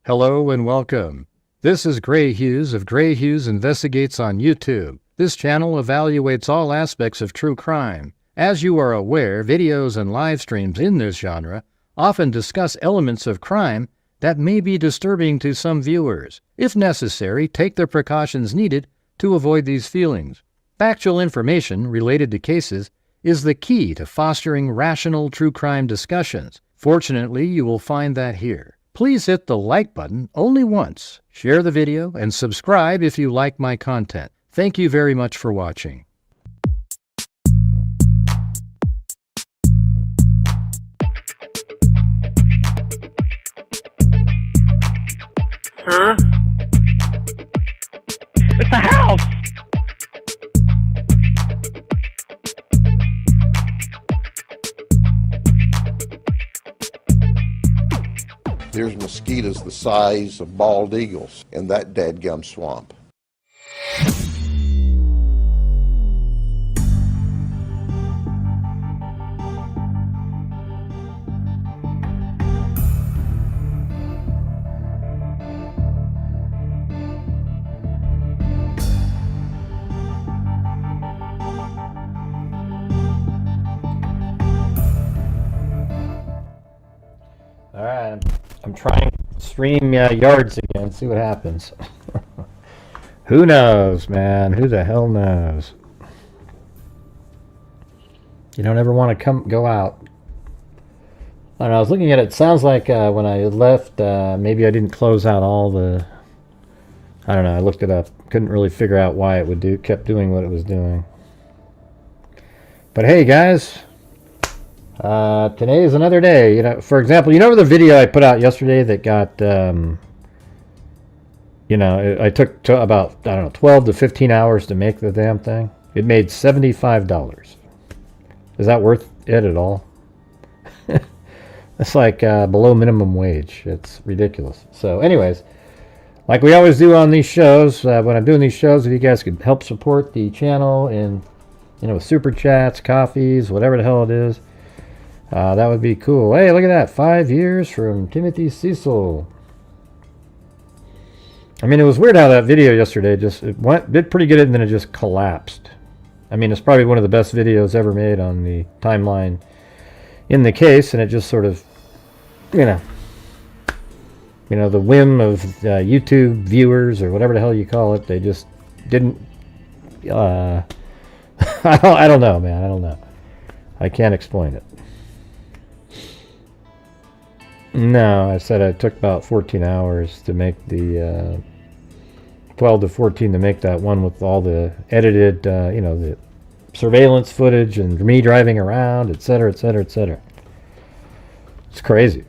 Hello and welcome. This is Gray Hughes of Gray Hughes Investigates on YouTube. This channel evaluates all aspects of true crime. As you are aware, videos and live streams in this genre often discuss elements of crime that may be disturbing to some viewers. If necessary, take the precautions needed to avoid these feelings. Factual information related to cases is the key to fostering rational true crime discussions. Fortunately, you will find that here. Please hit the like button only once, share the video, and subscribe if you like my content. Thank you very much for watching. Huh? It's a house! There's mosquitoes the size of bald eagles in that dadgum swamp. Alright, I'm trying to stream yards again, see what happens. Who knows, man? Who the hell knows? You don't ever want to go out. I don't know, I was looking at it. It sounds like when I left, maybe I didn't close out all the... I don't know, I looked it up. Couldn't really figure out why it would kept doing what it was doing. But hey, guys. Today is another day. You know, for example, you know the video I put out yesterday that got, you know, I took about, I don't know, 12 to 15 hours to make the damn thing. It made $75. Is that worth it at all? It's like below minimum wage. It's ridiculous. So anyways, like we always do on these shows, when I'm doing these shows, if you guys could help support the channel in, you know, with super chats, coffees, whatever the hell it is, that would be cool. Hey, look at that. 5 years from Timothy Cecil. I mean, it was weird how that video yesterday did pretty good and then it just collapsed. I mean, it's probably one of the best videos ever made on the timeline in the case, and it just sort of, you know, the whim of YouTube viewers or whatever the hell you call it, they just didn't, I don't know, man. I don't know. I can't explain it. No, I said it took about 14 hours to make the 12 to 14 to make that one with all the edited, you know, the surveillance footage and me driving around, etc., etc., etc. It's crazy.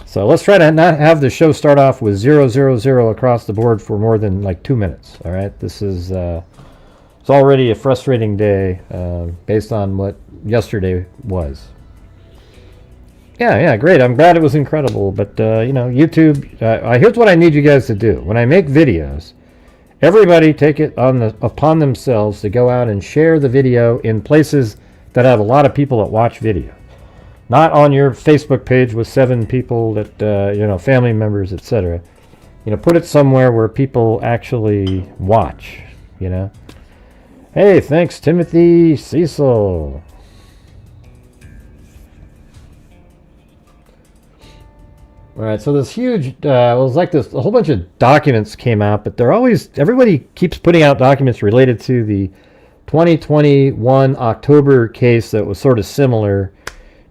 So let's try to not have the show start off with 000 across the board for more than like 2 minutes. All right, this is it's already a frustrating day based on what yesterday was. Yeah, great. I'm glad it was incredible. But, you know, YouTube, here's what I need you guys to do. When I make videos, everybody take it upon themselves to go out and share the video in places that have a lot of people that watch video. Not on your Facebook page with 7 people that, you know, family members, etc. You know, put it somewhere where people actually watch, you know. Hey, thanks, Timothy Cecil. All right, so this huge, it was like this, a whole bunch of documents came out, but they're always, everybody keeps putting out documents related to the 2021 October case that was sort of similar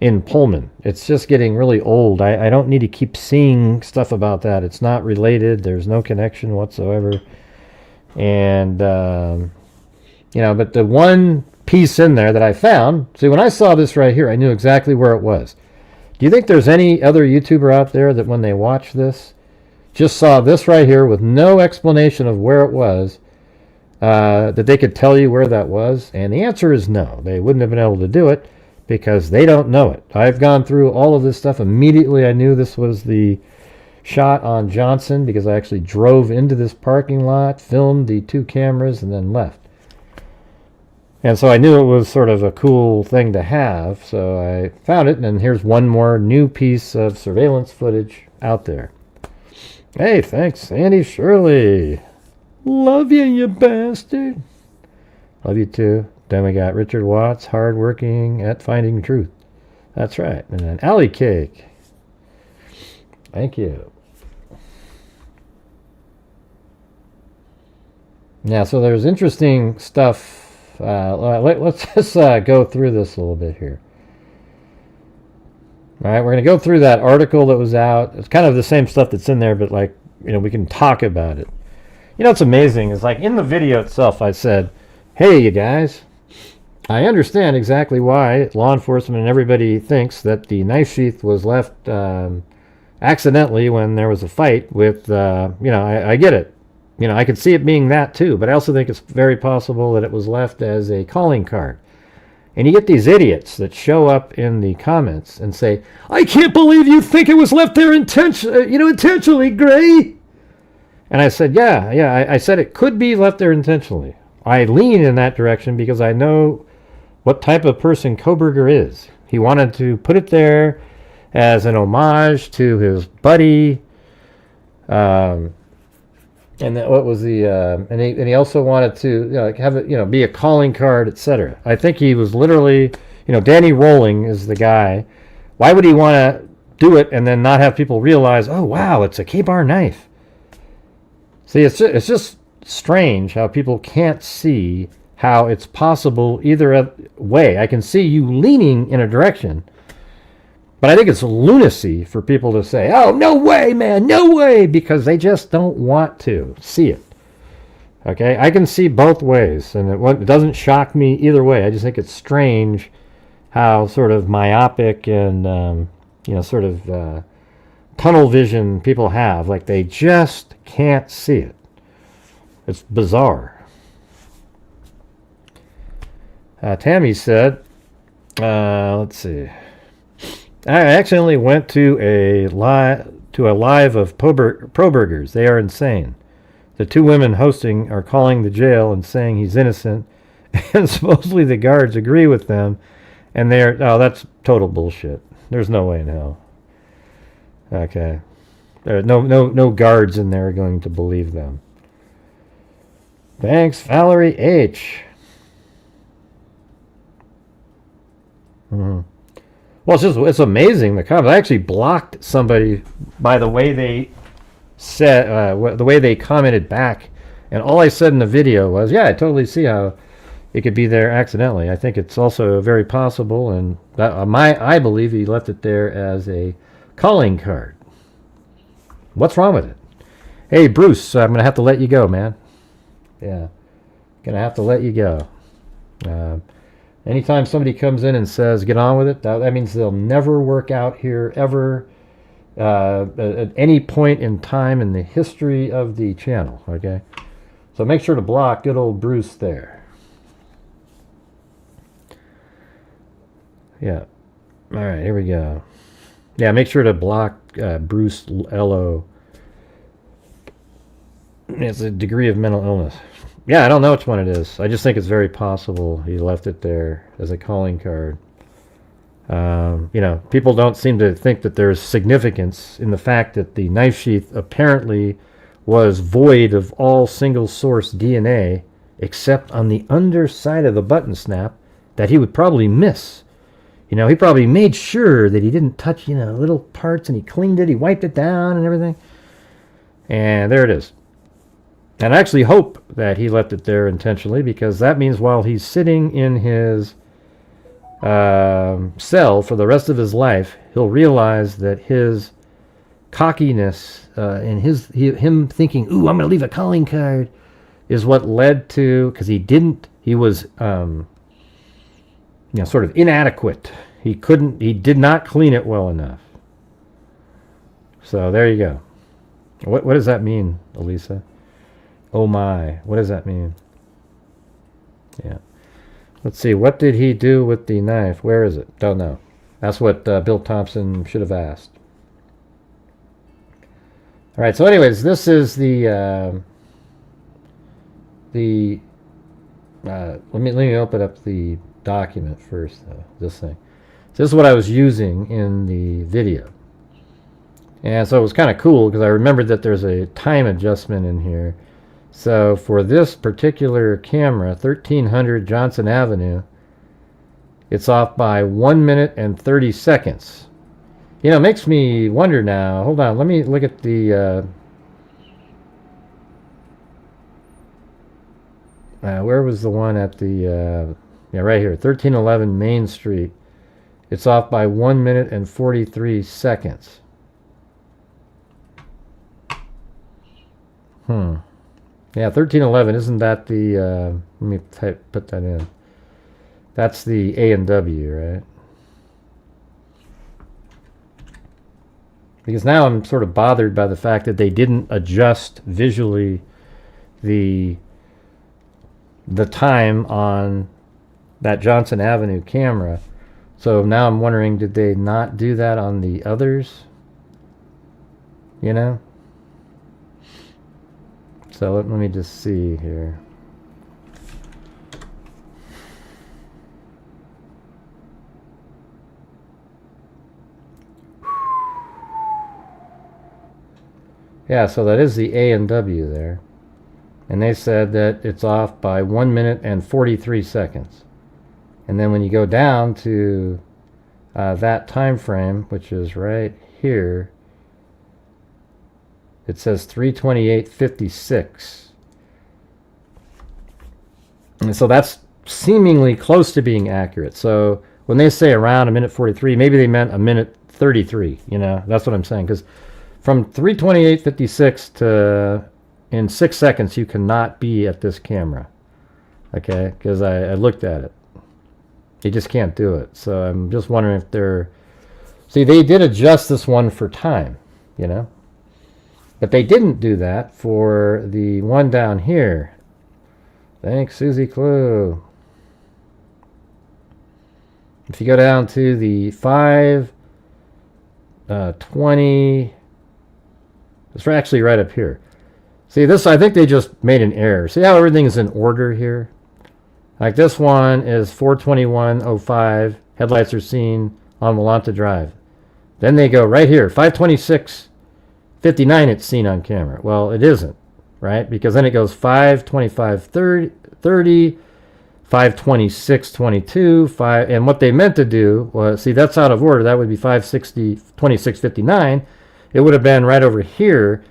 in Pullman. It's just getting really old. I don't need to keep seeing stuff about that. It's not related. There's no connection whatsoever. And, you know, but the one piece in there that I found, see, when I saw this right here, I knew exactly where it was. Do you think there's any other YouTuber out there that when they watch this, just saw this right here with no explanation of where it was, that they could tell you where that was? And the answer is no. They wouldn't have been able to do it because they don't know it. I've gone through all of this stuff. Immediately I knew this was the shot on Johnson because I actually drove into this parking lot, filmed the 2 cameras, and then left. And so I knew it was sort of a cool thing to have, so I found it, and here's one more new piece of surveillance footage out there. Hey, thanks, Sandy Shirley. Love you, you bastard. Love you too. Then we got Richard Watts, hardworking at finding truth. That's right. And then Alley Cake. Thank you. Yeah, so there's interesting stuff. Let's just go through this a little bit here. All right, we're going to go through that article that was out. It's kind of the same stuff that's in there, but like, we can talk about it. What's amazing is like in the video itself, I said, hey, you guys, I understand exactly why law enforcement and everybody thinks that the knife sheath was left accidentally when there was a fight with, I get it. I could see it being that too, but I also think it's very possible that it was left as a calling card. And you get these idiots that show up in the comments and say, I can't believe you think it was left there intentionally, Gray. And I said, yeah, I said it could be left there intentionally. I lean in that direction because I know what type of person Kohberger is. He wanted to put it there as an homage to his buddy. And then what was the and he also wanted to have it be a calling card, etc. I think he was literally Danny Rolling is the guy. Why would he want to do it and then not have people realize, oh wow, it's a K-bar knife? See, it's just strange how people can't see how it's possible either way. I can see you leaning in a direction, but I think it's lunacy for people to say, oh, no way, man, no way, because they just don't want to see it. Okay, I can see both ways, and it doesn't shock me either way. I just think it's strange how sort of myopic and, sort of tunnel vision people have. Like, they just can't see it. It's bizarre. Tammy said, let's see. I accidentally went to a live of Pro-Burgers. They are insane. The two women hosting are calling the jail and saying he's innocent, and supposedly the guards agree with them, and that's total bullshit. There's no way in hell. Okay. No guards in there are going to believe them. Thanks, Valerie H. Mm-hmm. Well, it's amazing. The comments. I actually blocked somebody by the way they said, the way they commented back, and all I said in the video was, "Yeah, I totally see how it could be there accidentally." I think it's also very possible, and I believe he left it there as a calling card. What's wrong with it? Hey, Bruce, I'm gonna have to let you go, man. Yeah, gonna have to let you go. Anytime somebody comes in and says, get on with it, that means they'll never work out here ever at any point in time in the history of the channel, okay? So make sure to block good old Bruce there. Yeah. All right, here we go. Yeah, make sure to block Bruce L.O. It's a degree of mental illness. Yeah, I don't know which one it is. I just think it's very possible he left it there as a calling card. People don't seem to think that there's significance in the fact that the knife sheath apparently was void of all single source DNA except on the underside of the button snap that he would probably miss. He probably made sure that he didn't touch, little parts, and he cleaned it, he wiped it down and everything. And there it is. And I actually hope that he left it there intentionally, because that means while he's sitting in his cell for the rest of his life, he'll realize that his cockiness and him thinking, ooh, I'm going to leave a calling card, is what led to, because he was sort of inadequate. He did not clean it well enough. So there you go. What does that mean, Elisa? Oh my, what does that mean? Yeah. Let's see, what did he do with the knife? Where is it? Don't know. That's what Bill Thompson should have asked. All right, so anyways, this is let me open up the document first, though, this thing. So this is what I was using in the video. And so it was kind of cool because I remembered that there's a time adjustment in here. So for this particular camera, 1300 Johnson Avenue, it's off by 1 minute and 30 seconds. You know, it makes me wonder now. Hold on, let me look at the... where was the one at the... yeah, right here, 1311 Main Street. It's off by 1 minute and 43 seconds. Yeah, 1311, isn't that the... let me put that in. That's the A&W, right? Because now I'm sort of bothered by the fact that they didn't adjust visually the time on that Johnson Avenue camera. So now I'm wondering, did they not do that on the others? You know? So let me just see here. Yeah, so that is the A&W there. And they said that it's off by 1 minute and 43 seconds. And then when you go down to that time frame, which is right here, it says 3:28:56. And so that's seemingly close to being accurate. So when they say around a minute 43, maybe they meant a minute 33. You know, that's what I'm saying. Because from 3:28:56 to in 6 seconds, you cannot be at this camera. Okay, because I looked at it. You just can't do it. So I'm just wondering if they're... See, they did adjust this one for time, you know. But they didn't do that for the one down here. Thanks, Susie Clue. If you go down to the 5:20... it's actually right up here. See, this, I think they just made an error. See how everything is in order here? Like this one is 4:21:05. Headlights are seen on Volanta Drive. Then they go right here, 5:26:59. It's seen on camera. Well, it isn't, right? Because then it goes 5:25:30, 5:26:22, 5. And what they meant to do was, see, that's out of order. That would be 5:26:59. It would have been right over here.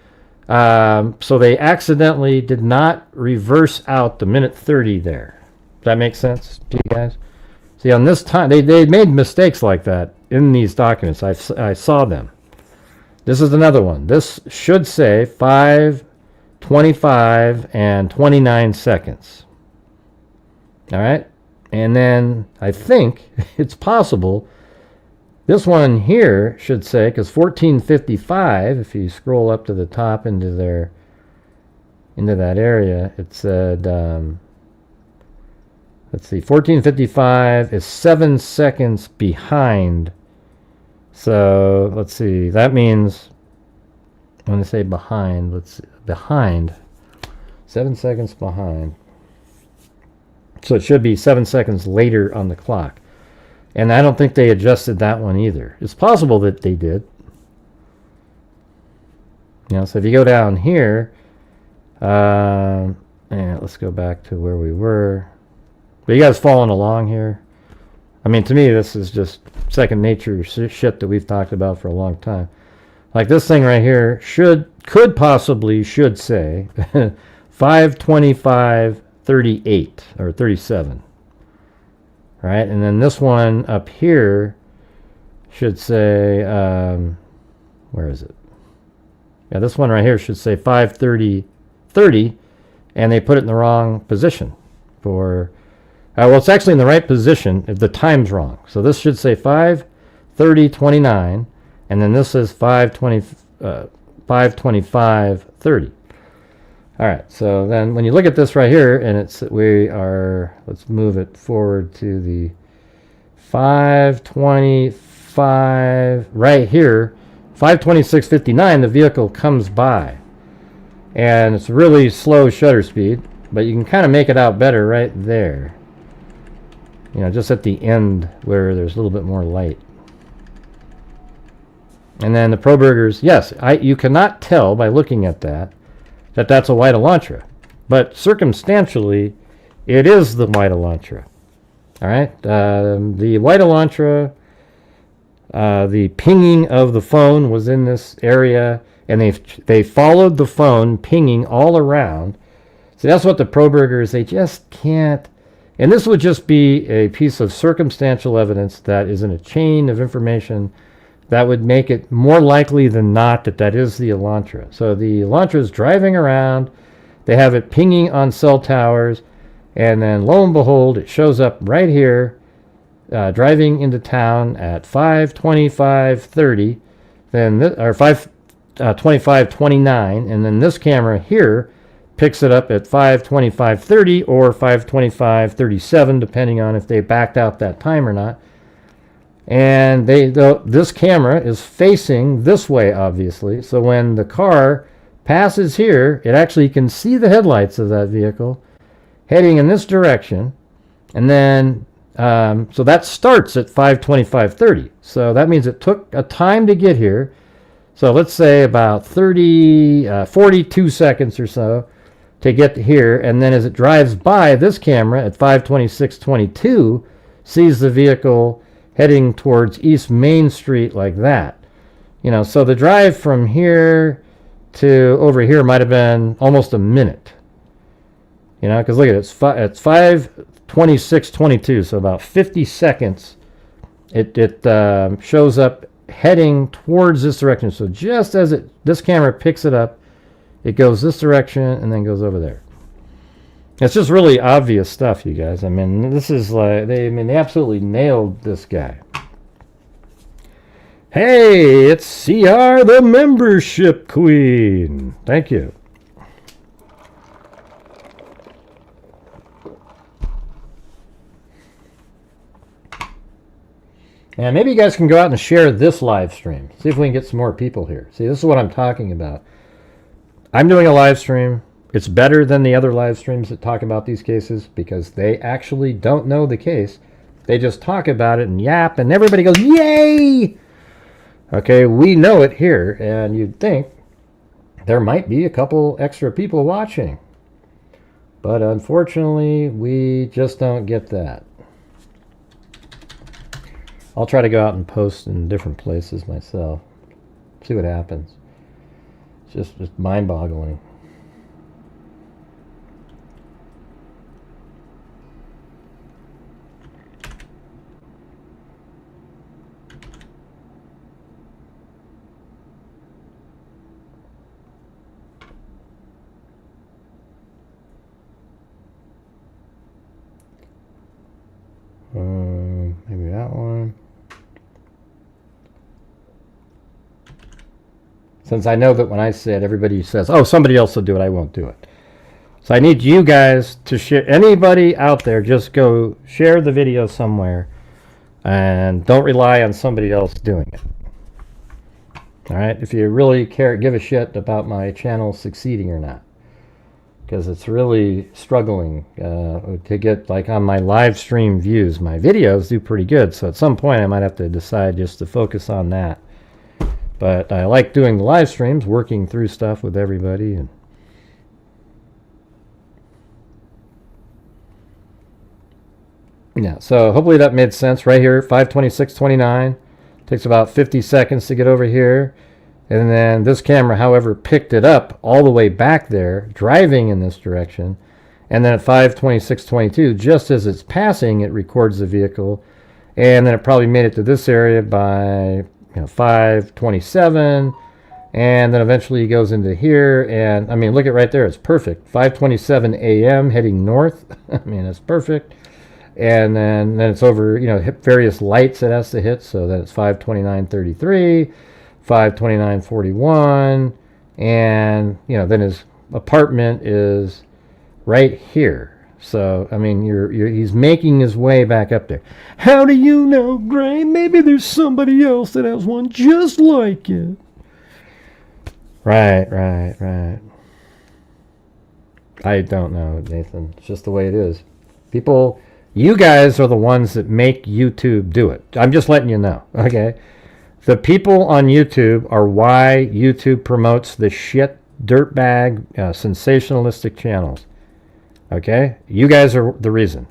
So they accidentally did not reverse out the minute 30 there. Does that make sense to you guys? See, on this time, they made mistakes like that in these documents. I saw them. This is another one. This should say 5:25:29 seconds. All right? And then I think it's possible this one here should say, because 14:55, if you scroll up to the top into that area, it said, let's see, 14:55 is 7 seconds behind. So let's see, that means, when I say behind, let's see, behind, 7 seconds behind. So it should be 7 seconds later on the clock. And I don't think they adjusted that one either. It's possible that they did. You know, so if you go down here, and let's go back to where we were. Are you guys following along here? I mean, to me, this is just second nature shit that we've talked about for a long time. Like this thing right here could possibly say 5:25:38 or 37. Right, and then this one up here should say, where is it? Yeah, this one right here should say 5:30:30, and they put it in the wrong position. For well, it's actually in the right position if the time's wrong. So this should say 5:30:29, and then this is 5:25:30. All right, so then when you look at this right here, and let's move it forward to the 5:25 right here, 5:26:59, the vehicle comes by. And it's really slow shutter speed, but you can kind of make it out better right there. You know, just at the end where there's a little bit more light. And then the Kohbergers, yes, you cannot tell by looking at that that's a white Elantra. But circumstantially, it is the white Elantra. All right? The white Elantra, the pinging of the phone was in this area, and they followed the phone pinging all around. So that's what the Kohbergers, they just can't. And this would just be a piece of circumstantial evidence that is in a chain of information that would make it more likely than not that is the Elantra. So the Elantra is driving around. They have it pinging on cell towers. And then lo and behold, it shows up right here, driving into town at 5:25:30, or 5:25:29, and then this camera here picks it up at 5:25:30 or 5:25:37, depending on if they backed out that time or not. And this camera is facing this way, obviously. So when the car passes here, it actually can see the headlights of that vehicle heading in this direction. And then, so that starts at 5:25:30. So that means it took a time to get here. So let's say about 42 seconds or so to get to here. And then as it drives by, this camera at 5:26:22 sees the vehicle heading towards East Main Street like that. So the drive from here to over here might have been almost a minute. Because look at it, it's 5:26:22, so about 50 seconds. It shows up heading towards this direction. So just as this camera picks it up, it goes this direction and then goes over there. It's just really obvious stuff, you guys. I mean, this is like they absolutely nailed this guy. Hey, it's CR the Membership Queen. Thank you. And maybe you guys can go out and share this live stream. See if we can get some more people here. See, this is what I'm talking about. I'm doing a live stream. It's better than the other live streams that talk about these cases because they actually don't know the case. They just talk about it and yap, and everybody goes, yay! Okay, we know it here, and you'd think there might be a couple extra people watching. But unfortunately, we just don't get that. I'll try to go out and post in different places myself. See what happens. It's just mind-boggling. Maybe that one. Since I know that when I say it, everybody says, oh, somebody else will do it, I won't do it. So I need you guys to share. Anybody out there, just go share the video somewhere and don't rely on somebody else doing it. All right? If you really care, give a shit about my channel succeeding or not. Because it's really struggling to get, like, on my live stream views. My videos do pretty good, so at some point I might have to decide just to focus on that. But I like doing the live streams, working through stuff with everybody. And yeah, so hopefully that made sense. Right here, 5:26:29. Takes about 50 seconds to get over here. And then this camera, however, picked it up all the way back there, driving in this direction. And then at 5:26:22, just as it's passing, it records the vehicle. And then it probably made it to this area by 5:27. And then eventually it goes into here. And, I mean, look at right there. It's perfect. 5:27 a.m. heading north. I mean, it's perfect. And then it's over, hit various lights it has to hit. So then it's 5:29:33. 5:29:41, and then his apartment is right here. So I mean, he's making his way back up there. How do you know, Gray? Maybe there's somebody else that has one just like it. Right. I don't know, Nathan. It's just the way it is. People, you guys are the ones that make YouTube do it. I'm just letting you know, okay? The people on YouTube are why YouTube promotes the shit dirtbag sensationalistic channels. Okay? You guys are the reason.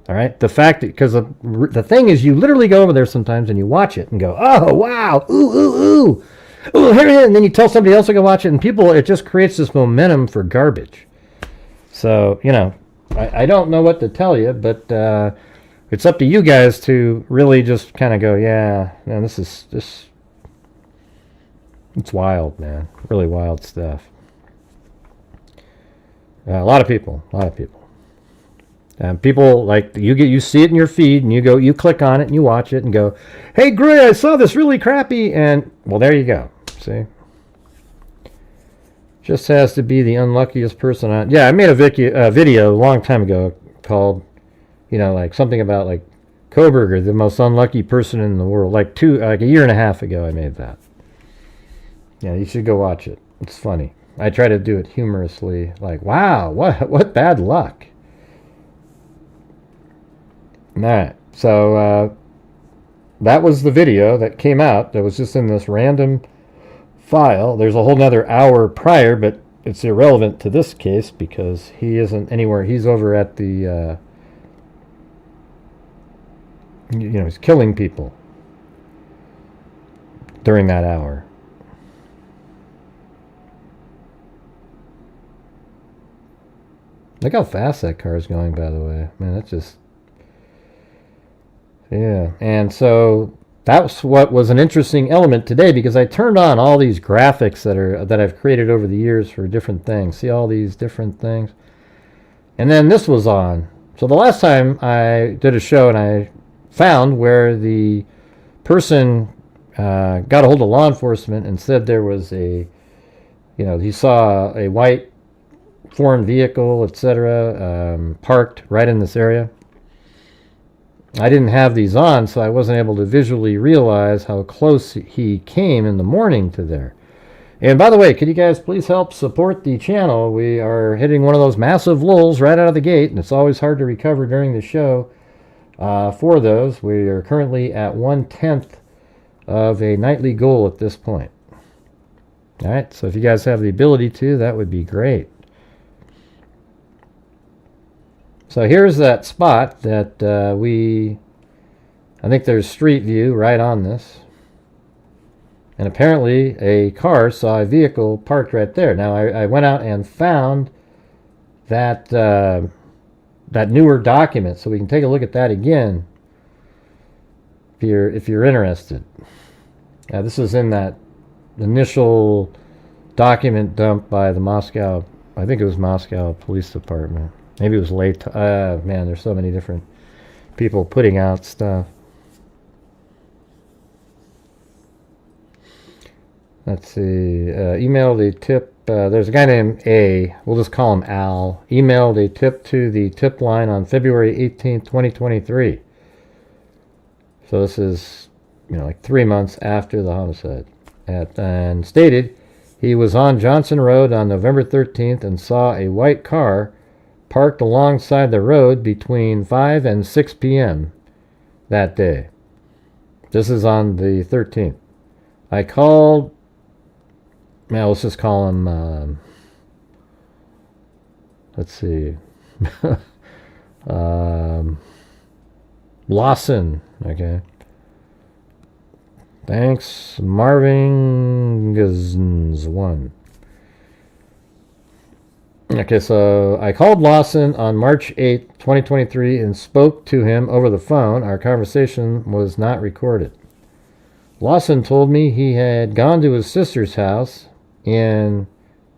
All right? The fact that, because the thing is, you literally go over there sometimes and you watch it and go, oh, wow, ooh, ooh, ooh. Ooh, here it is. And then you tell somebody else to go watch it, and people, it just creates this momentum for garbage. So, you know, I don't know what to tell you, but it's up to you guys to really just kind of go, yeah, man, this, it's wild, man. Really wild stuff. A lot of people. People, like, you see it in your feed, and you click on it, and you watch it, and go, hey, Gray, I saw this really crappy, and, well, there you go. See? Just has to be the unluckiest person on. Yeah, I made a video a long time ago called, you know, like, something about, like, Kohberger, the most unlucky person in the world. Like a year and a half ago, I made that. Yeah, you should go watch it. It's funny. I try to do it humorously, like, wow, what bad luck. All right, so that was the video that came out. That was just in this random file. There's a whole nother hour prior, but it's irrelevant to this case because he isn't anywhere. He's over at the, you know, he's killing people during that hour. Look how fast that car is going, by the way. Man, that's just... Yeah, and so that's what was an interesting element today, because I turned on all these graphics that I've created over the years for different things. See all these different things? And then this was on. So the last time I did a show and I found where the person got a hold of law enforcement and said there was a, you know, he saw a white foreign vehicle, etc., parked right in this area. I didn't have these on, so I wasn't able to visually realize how close he came in the morning to there. And by the way, could you guys please help support the channel? We are hitting one of those massive lulls right out of the gate, and it's always hard to recover during the show for those. We are currently at 1/10 of a nightly goal at this point. All right, so if you guys have the ability to, that would be great. So here's that spot that I think there's street view right on this. And apparently a car saw a vehicle parked right there. Now I went out and found that that newer document, so we can take a look at that again if you're interested. This is in that initial document dump by the Moscow, I think it was Moscow Police Department. Maybe it was late. Man, there's so many different people putting out stuff. Let's see. Emailed a tip. There's a guy named A. We'll just call him Al. Emailed a tip to the tip line on February 18th, 2023. So this is, you know, like 3 months after the homicide. And stated he was on Johnson Road on November 13th and saw a white car parked alongside the road between 5 and 6 p.m. that day. This is on the 13th. I called, now let's just call him, let's see, Lawson, okay. Thanks, Marvin Gazns 1. Okay, so I called Lawson on March 8th, 2023, and spoke to him over the phone. Our conversation was not recorded. Lawson told me he had gone to his sister's house in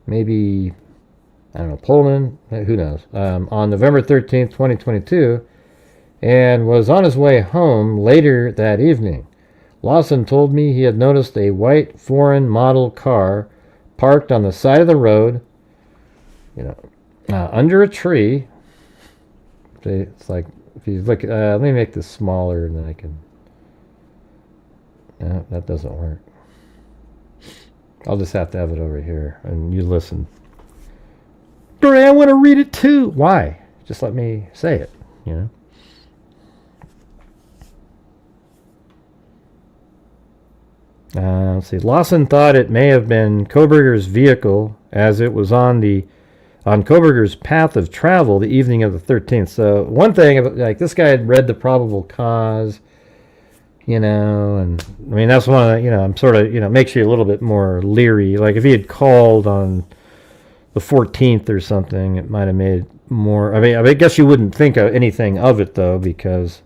maybe, I don't know, Pullman, who knows, on November 13th, 2022, and was on his way home later that evening. Lawson told me he had noticed a white foreign model car parked on the side of the road, you know, under a tree. It's like, if you look, let me make this smaller and then I can, no, that doesn't work. I'll just have to have it over here and you listen. Gray, I want to read it too. Why? Just let me say it, you know. Let's see. Lawson thought it may have been Kohberger's vehicle as it was on Kohberger's path of travel the evening of the 13th. So one thing, like this guy had read the probable cause, and I mean that's one of the, I'm sort of, makes you a little bit more leery. Like if he had called on the 14th or something, it might have made more. I mean, I guess you wouldn't think of anything of it though, because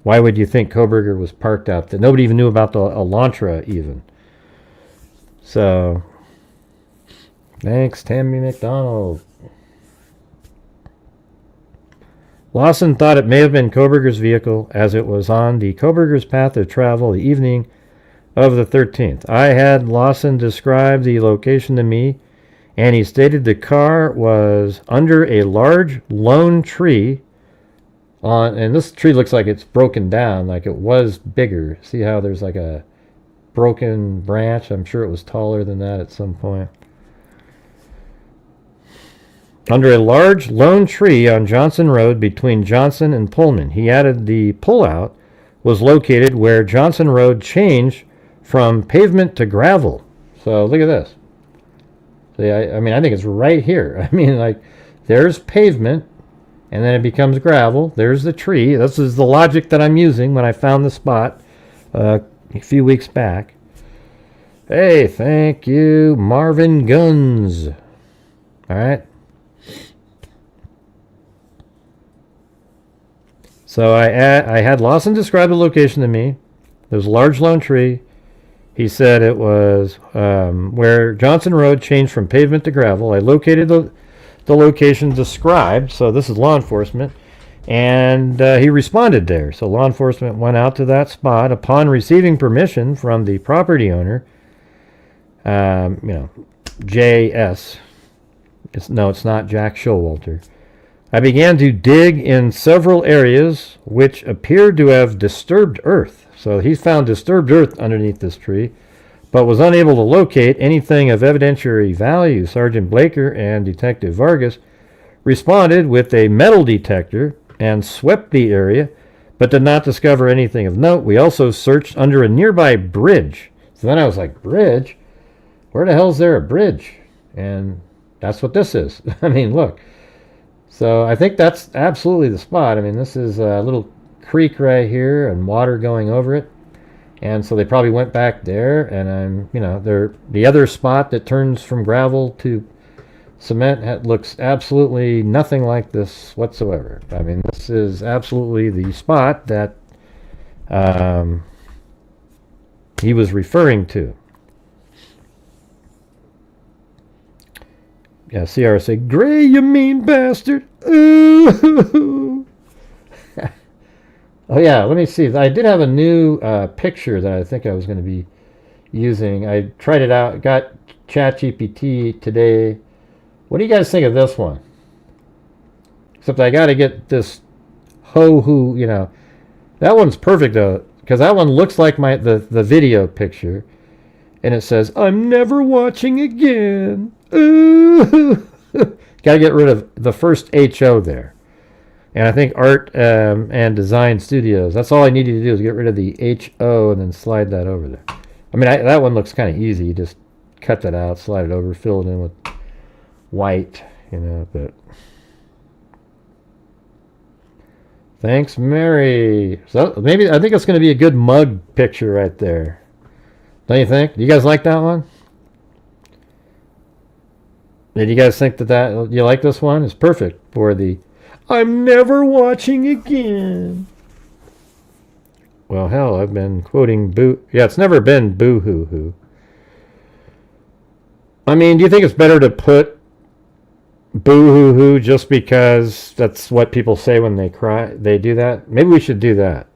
why would you think Kohberger was parked out there? Nobody even knew about the Elantra even. So, thanks, Tammy McDonald. Lawson thought it may have been Kohberger's vehicle as it was on the Kohberger's path of travel the evening of the 13th. I had Lawson describe the location to me, and he stated the car was under a large lone tree and this tree looks like it's broken down, like it was bigger. See how there's like a broken branch? I'm sure it was taller than that at some point. Under a large lone tree on Johnson Road between Johnson and Pullman. He added the pullout was located where Johnson Road changed from pavement to gravel. So look at this. See, I mean, I think it's right here. I mean, like, there's pavement, and then it becomes gravel. There's the tree. This is the logic that I'm using when I found the spot a few weeks back. Hey, thank you, Marvin Guns. All right. So I had Lawson describe the location to me. There's a large lone tree. He said it was where Johnson Road changed from pavement to gravel. I located the location described, so this is law enforcement, and he responded there. So law enforcement went out to that spot upon receiving permission from the property owner, J.S. It's not Jack Showalter. I began to dig in several areas which appeared to have disturbed earth. So he found disturbed earth underneath this tree, but was unable to locate anything of evidentiary value. Sergeant Blaker and Detective Vargas responded with a metal detector and swept the area, but did not discover anything of note. We also searched under a nearby bridge. So then I was like, bridge? Where the hell is there a bridge? And that's what this is. I mean, look. So I think that's absolutely the spot. I mean, this is a little creek right here and water going over it. And so they probably went back there, and the other spot that turns from gravel to cement looks absolutely nothing like this whatsoever. I mean, this is absolutely the spot that he was referring to. Yeah, CR say, Gray, you mean bastard. Ooh. Oh, yeah, let me see. I did have a new picture that I think I was going to be using. I tried it out. Got ChatGPT today. What do you guys think of this one? Except I got to get this ho-hoo, That one's perfect, though, because that one looks like the video picture. And it says, I'm never watching again. Ooh. Got to get rid of the first HO there. And I think Art and Design Studios, that's all I needed to do is get rid of the HO and then slide that over there. I mean, that one looks kind of easy. You just cut that out, slide it over, fill it in with white, but... Thanks, Mary. So maybe, I think it's going to be a good mug picture right there. Don't you think? Do you guys like that one? Did you guys think that you like this one? It's perfect for the I'm never watching again. Well, hell, I've been quoting boo. Yeah, it's never been boo-hoo-hoo. I mean, do you think it's better to put boo-hoo-hoo just because that's what people say when they cry? They do that? Maybe we should do that.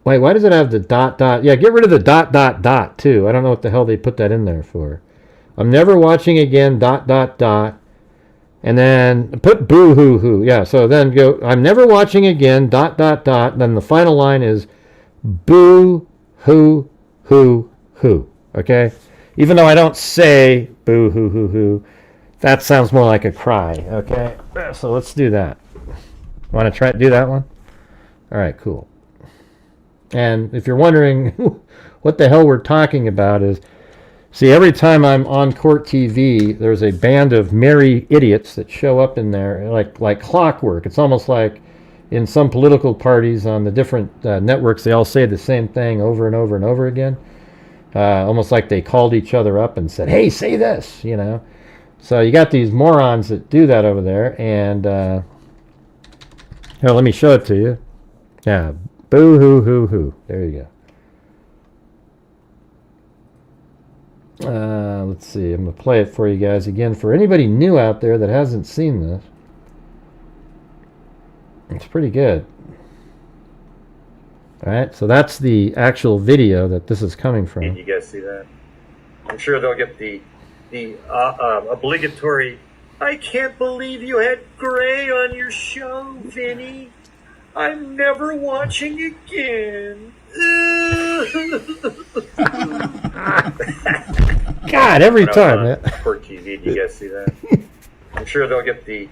Wait, why does it have the dot dot? Yeah, get rid of the dot dot dot too. I don't know what the hell they put that in there for. I'm never watching again, dot dot dot. And then put boo hoo hoo. Yeah, so then go, I'm never watching again, dot dot dot. Then the final line is boo hoo hoo hoo. Okay? Even though I don't say boo hoo hoo hoo, that sounds more like a cry. Okay? So let's do that. Want to try to do that one? All right, cool. And if you're wondering what the hell we're talking about is, see, every time I'm on court TV, there's a band of merry idiots that show up in there like clockwork. It's almost like in some political parties on the different networks, they all say the same thing over and over and over again. Almost like they called each other up and said, hey, say this, you know. So you got these morons that do that over there. And here, let me show it to you. Yeah, boo-hoo-hoo-hoo. There you go. Let's see. I'm going to play it for you guys again. For anybody new out there that hasn't seen this, it's pretty good. All right, so that's the actual video that this is coming from. You guys see that? I'm sure they'll get the obligatory, I can't believe you had Gray on your show, Vinny. I'm never watching again. God, every time. For TV, do you guys see that? I'm sure they'll get the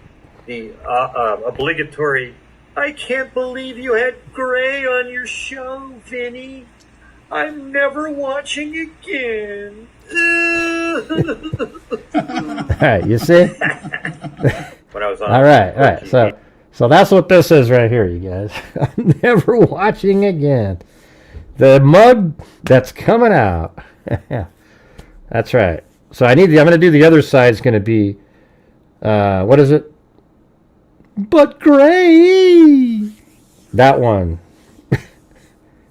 obligatory, I can't believe you had Gray on your show, Vinny. I'm never watching again. All right, you see? When I was on all right. So that's what this is right here, you guys. I'm never watching again. The mug that's coming out. That's right. So I'm going to do the other side. Is going to be, what is it? But Gray. That one.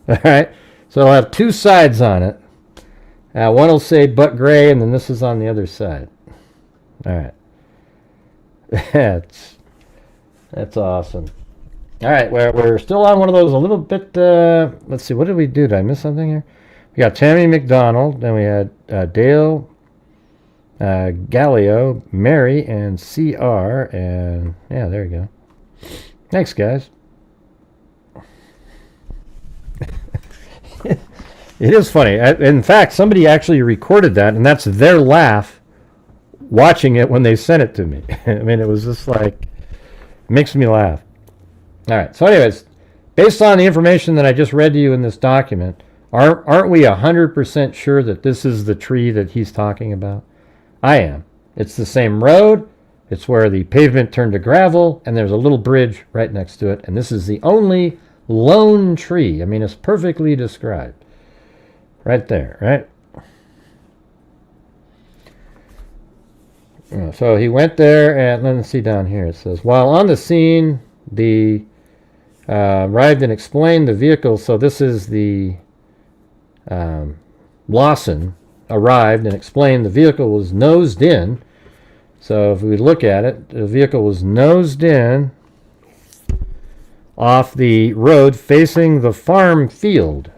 All right. So I'll have two sides on it. One will say but Gray, and then this is on the other side. All right. That's awesome. All right, we're still on one of those a little bit, let's see, what did we do? Did I miss something here? We got Tammy McDonald, then we had Dale, Gallio, Mary, and CR, and yeah, there you go. Thanks, guys. It is funny. In fact, somebody actually recorded that, and that's their laugh watching it when they sent it to me. I mean, it was just like, it makes me laugh. All right, so anyways, based on the information that I just read to you in this document, aren't we 100% sure that this is the tree that he's talking about? I am. It's the same road. It's where the pavement turned to gravel, and there's a little bridge right next to it, and this is the only lone tree. I mean, it's perfectly described. Right there, right? So he went there, and let's see down here. It says, while on the scene, the arrived and explained the vehicle. So this is the Lawson arrived and explained the vehicle was nosed in. So if we look at it, the vehicle was nosed in off the road facing the farm field.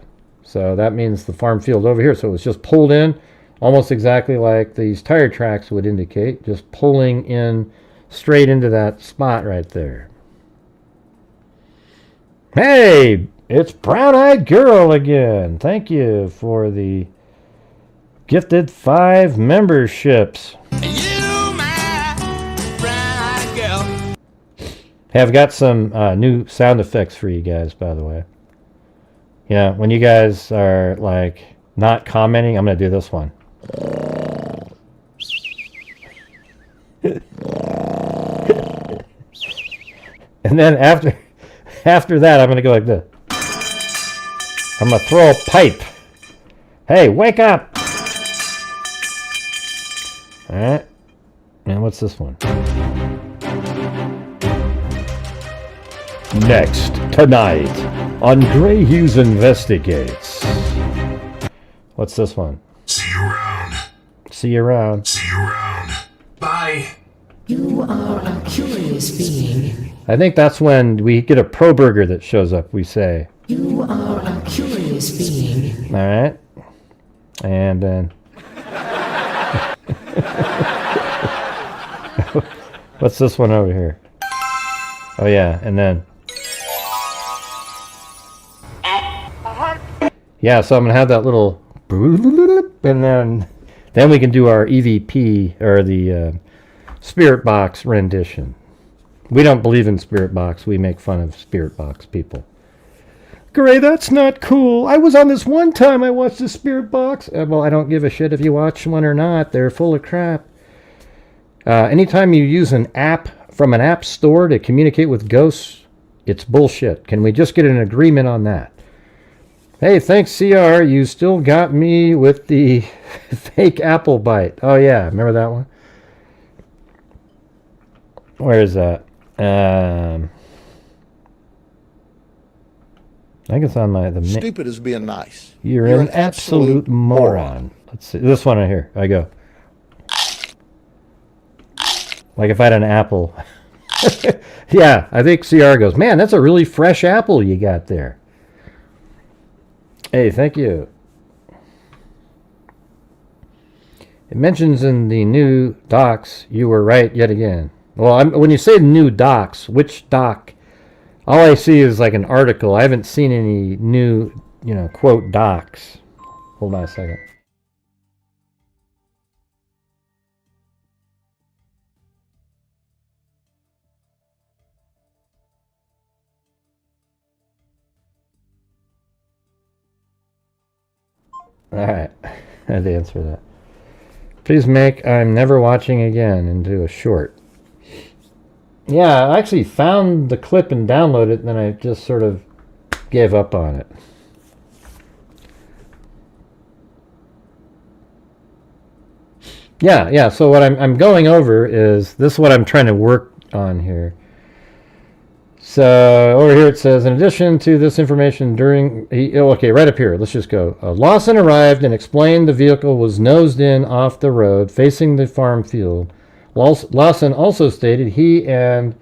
So that means the farm field over here. So it was just pulled in almost exactly like these tire tracks would indicate, just pulling in straight into that spot right there. Hey, it's Brown-Eyed Girl again. Thank you for the gifted 5 memberships. You, my brown-eyed girl. Hey, I've got some new sound effects for you guys, by the way. Yeah, when you guys are like not commenting, I'm going to do this one. And then after that, I'm going to go like this. I'm going to throw a pipe. Hey, wake up! All right. And what's this one? Next, tonight, on Grant Hughes Investigates. What's this one? See you around. See you around. See you around. Bye. You are a curious being. I think that's when we get a Kohberger that shows up, we say. You are a curious being. All right. And then... What's this one over here? Oh, yeah, and then... Yeah, so I'm going to have that little... And then we can do our EVP, or the Spirit Box rendition. We don't believe in Spirit Box. We make fun of Spirit Box people. Gray, that's not cool. I was on this one time I watched the Spirit Box. Well, I don't give a shit if you watch one or not. They're full of crap. Anytime you use an app from an app store to communicate with ghosts, it's bullshit. Can we just get an agreement on that? Hey, thanks, CR. You still got me with the fake apple bite. Oh, yeah. Remember that one? Where is that? I think it's on Stupid is being nice. You're an absolute moron. Let's see. This one right here. I go. Like if I had an apple. Yeah, I think CR goes, man, that's a really fresh apple you got there. Hey, thank you. It mentions in the new docs, you were right yet again. Well, when you say new docs, which doc? All I see is like an article. I haven't seen any new, quote docs. Hold on a second. Alright, I had to answer that. Please make I'm Never Watching Again into a short. Yeah, I actually found the clip and downloaded it, and then I just sort of gave up on it. Yeah, so what I'm going over is, this is what I'm trying to work on here. So, over here it says, in addition to this information okay, right up here, let's just go. Lawson arrived and explained the vehicle was nosed in off the road, facing the farm field. Lawson also stated he and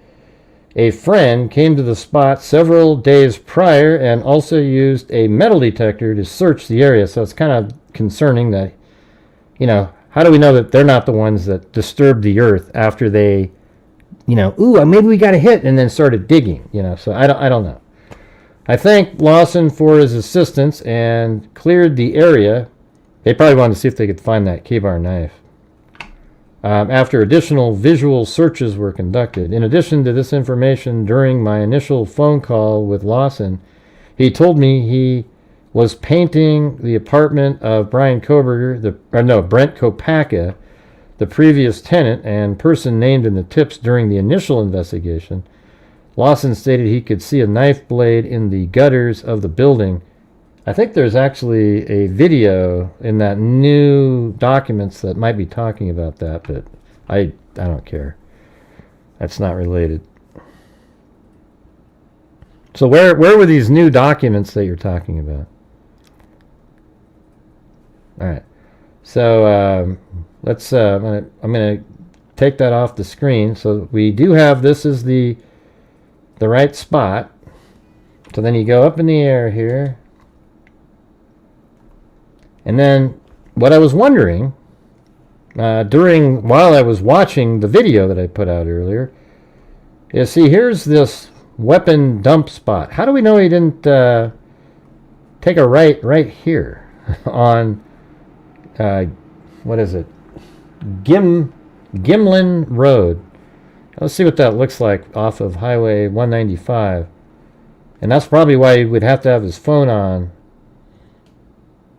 a friend came to the spot several days prior and also used a metal detector to search the area. So it's kind of concerning that, how do we know that they're not the ones that disturbed the earth after they, ooh, maybe we got a hit, and then started digging, so I don't know. I thanked Lawson for his assistance and cleared the area. They probably wanted to see if they could find that K-bar knife. After additional visual searches were conducted. In addition to this information, during my initial phone call with Lawson, he told me he was painting the apartment of Bryan Kohberger, Brent Kopacka, the previous tenant and person named in the tips during the initial investigation. Lawson stated he could see a knife blade in the gutters of the building. I think there's actually a video in that new documents that might be talking about that, but I don't care. That's not related. So where were these new documents that you're talking about? All right. So let's. I'm gonna take that off the screen. So we do have this is the right spot. So then you go up in the air here. And then what I was wondering while I was watching the video that I put out earlier is, see, here's this weapon dump spot. How do we know he didn't take a right here on what is it? Gimlin Road. Let's see what that looks like off of Highway 195. And that's probably why he would have to have his phone on.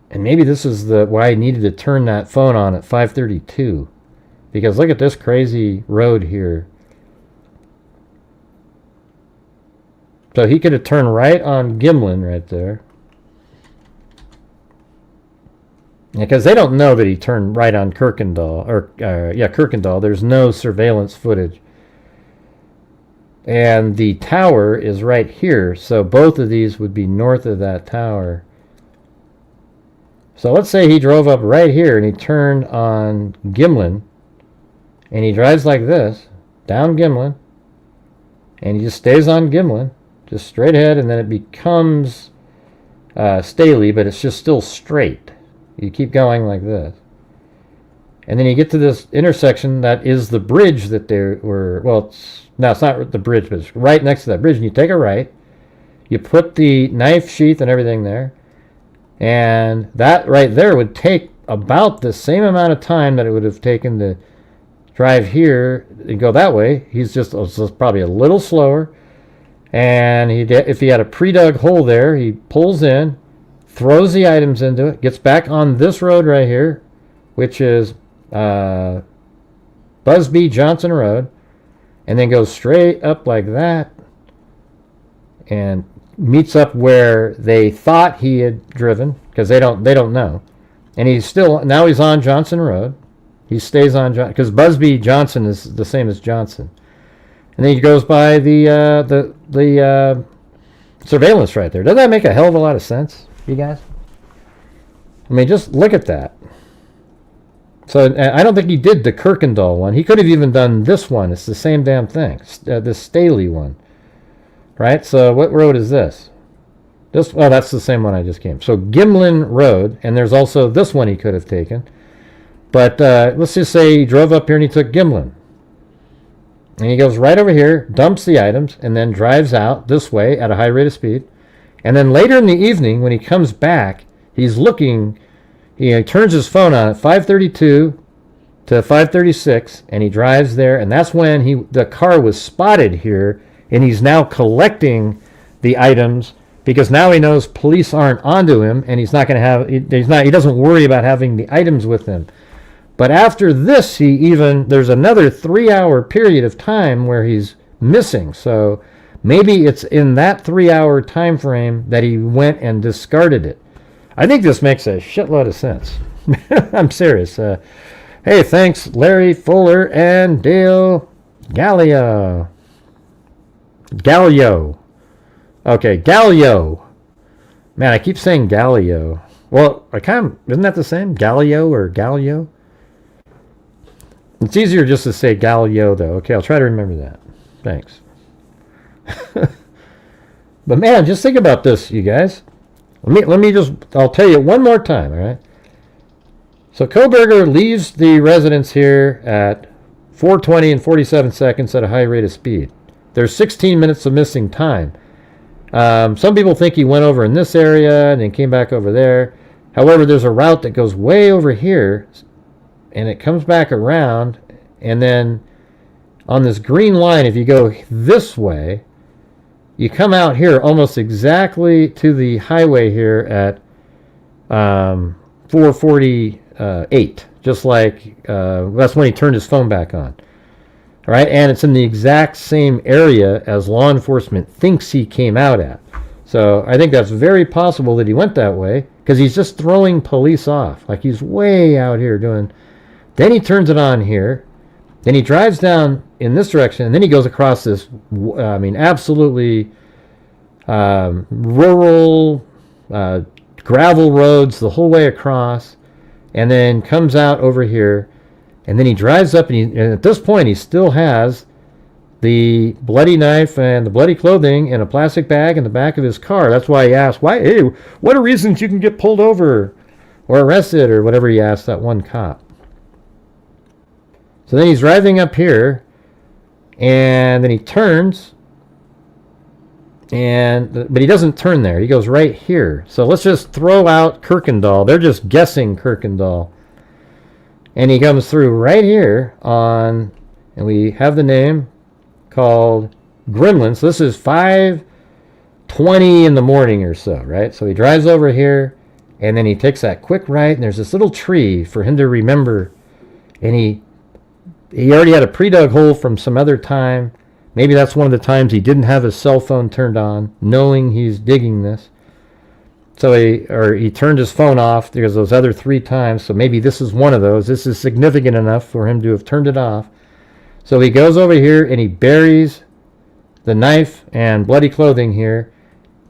And maybe this is why I needed to turn that phone on at 5:32. Because look at this crazy road here. So he could have turned right on Gimlin right there. Because they don't know that he turned right on Kirkendall. Kirkendall. There's no surveillance footage. And the tower is right here. So both of these would be north of that tower. So let's say he drove up right here and he turned on Gimlin, and he drives like this, down Gimlin, and he just stays on Gimlin, just straight ahead, and then it becomes Staley, but it's just still straight. You keep going like this. And then you get to this intersection that is the bridge that there were, it's not the bridge, but it's right next to that bridge, and you take a right, you put the knife sheath and everything there, and that right there would take about the same amount of time that it would have taken to drive here and go that way. He's just probably a little slower. And if he had a pre-dug hole there, he pulls in, throws the items into it, gets back on this road right here, which is Busby Johnson Road, and then goes straight up like that and meets up where they thought he had driven, because they don't know. And now he's on Johnson Road. He stays on Johnson, because Busby Johnson is the same as Johnson. And then he goes by the surveillance right there. Doesn't that make a hell of a lot of sense, you guys? I mean, just look at that. So I don't think he did the Kirkendall one. He could have even done this one. It's the same damn thing. This Staley one. Right? So what road is this? Oh, that's the same one I just came. So Gimlin Road, and there's also this one he could have taken. But let's just say he drove up here and he took Gimlin. And he goes right over here, dumps the items, and then drives out this way at a high rate of speed. And then later in the evening, when he comes back, he's looking, he turns his phone on at 5:32 to 5:36, and he drives there, and that's when the car was spotted here, and he's now collecting the items, because now he knows police aren't onto him, and he doesn't worry about having the items with him. But after this, there's another 3-hour period of time where he's missing. So maybe it's in that 3-hour time frame that he went and discarded it. I think this makes a shitload of sense. I'm serious. Hey, thanks, Larry Fuller and Dale Gallio. Okay, Gallio. Man, I keep saying Gallio. Well, isn't that the same? Gallio or Gallio? It's easier just to say Gallio, though. Okay, I'll try to remember that. Thanks. But man, just think about this, you guys. I'll tell you one more time, all right? So Kohberger leaves the residence here at 4:20 and 47 seconds at a high rate of speed. There's 16 minutes of missing time. Some people think he went over in this area and then came back over there. However, there's a route that goes way over here, and it comes back around, and then on this green line, if you go this way, you come out here almost exactly to the highway here at 4:48, just like that's when he turned his phone back on. All right, and it's in the exact same area as law enforcement thinks he came out at. So I think that's very possible that he went that way, because he's just throwing police off. Like he's way out here doing... Then he turns it on here. Then he drives down in this direction, and then he goes across this, absolutely rural gravel roads the whole way across, and then comes out over here, and then he drives up, and at this point he still has the bloody knife and the bloody clothing in a plastic bag in the back of his car. That's why he asked, hey, what are reasons you can get pulled over or arrested, or whatever he asked that one cop. So then he's driving up here, and then he turns, but he doesn't turn there. He goes right here. So let's just throw out Kirkendall. They're just guessing Kirkendall. And he comes through right here and we have the name called Gremlin. So this is 5:20 in the morning or so, right? So he drives over here, and then he takes that quick right, and there's this little tree for him to remember, and he already had a pre-dug hole from some other time. Maybe that's one of the times he didn't have his cell phone turned on, knowing he's digging this. So he turned his phone off. There's those other 3 times, so maybe this is one of those. This is significant enough for him to have turned it off. So he goes over here and he buries the knife and bloody clothing here,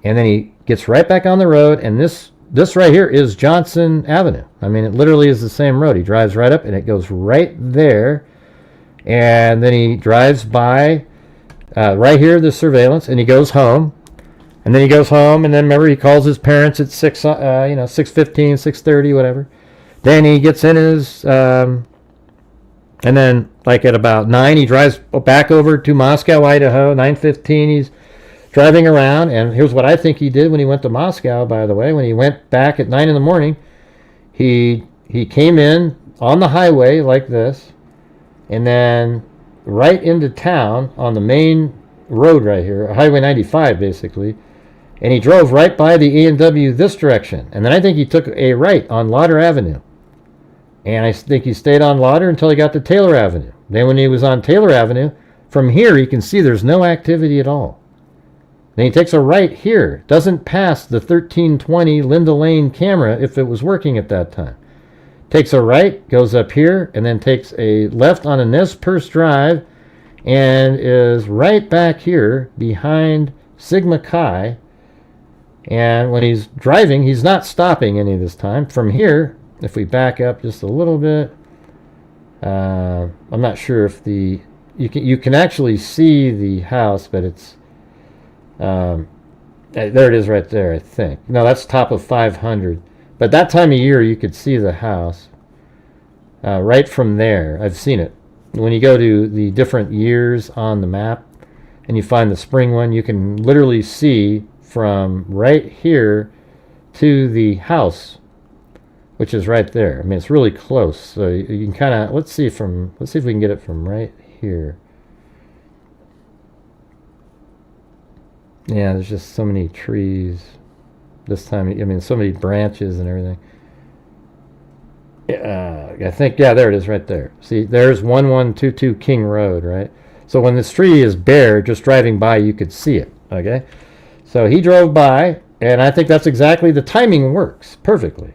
and then he gets right back on the road, and this right here is Johnson Avenue. I mean, it literally is the same road. He drives right up, and it goes right there. And then he drives by right here, the surveillance, and he goes home. And then he goes home, and then remember he calls his parents at 6:15, 6:30, whatever. Then he gets in his, and then like at about 9, he drives back over to Moscow, Idaho. 9:15, he's driving around, and here's what I think he did when he went to Moscow, by the way. When he went back at 9 in the morning, he came in on the highway like this, and then right into town on the main road right here, Highway 95 basically, and he drove right by the A&W this direction, and then I think he took a right on Lauder Avenue, and I think he stayed on Lauder until he got to Taylor Avenue. Then when he was on Taylor Avenue, from here you can see there's no activity at all. Then he takes a right here, doesn't pass the 1320 Linda Lane camera if it was working at that time. Takes a right, goes up here, and then takes a left on a Nez Perce Drive, and is right back here behind Sigma Chi. And when he's driving, he's not stopping any of this time. From here, if we back up just a little bit, I'm not sure if you can actually see the house, but it's there it is right there, I think. No, that's top of 500. But that time of year, you could see the house right from there. I've seen it. When you go to the different years on the map and you find the spring one, you can literally see from right here to the house, which is right there. I mean, it's really close. So you can kind of, let's see if we can get it from right here. Yeah, there's just so many trees this time. I mean, so many branches and everything. I think, yeah, there it is right there. See, there's 1122 King Road, right? So when this tree is bare, just driving by, you could see it, okay? So he drove by, and I think that's exactly, the timing works perfectly.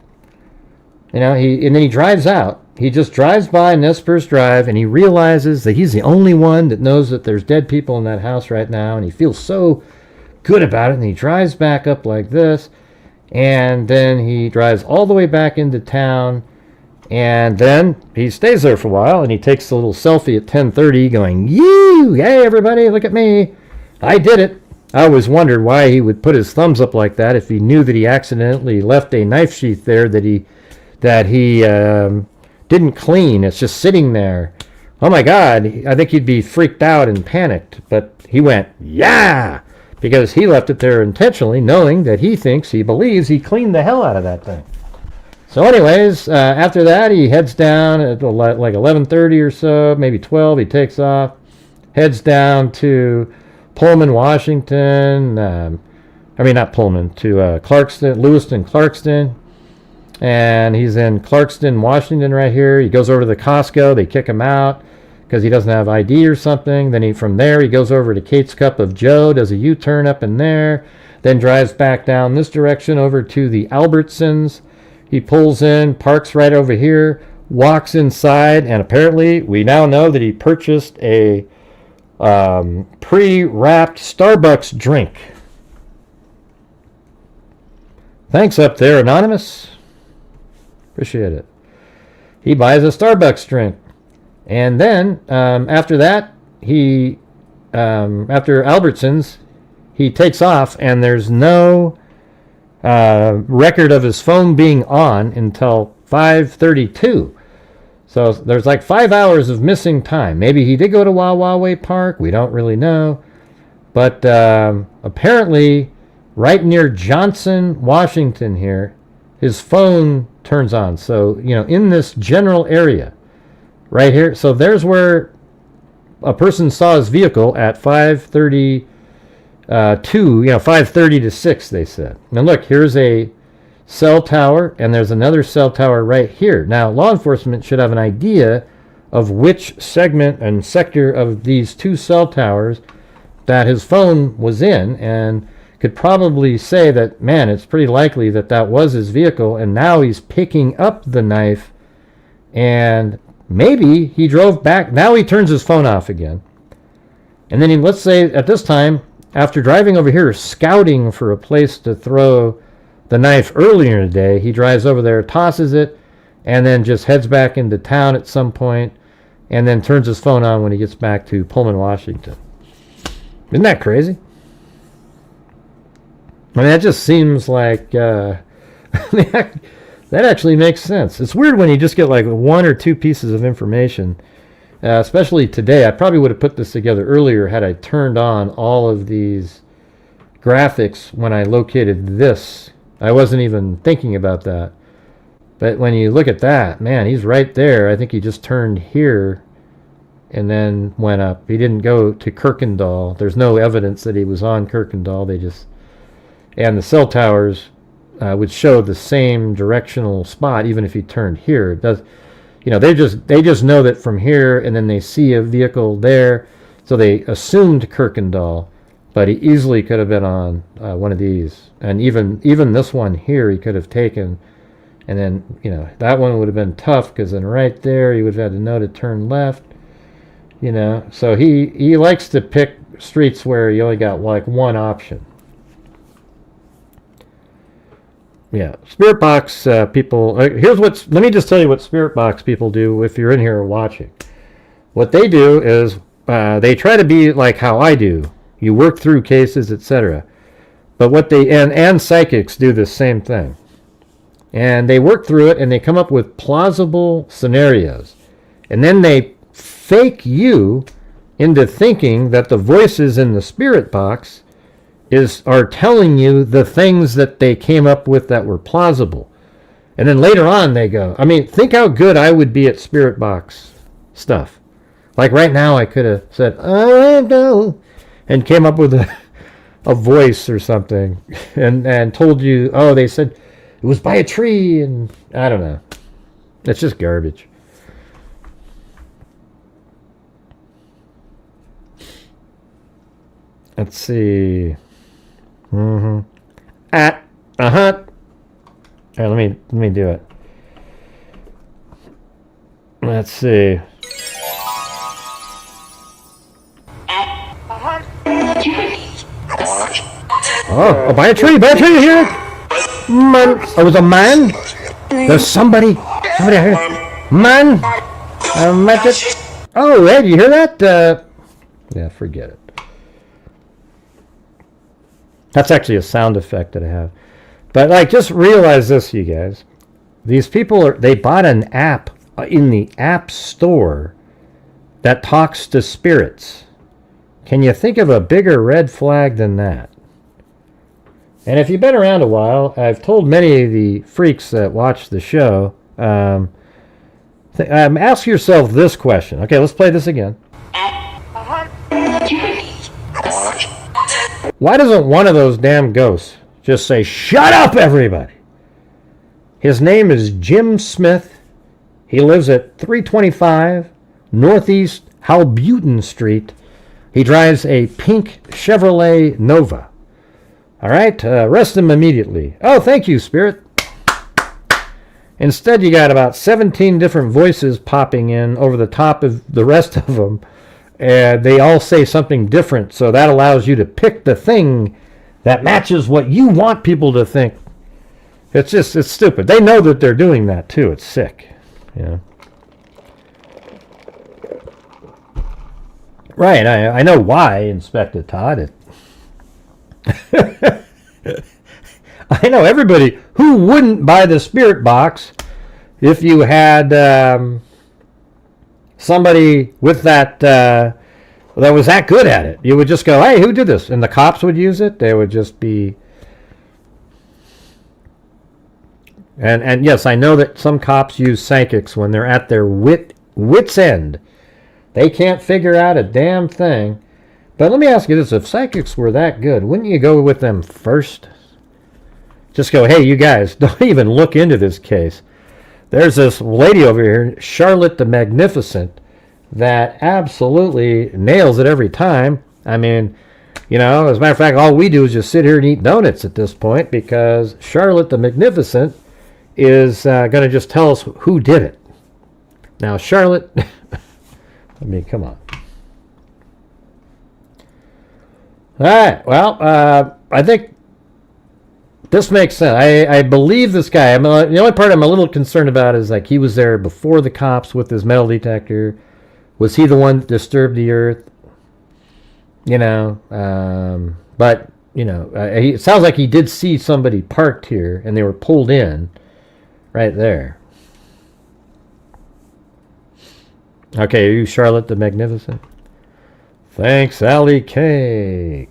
You know, and then he drives out. He just drives by Nez Perce Drive, and he realizes that he's the only one that knows that there's dead people in that house right now, and he feels so good about it, and he drives back up like this, and then he drives all the way back into town, and then he stays there for a while, and he takes a little selfie at 10:30 going, "Yee! Hey, everybody, look at me. I did it." I always wondered why he would put his thumbs up like that if he knew that he accidentally left a knife sheath there that he didn't clean. It's just sitting there. Oh my God, I think he'd be freaked out and panicked, but he went, "Yeah!" because he left it there intentionally, knowing that he believes he cleaned the hell out of that thing. So anyways, after that, he heads down at like 11:30 or so, maybe 12. He takes off, heads down to Pullman, Washington. Not Pullman, to Clarkston, Lewiston, Clarkston. And he's in Clarkston, Washington right here. He goes over to the Costco. They kick him out because he doesn't have ID or something. Then from there, he goes over to Kate's Cup of Joe, does a U-turn up in there, then drives back down this direction over to the Albertsons. He pulls in, parks right over here, walks inside, and apparently we now know that he purchased a pre-wrapped Starbucks drink. Thanks up there, Anonymous. Appreciate it. He buys a Starbucks drink. And then, after that, after Albertsons, he takes off, and there's no record of his phone being on until 5:32. So there's like 5 hours of missing time. Maybe he did go to Wawa Park. We don't really know. But apparently, right near Johnson, Washington here, his phone turns on. So, in this general area, right here. So there's where a person saw his vehicle at 5:32, 5:30 to 6, they said. Now look, here's a cell tower, and there's another cell tower right here. Now, law enforcement should have an idea of which segment and sector of these two cell towers that his phone was in, and could probably say that, man, it's pretty likely that that was his vehicle, and now he's picking up the knife, and maybe he drove back. Now he turns his phone off again. And then let's say at this time, after driving over here, scouting for a place to throw the knife earlier in the day, he drives over there, tosses it, and then just heads back into town at some point, and then turns his phone on when he gets back to Pullman, Washington. Isn't that crazy? I mean, that just seems like that actually makes sense. It's weird when you just get like one or two pieces of information, especially today. I probably would have put this together earlier had I turned on all of these graphics when I located this. I wasn't even thinking about that. But when you look at that, man, he's right there. I think he just turned here and then went up. He didn't go to Kirkendall. There's no evidence that he was on Kirkendall. And the cell towers would show the same directional spot even if he turned here. It does, they just know that from here, and then they see a vehicle there, so they assumed Kirkendall, but he easily could have been on one of these, and even this one here he could have taken, and then that one would have been tough because then right there he would have had to know to turn left, So he likes to pick streets where you only got like one option. Yeah, Spirit Box people. Let me just tell you what Spirit Box people do if you're in here watching. What they do is they try to be like how I do. You work through cases, etc. But what and psychics do the same thing. And they work through it and they come up with plausible scenarios. And then they fake you into thinking that the voices in the Spirit Box are telling you the things that they came up with that were plausible. And then later on they go, think how good I would be at Spirit Box stuff. Like right now I could have said, I know, and came up with a voice or something and told you, they said it was by a tree, and I don't know. It's just garbage. Let's see. All right, let me do it. Let's see. Oh, by a tree, here. Man, it was a man. There's somebody here. Man, oh, hey, do you hear that? Yeah, forget it. That's actually a sound effect that I have. But just realize this, you guys. These people they bought an app in the App Store that talks to spirits. Can you think of a bigger red flag than that? And if you've been around a while, I've told many of the freaks that watch the show, ask yourself this question. Okay, let's play this again. Why doesn't one of those damn ghosts just say, "Shut up, everybody"? His name is Jim Smith. He lives at 325 Northeast Halbutin Street. He drives a pink Chevrolet Nova. All right, arrest him immediately. Oh, thank you, Spirit. Instead, you got about 17 different voices popping in over the top of the rest of them. And they all say something different, so that allows you to pick the thing that matches what you want people to think. It's stupid. They know that they're doing that, too. It's sick. Right, I know why, Inspector Todd. I know everybody who wouldn't buy the Spirit Box if you had somebody with that was that good at it. You would just go, "Hey, who did this?" And the cops would use it. They would just be... And yes, I know that some cops use psychics when they're at their wit's end. They can't figure out a damn thing. But let me ask you this. If psychics were that good, wouldn't you go with them first? Just go, "Hey, you guys, don't even look into this case. There's this lady over here, Charlotte the Magnificent, that absolutely nails it every time. As a matter of fact, all we do is just sit here and eat donuts at this point because Charlotte the Magnificent is going to just tell us who did it." Now, Charlotte, come on. All right, well, I think this makes sense. I believe this guy. The only part I'm a little concerned about is he was there before the cops with his metal detector. Was he the one that disturbed the earth? But it sounds like he did see somebody parked here and they were pulled in right there. Okay, are you Charlotte the Magnificent? Thanks, Allie Cake.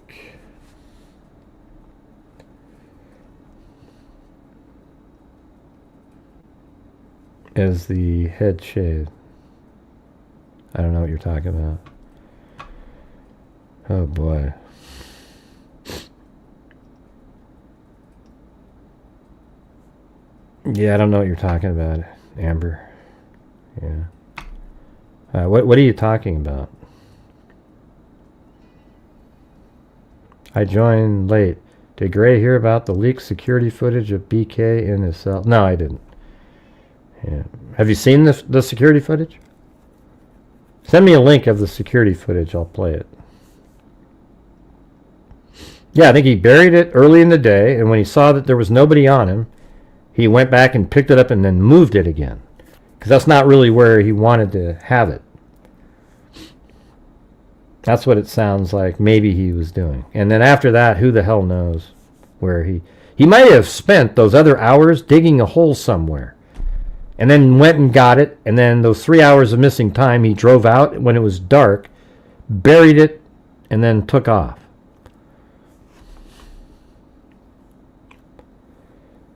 As the head shade. I don't know what you're talking about. Oh boy. Yeah, I don't know what you're talking about, Amber. Yeah. What are you talking about? I joined late. Did Gray hear about the leaked security footage of BK in his cell? No, I didn't. Yeah. Have you seen the security footage? Send me a link of the security footage. I'll play it. Yeah, I think he buried it early in the day, and when he saw that there was nobody on him, he went back and picked it up and then moved it again. Because that's not really where he wanted to have it. That's what it sounds like maybe he was doing. And then after that, who the hell knows where he might have spent those other hours digging a hole somewhere. And then went and got it. And then those 3 hours of missing time, he drove out when it was dark, buried it, and then took off.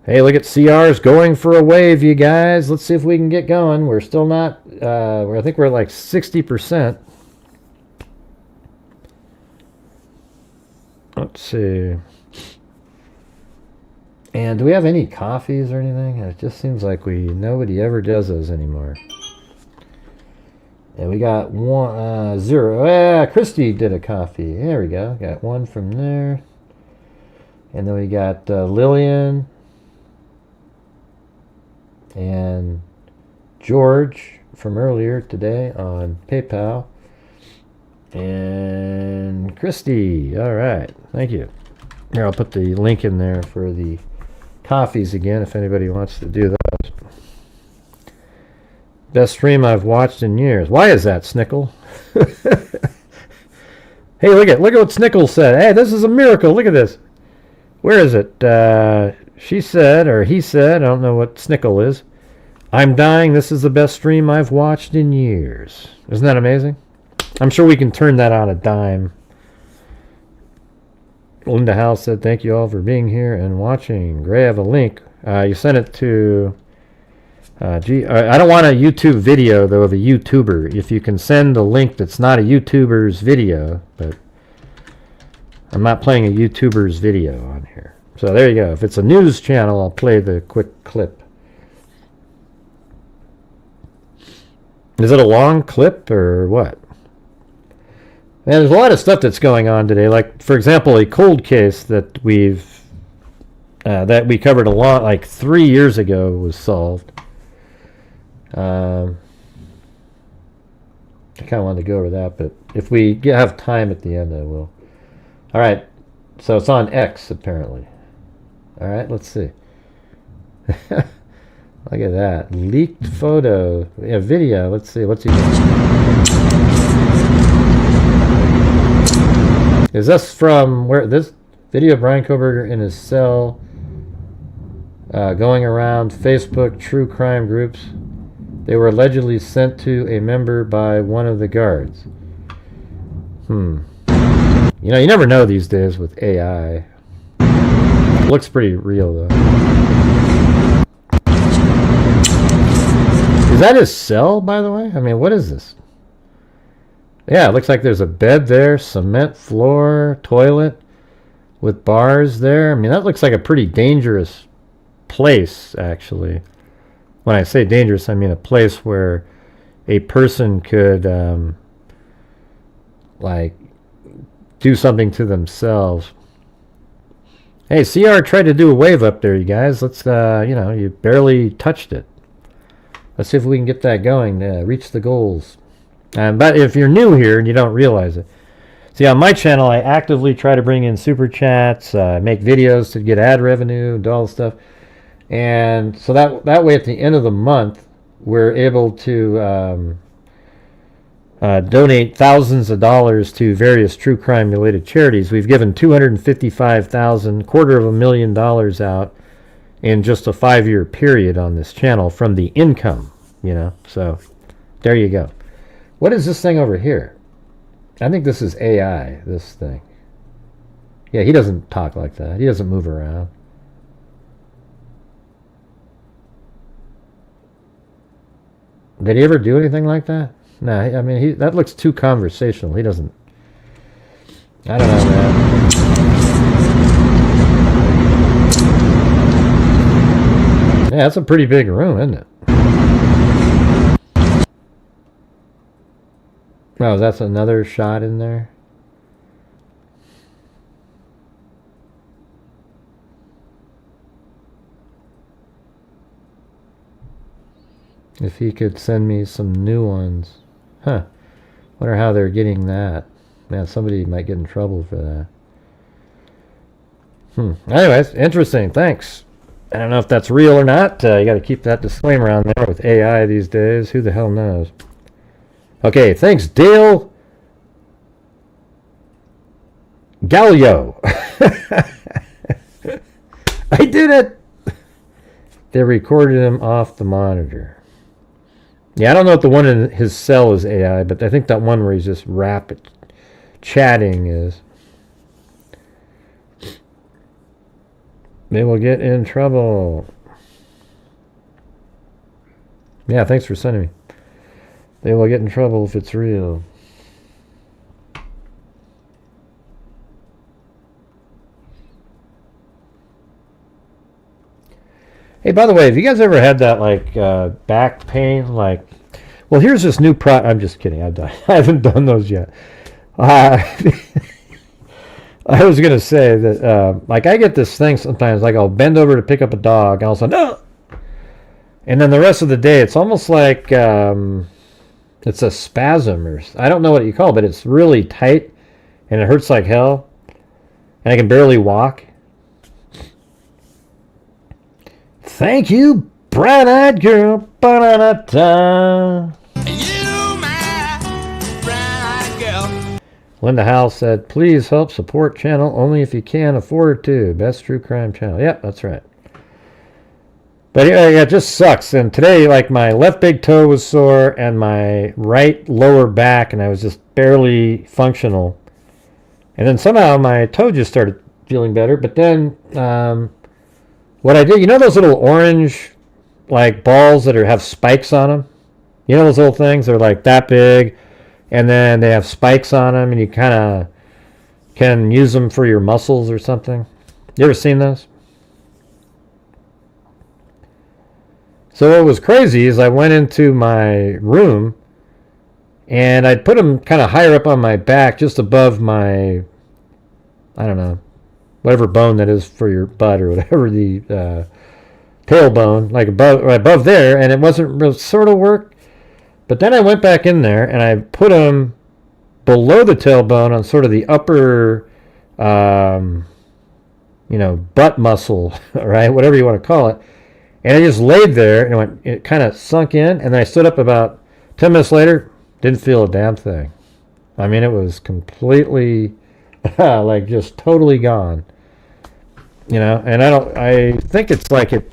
Hey, look at CR's going for a wave, you guys. Let's see if we can get going. We're still not, I think we're at like 60%. Let's see. And do we have any coffees or anything? It just seems like nobody ever does those anymore. And we got 0. Yeah, Christy did a coffee. There we go. Got one from there. And then we got Lillian. And George from earlier today on PayPal. And Christy. All right. Thank you. Here, I'll put the link in there for the coffees again if anybody wants to do those. Best stream I've watched in years. Why is that, Snickle? Hey, look at what Snickle said. Hey, this is a miracle. Look at this. Where is it? She said, or he said, I don't know what Snickle is. I'm dying. This is the best stream I've watched in years. Isn't that amazing? I'm sure we can turn that on a dime. Linda House said, thank you all for being here and watching. Gray, I have a link. You sent it to... I don't want a YouTube video, though, of a YouTuber. If you can send a link that's not a YouTuber's video, but I'm not playing a YouTuber's video on here. So there you go. If it's a news channel, I'll play the quick clip. Is it a long clip or what? Man, there's a lot of stuff that's going on today. Like, for example, a cold case that we covered like 3 years ago was solved. I kind of wanted to go over that, but if we have time at the end, I will. All right, so it's on X apparently. All right, let's see. Look at that leaked photo, video. Let's see what's he doing. Is this from where this video of Bryan Kohberger in his cell going around Facebook true crime groups? They were allegedly sent to a member by one of the guards. You know, you never know these days with AI. Looks pretty real though. Is that his cell, by the way? I mean, what is this? Yeah, it looks like there's a bed there, cement floor, toilet with bars there. I mean, that looks like a pretty dangerous place, actually. When I say dangerous, I mean a place where a person could, like, do something to themselves. Hey, CR tried to do a wave up there, you guys. Let's, you know, you barely touched it. Let's see if we can get that going to reach the goals. But if you're new here and you don't realize it, see, on my channel, I actively try to bring in super chats, make videos to get ad revenue, do all the stuff. And so that way, at the end of the month, we're able to donate thousands of dollars to various true crime related charities. We've given $255,000, $250,000 out in just a 5-year period on this channel from the income, you know. So there you go. What is this thing over here? I think this is AI, this thing. Yeah, he doesn't talk like that. He doesn't move around. Did he ever do anything like that? No, I mean, that looks too conversational. He doesn't... I don't know, man. Yeah, that's a pretty big room, isn't it? Oh, that's another shot in there? If he could send me some new ones. Huh. Wonder how they're getting that. Man, somebody might get in trouble for that. Anyways, interesting. Thanks. I don't know if that's real or not. You got to keep that disclaimer on there with AI these days. Who the hell knows? Okay, thanks, Dale Gallio. I did it. They recorded him off the monitor. Yeah, I don't know if the one in his cell is AI, but I think that one where he's just rapid chatting is. They will get in trouble. Yeah, thanks for sending me. They will get in trouble if it's real. Hey, by the way, have you guys ever had that, like, back pain? Like, well, here's this new I'm just kidding. I haven't done those yet. I was going to say that, like, I get this thing sometimes, like, I'll bend over to pick up a dog, and all of a sudden, no! And then the rest of the day, it's almost like it's a spasm, or I don't know what you call it, but it's really tight, and it hurts like hell, and I can barely walk. Thank you, bright-eyed girl. Ba-da-da-da. You, my bright-eyed girl. Linda Howell said, please help support channel only if you can afford to. Best true crime channel. Yep, that's right. But yeah, it just sucks. And today, like, my left big toe was sore and my right lower back, and I was just barely functional. And then somehow my toe just started feeling better. But then what I did, you know those little orange, like, balls that have spikes on them? You know those little things? They're like that big, and then they have spikes on them, and you kind of can use them for your muscles or something. You ever seen those? So what was crazy is I went into my room, and I put them kind of higher up on my back, just above my, I don't know, whatever bone that is for your butt, or whatever the tailbone, like above there, and it wasn't real sort of work. But then I went back in there and I put them below the tailbone on sort of the upper, butt muscle, right? Whatever you want to call it. And I just laid there and it kind of sunk in, and then I stood up about 10 minutes later, didn't feel a damn thing. I mean, it was completely, like, just totally gone. You know, and I think it's like it,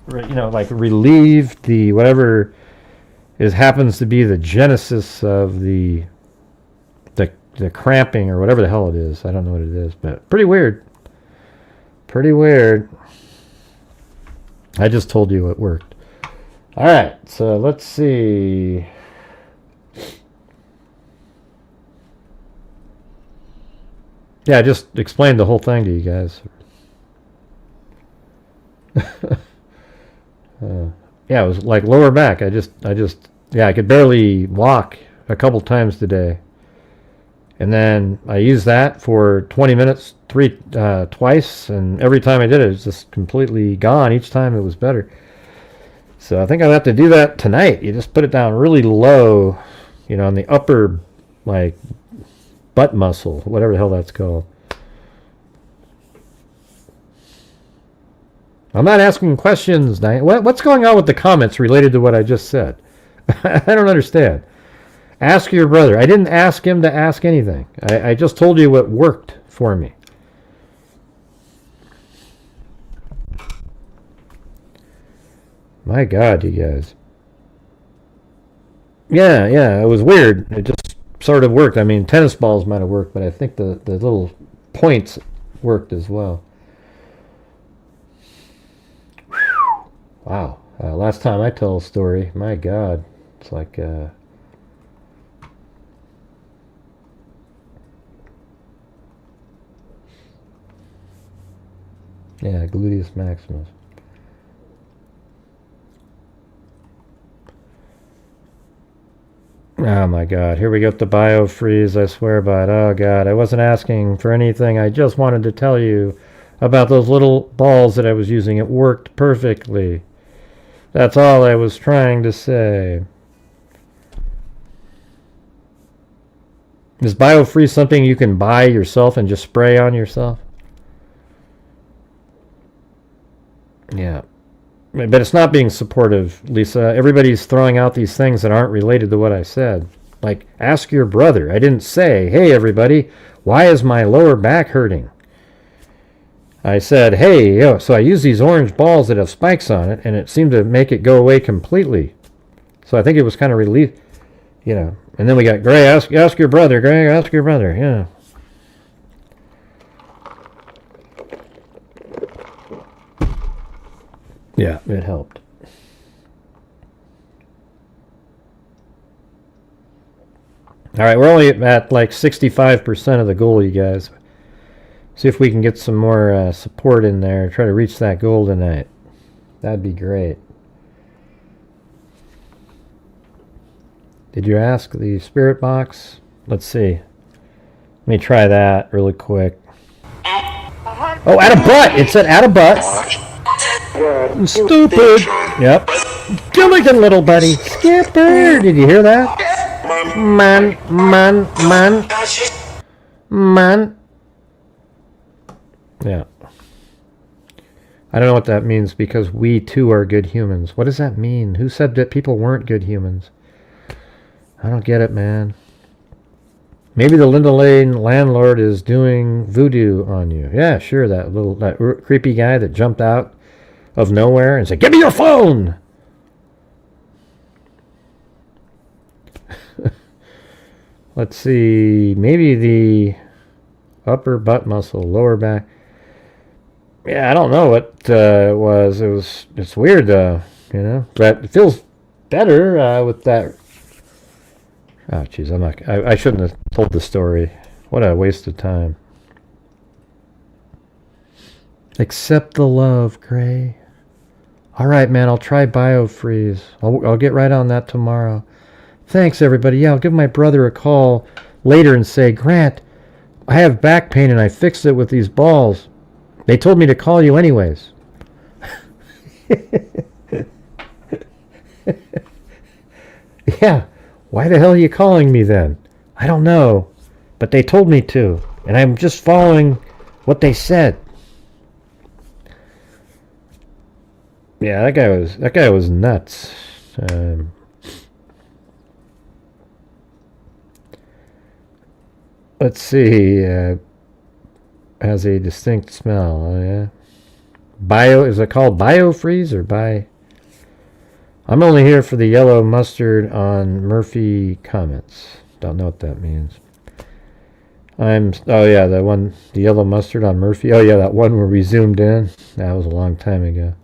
like relieved the whatever happens to be the genesis of the cramping or whatever the hell it is. I don't know what it is, but pretty weird. Pretty weird. I just told you it worked. All right, so let's see. Yeah, I just explained the whole thing to you guys. Yeah, it was like lower back. I could barely walk a couple times today, and then I used that for 20 minutes twice, and every time I did it, it was just completely gone. Each time it was better. So I think I'll have to do that tonight. You just put it down really low, on the upper, like, butt muscle, whatever the hell that's called. I'm not asking questions, Diane. What's going on with the comments related to what I just said? I don't understand. Ask your brother. I didn't ask him to ask anything. I just told you what worked for me. My God, you guys. Yeah, it was weird. It just sort of worked. I mean, tennis balls might have worked, but I think the little points worked as well. Wow. Last time I tell a story, my God, it's like, Yeah, gluteus maximus. Oh my god, here we got the biofreeze, I swear by it. Oh god, I wasn't asking for anything. I just wanted to tell you about those little balls that I was using. It worked perfectly. That's all I was trying to say. Is biofreeze something you can buy yourself and just spray on yourself? Yeah. But it's not being supportive, Lisa. Everybody's throwing out these things that aren't related to what I said. Like, ask your brother. I didn't say, hey, everybody, why is my lower back hurting? I said, hey, yo, so I use these orange balls that have spikes on it, and it seemed to make it go away completely. So I think it was kind of relief, you know. And then we got, Gray, ask your brother, Gray, ask your brother, yeah. Yeah, it helped. All right, we're only at like 65% of the goal, you guys. See if we can get some more support in there. Try to reach that goal tonight. That'd be great. Did you ask the spirit box? Let's see. Let me try that really quick. Oh, at a butt! It said at a butt. Stupid. Yep. Gilligan, little buddy. Skipper. Did you hear that? Man. Yeah. I don't know what that means because we too are good humans. What does that mean? Who said that people weren't good humans? I don't get it, man. Maybe the Linda Lane landlord is doing voodoo on you. Yeah, sure. That creepy guy that jumped out of nowhere and said, "Give me your phone!" Let's see. Maybe the upper butt muscle, lower back. Yeah, I don't know what it was. It's weird, you know. But it feels better with that. Oh, jeez, I shouldn't have told the story. What a waste of time. Accept the love, Gray. All right, man, I'll try biofreeze. I'll get right on that tomorrow. Thanks, everybody. Yeah, I'll give my brother a call later and say, Grant, I have back pain and I fixed it with these balls. They told me to call you anyways. Yeah, why the hell are you calling me then? I don't know, but they told me to, and I'm just following what they said. Yeah, that guy was nuts. Let's see. Has a distinct smell. Oh yeah. Is it called biofreeze or bi? I'm only here for the yellow mustard on Murphy comments. Don't know what that means. Oh yeah, the yellow mustard on Murphy. Oh yeah, that one where we zoomed in. That was a long time ago.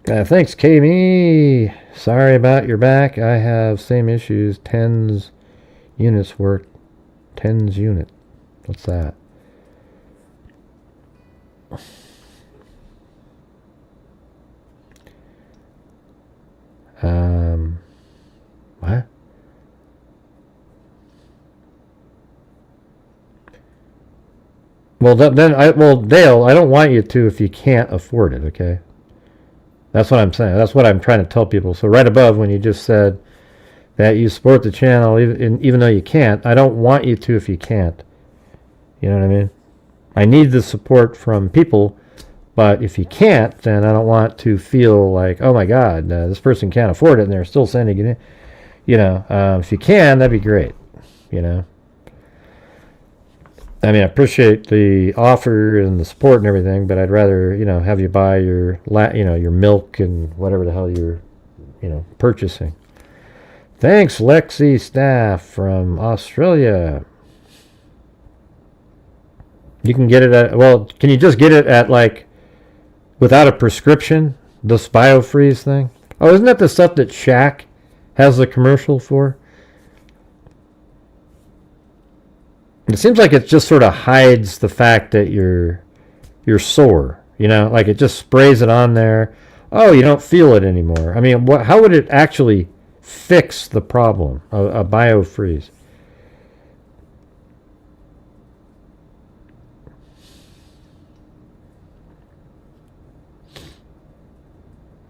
Thanks, Kaylee. Sorry about your back. I have same issues. Tens units work. Tens unit. What's that? What? Well, Dale, I don't want you to if you can't afford it, okay? That's what I'm saying. That's what I'm trying to tell people. So right above when you just said that you support the channel even though you can't, I don't want you to if you can't. You know what I mean? I need the support from people, but if you can't, then I don't want to feel like, oh my God, this person can't afford it and they're still sending it in. You know, if you can, that'd be great. You know? I mean, I appreciate the offer and the support and everything, but I'd rather, you know, have you buy your milk and whatever the hell you're, you know, purchasing. Thanks, Lexi Staff from Australia. You can get it at, well, can you just get it at, like, without a prescription? This biofreeze thing? Oh, isn't that the stuff that Shaq has the commercial for? It seems like it just sort of hides the fact that you're you're sore. Like it just sprays it on there. Oh, you don't feel it anymore. I mean, how would it actually fix the problem, a biofreeze?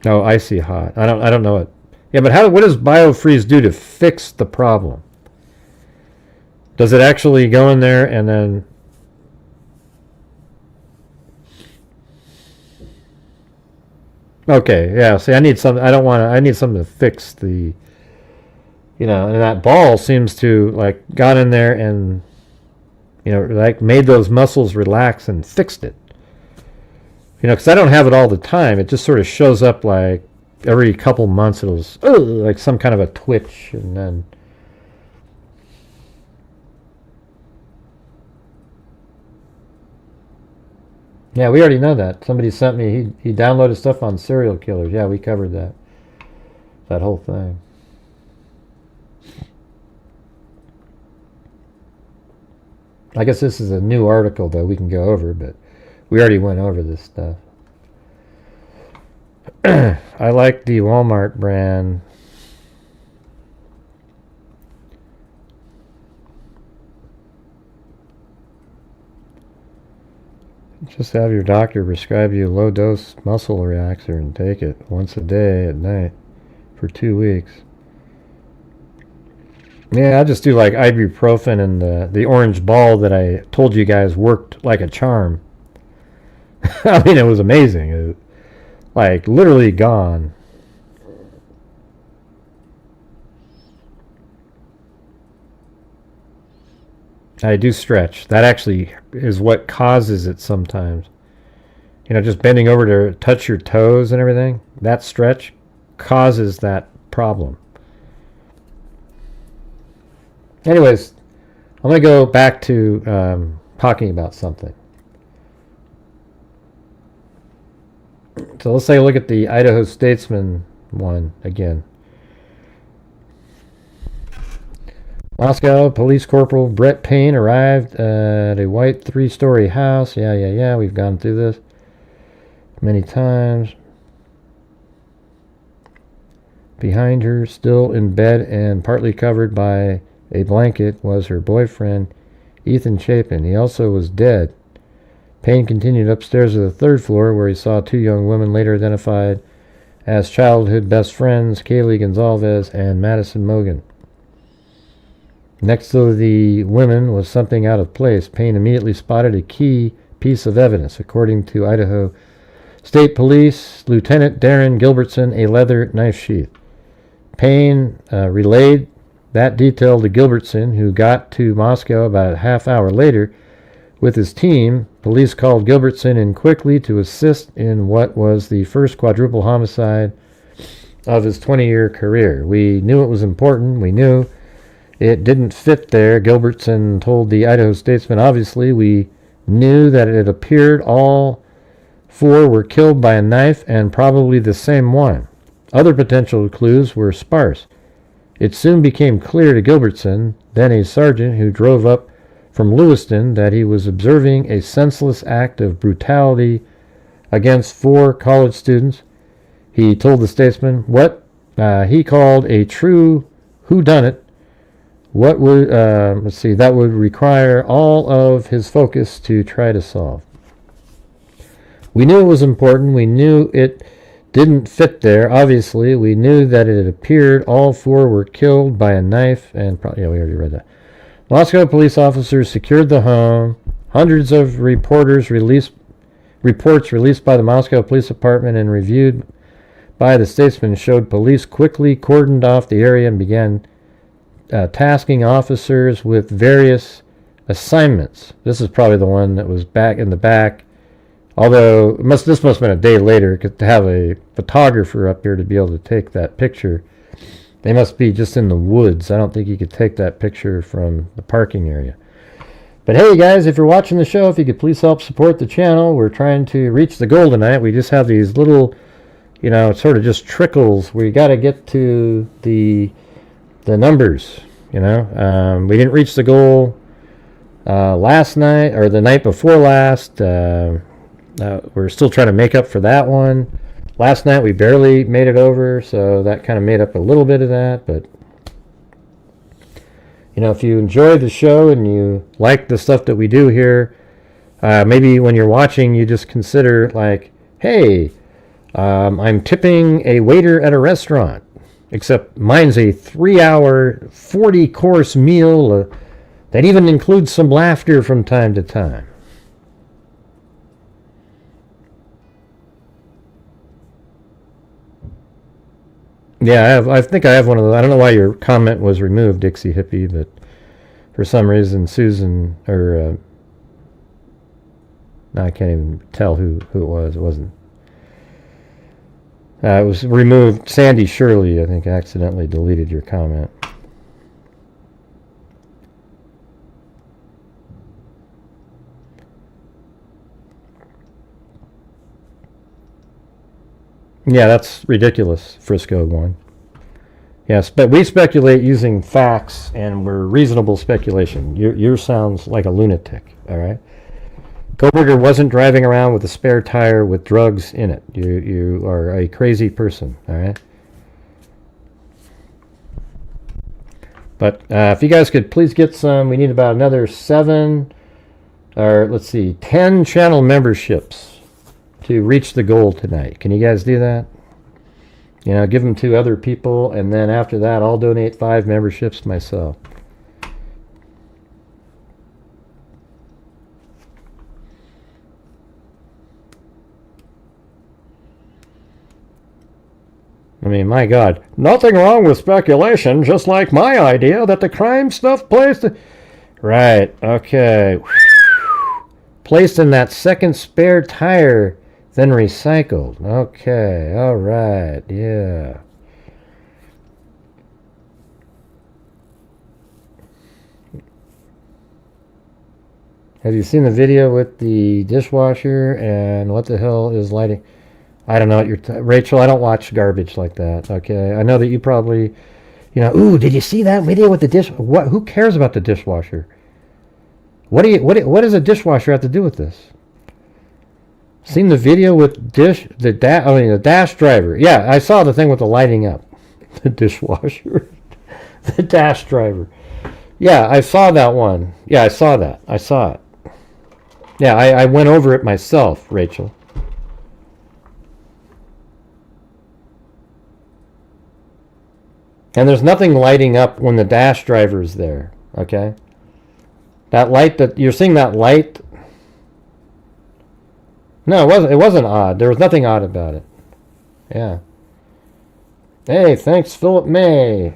Oh, icy hot. I don't know it. Yeah, but what does biofreeze do to fix the problem? Does it actually go in there and then... Okay, yeah, see, I need something, I need something to fix the, and that ball seems to, like, got in there and, like, made those muscles relax and fixed it. Because I don't have it all the time. It just sort of shows up, like, every couple months it'll, like some kind of a twitch, and then... Yeah, we already know that. Somebody sent me, he downloaded stuff on serial killers. Yeah, we covered that whole thing. I guess this is a new article, though, we can go over, but we already went over this stuff. I like the Walmart brand. Just have your doctor prescribe you a low-dose muscle relaxer and take it once a day at night for 2 weeks. Yeah, I just do like ibuprofen and the orange ball that I told you guys worked like a charm. I mean, it was amazing. It was, like, literally gone. I do stretch. That actually is what causes it sometimes. Just bending over to touch your toes and everything, that stretch causes that problem. Anyways, I'm going to go back to talking about something. So let's take a look at the Idaho Statesman one again. Moscow Police Corporal Brett Payne arrived at a white 3-story house. Yeah, we've gone through this many times. Behind her, still in bed and partly covered by a blanket, was her boyfriend, Ethan Chapin. He also was dead. Payne continued upstairs to the 3rd floor, where he saw 2 young women later identified as childhood best friends, Kaylee Goncalves and Madison Mogen. Next to the women was something out of place. Payne immediately spotted a key piece of evidence. According to Idaho State Police Lieutenant Darren Gilbertson, a leather knife sheath. Payne relayed that detail to Gilbertson, who got to Moscow about a half hour later with his team. Police called Gilbertson in quickly to assist in what was the first quadruple homicide of his 20-year career. We knew it was important. We knew it didn't fit there, Gilbertson told the Idaho Statesman. Obviously, we knew that it appeared all 4 were killed by a knife, and probably the same one. Other potential clues were sparse. It soon became clear to Gilbertson, then a sergeant who drove up from Lewiston, that he was observing a senseless act of brutality against 4 college students. He told the Statesman what he called a true whodunit. What would, that would require all of his focus to try to solve. We knew it was important. We knew it didn't fit there. Obviously, we knew that it appeared all 4 were killed by a knife, and we already read that. Moscow police officers secured the home. Hundreds of reports released by the Moscow Police Department and reviewed by the Statesman showed police quickly cordoned off the area and began tasking officers with various assignments. This is probably the one that was back in the back. Although this must have been a day later, to have a photographer up here to be able to take that picture. They must be just in the woods. I don't think you could take that picture from the parking area. But hey guys, if you're watching the show, if you could please help support the channel. We're trying to reach the goal tonight. We just have these little, sort of just trickles. We got to get to the numbers. We didn't reach the goal last night or the night before last. We're still trying to make up for that one. Last night we barely made it over, so that kind of made up a little bit of that. But you know, if you enjoy the show and you like the stuff that we do here, maybe when you're watching, you just consider like, hey, I'm tipping a waiter at a restaurant, except mine's a 3-hour, 40-course meal that even includes some laughter from time to time. Yeah, I think I have one of those. I don't know why your comment was removed, Dixie Hippie, but for some reason Susan, or no, I can't even tell who it was. It wasn't. It was removed. Sandy Shirley, I think, accidentally deleted your comment. Yeah, that's ridiculous, Frisco one. Yes, but we speculate using facts, and we're reasonable speculation. Yours sounds like a lunatic, all right? Kohberger wasn't driving around with a spare tire with drugs in it. You are a crazy person, all right? But if you guys could please get some, we need about another 10 channel memberships to reach the goal tonight. Can you guys do that? You know, give them to other people, and then after that, I'll donate 5 memberships myself. I mean, my God. Nothing wrong with speculation, just like my idea that the crime stuff placed... Right, okay. Placed in that second spare tire, then recycled. Okay, all right, yeah. Have you seen the video with the dishwasher and what the hell is lighting? I don't know what you're... Rachel, I don't watch garbage like that, okay? I know that you probably, you know, ooh, did you see that video with the dish... What? Who cares about the dishwasher? What does a dishwasher have to do with this? Seen the video with the dash driver. Yeah, I saw the thing with the lighting up. The dishwasher. The dash driver. Yeah, I saw that one. Yeah, I saw that. I saw it. Yeah, I went over it myself, Rachel. And there's nothing lighting up when the dash driver is there, okay? That light that you're seeing, that light. No, it wasn't odd. There was nothing odd about it. Yeah. Hey, thanks, Philip May.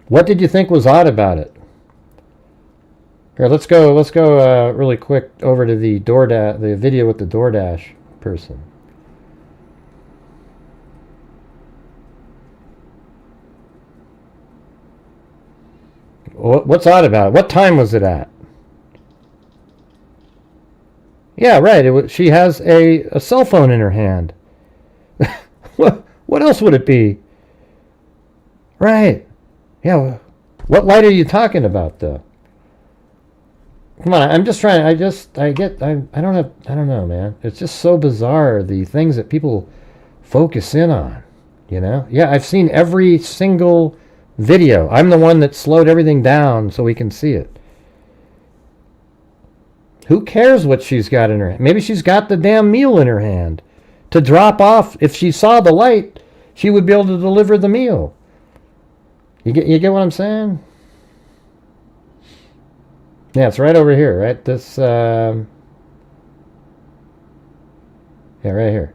What did you think was odd about it? Here, let's go really quick over to the video with the DoorDash person. What's odd about it? What time was it at? Yeah, right. She has a cell phone in her hand. What else would it be? Right. Yeah. What light are you talking about, though? Come on, I'm just trying. I don't know, man. It's just so bizarre, the things that people focus in on, you know? Yeah, I've seen every single video. I'm the one that slowed everything down so we can see it. Who cares what she's got in her hand? Maybe she's got the damn meal in her hand to drop off. If she saw the light, she would be able to deliver the meal. You get what I'm saying? Yeah, it's right over here, right? This, yeah, right here.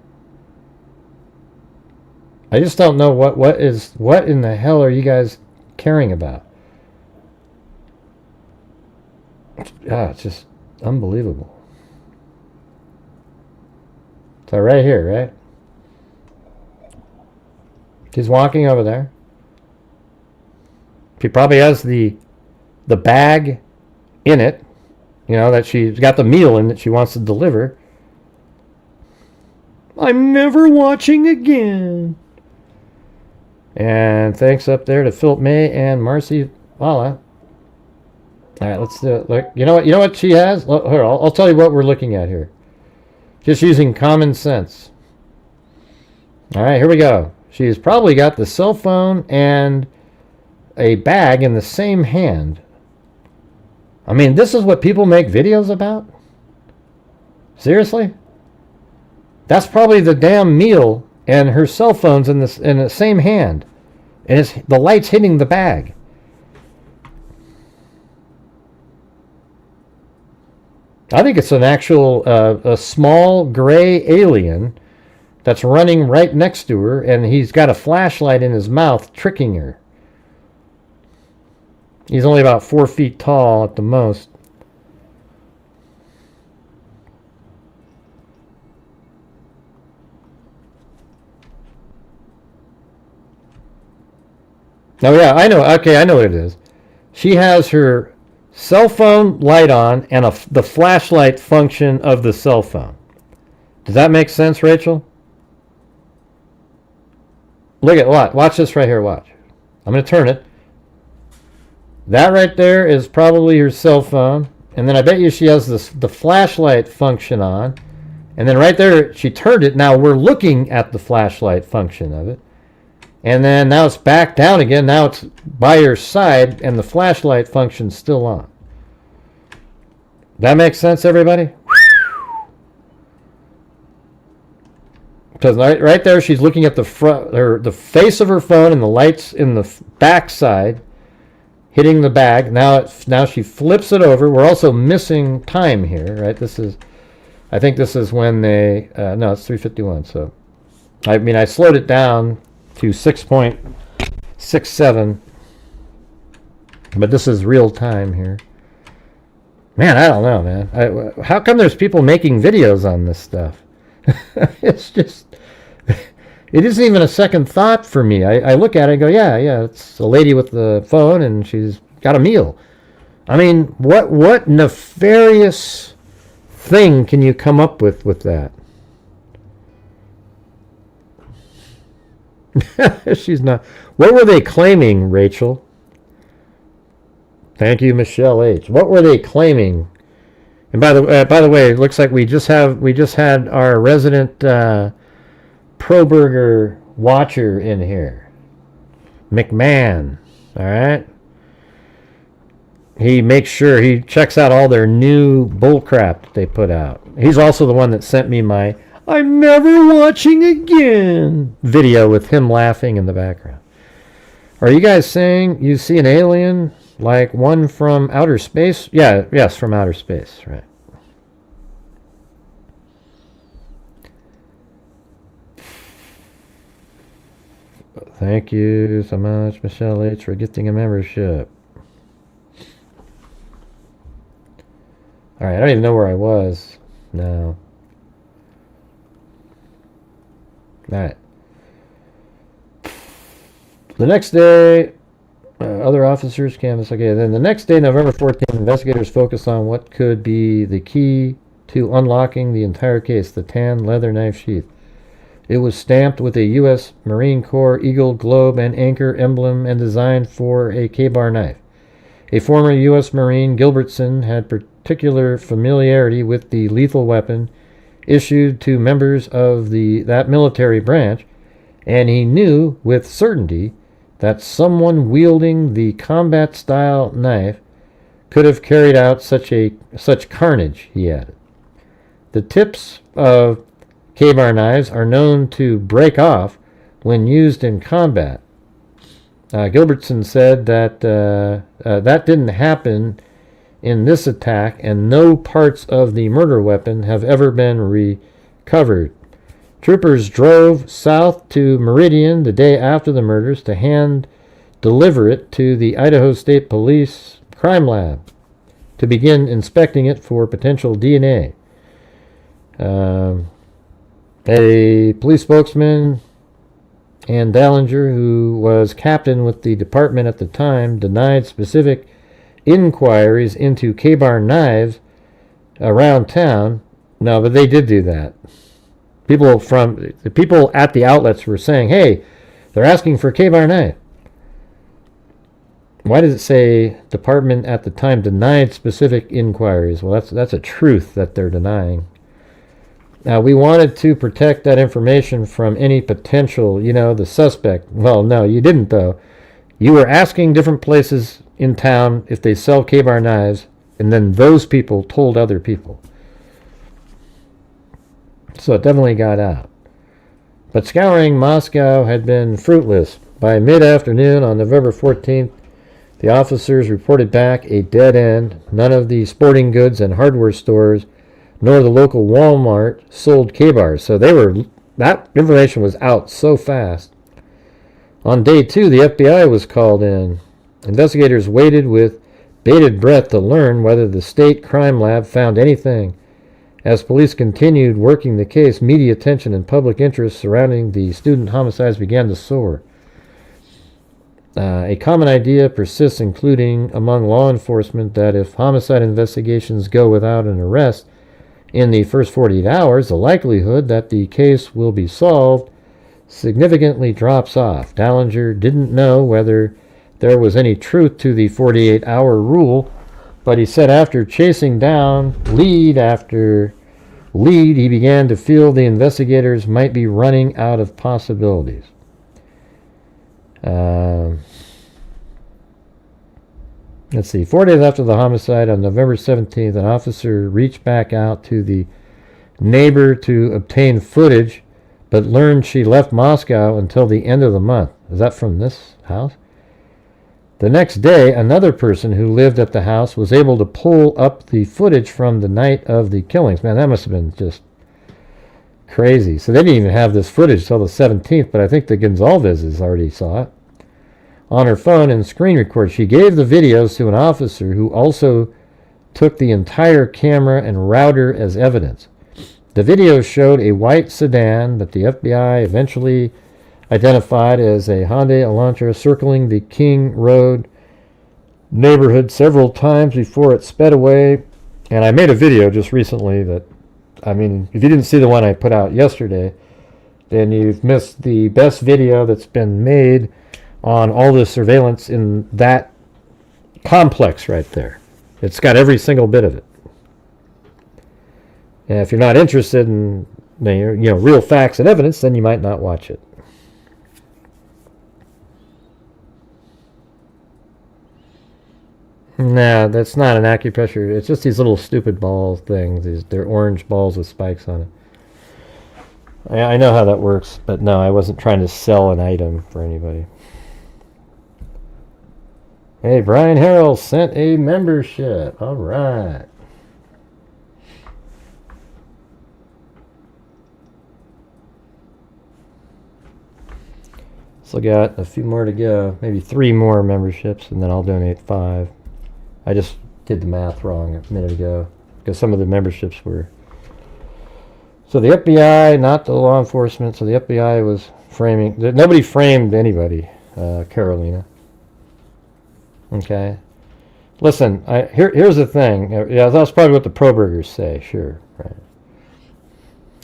I just don't know what in the hell are you guys caring about? It's just unbelievable. So right here, right? She's walking over there. She probably has the bag in it, you know, that she's got the meal in that she wants to deliver. I'm never watching again. And thanks up there to Philip May and Marcy Walla. All right, let's do it. Look, you know what? You know what she has? Look, here, I'll tell you what we're looking at here. Just using common sense. All right, here we go. She's probably got the cell phone and a bag in the same hand. I mean, this is what people make videos about? Seriously? That's probably the damn meal, and her cell phone's in the same hand. And the light's hitting the bag. I think it's an actual, a small gray alien that's running right next to her, and he's got a flashlight in his mouth tricking her. He's only about 4 feet tall at the most. Oh yeah, I know. Okay, I know what it is. She has her cell phone light on and the flashlight function of the cell phone. Does that make sense, Rachel? Look at what? Watch this right here. Watch. I'm going to turn it. That right there is probably her cell phone, and then I bet you she has the flashlight function on, and then right there she turned it. Now we're looking at the flashlight function of it. And then now it's back down again. Now it's by your side, and the flashlight function's still on. That makes sense, everybody? Because right there, she's looking at the front, the face of her phone, and the lights in the back side, hitting the bag. Now she flips it over. We're also missing time here, right? I think this is when they. No, it's 3:51. So, I mean, I slowed it down to 6.67, but this is real time here. Man, I don't know, man. How come there's people making videos on this stuff? It's just, it isn't even a second thought for me. I look at it and go, yeah, it's a lady with the phone and she's got a meal. I mean, what nefarious thing can you come up with that? She's not. What were they claiming, Rachel? Thank you, Michelle H. What were they claiming? And by the way, it looks like we just had our resident Kohberger watcher in here, McMahon. All right. He makes sure he checks out all their new bullcrap that they put out. He's also the one that sent me my "I'm never watching again" video with him laughing in the background. Are you guys saying you see an alien like one from outer space? Yes, from outer space, right. Thank you so much, Michelle H., for gifting a membership. All right, I don't even know where I was now. All right. The next day, other officers canvass. Okay, then the next day, November 14th, investigators focused on what could be the key to unlocking the entire case, the tan leather knife sheath. It was stamped with a U.S. Marine Corps eagle, globe, and anchor emblem and designed for a K-bar knife. A former U.S. Marine, Gilbertson, had particular familiarity with the lethal weapon issued to members of that military branch, and he knew with certainty that someone wielding the combat-style knife could have carried out such carnage, he added. The tips of K-bar knives are known to break off when used in combat. Gilbertson said that that didn't happen in this attack, and no parts of the murder weapon have ever been recovered. Troopers drove south to Meridian the day after the murders to hand deliver it to the Idaho State Police Crime Lab to begin inspecting it for potential DNA. A police spokesman, Ann Dallinger, who was captain with the department at the time, denied specific inquiries into K-bar knives around town. No, but they did do that. People at the outlets were saying, hey, they're asking for a K-bar knife. why does it say department at the time denied specific inquiries? Well, that's a truth that they're denying. Now, we wanted to protect that information from any potential, the suspect. Well, no, you didn't, though. You were asking different places in town if they sell K-bar knives, and then those people told other people. So it definitely got out. But scouring Moscow had been fruitless. By mid-afternoon on November 14th, the officers reported back a dead end. None of the sporting goods and hardware stores nor the local Walmart sold K-bars. So that information was out so fast. On day 2, the FBI was called in. Investigators waited with bated breath to learn whether the state crime lab found anything. As police continued working the case, media attention and public interest surrounding the student homicides began to soar. A common idea persists, including among law enforcement, that if homicide investigations go without an arrest in the first 48 hours, the likelihood that the case will be solved significantly drops off. Dallinger didn't know whether there was any truth to the 48-hour rule, but he said after chasing down lead after lead, he began to feel the investigators might be running out of possibilities. Let's see. 4 days after the homicide, on November 17th, an officer reached back out to the neighbor to obtain footage, but learned she left Moscow until the end of the month. Is that from this house? The next day, another person who lived at the house was able to pull up the footage from the night of the killings. Man, that must have been just crazy. So they didn't even have this footage till the 17th, but I think the Goncalves already saw it. On her phone and screen record, she gave the videos to an officer who also took the entire camera and router as evidence. The videos showed a white sedan that the FBI eventually identified as a Hyundai Elantra circling the King Road neighborhood several times before it sped away. And I made a video just recently that, if you didn't see the one I put out yesterday, then you've missed the best video that's been made on all the surveillance in that complex right there. It's got every single bit of it. And if you're not interested in real facts and evidence, then you might not watch it. Nah, that's not an acupressure. It's just these little stupid ball things. They're orange balls with spikes on it. I know how that works, but no, I wasn't trying to sell an item for anybody. Hey, Brian Harrell sent a membership. All right. Still got a few more to go. Maybe 3 more memberships, and then I'll donate 5. I just did the math wrong a minute ago because some of the memberships were... So the FBI, not the law enforcement. So the FBI was framing... Nobody framed anybody, Carolina. Okay. Listen, here's the thing. Yeah, that's probably what the Kohbergers say. Sure.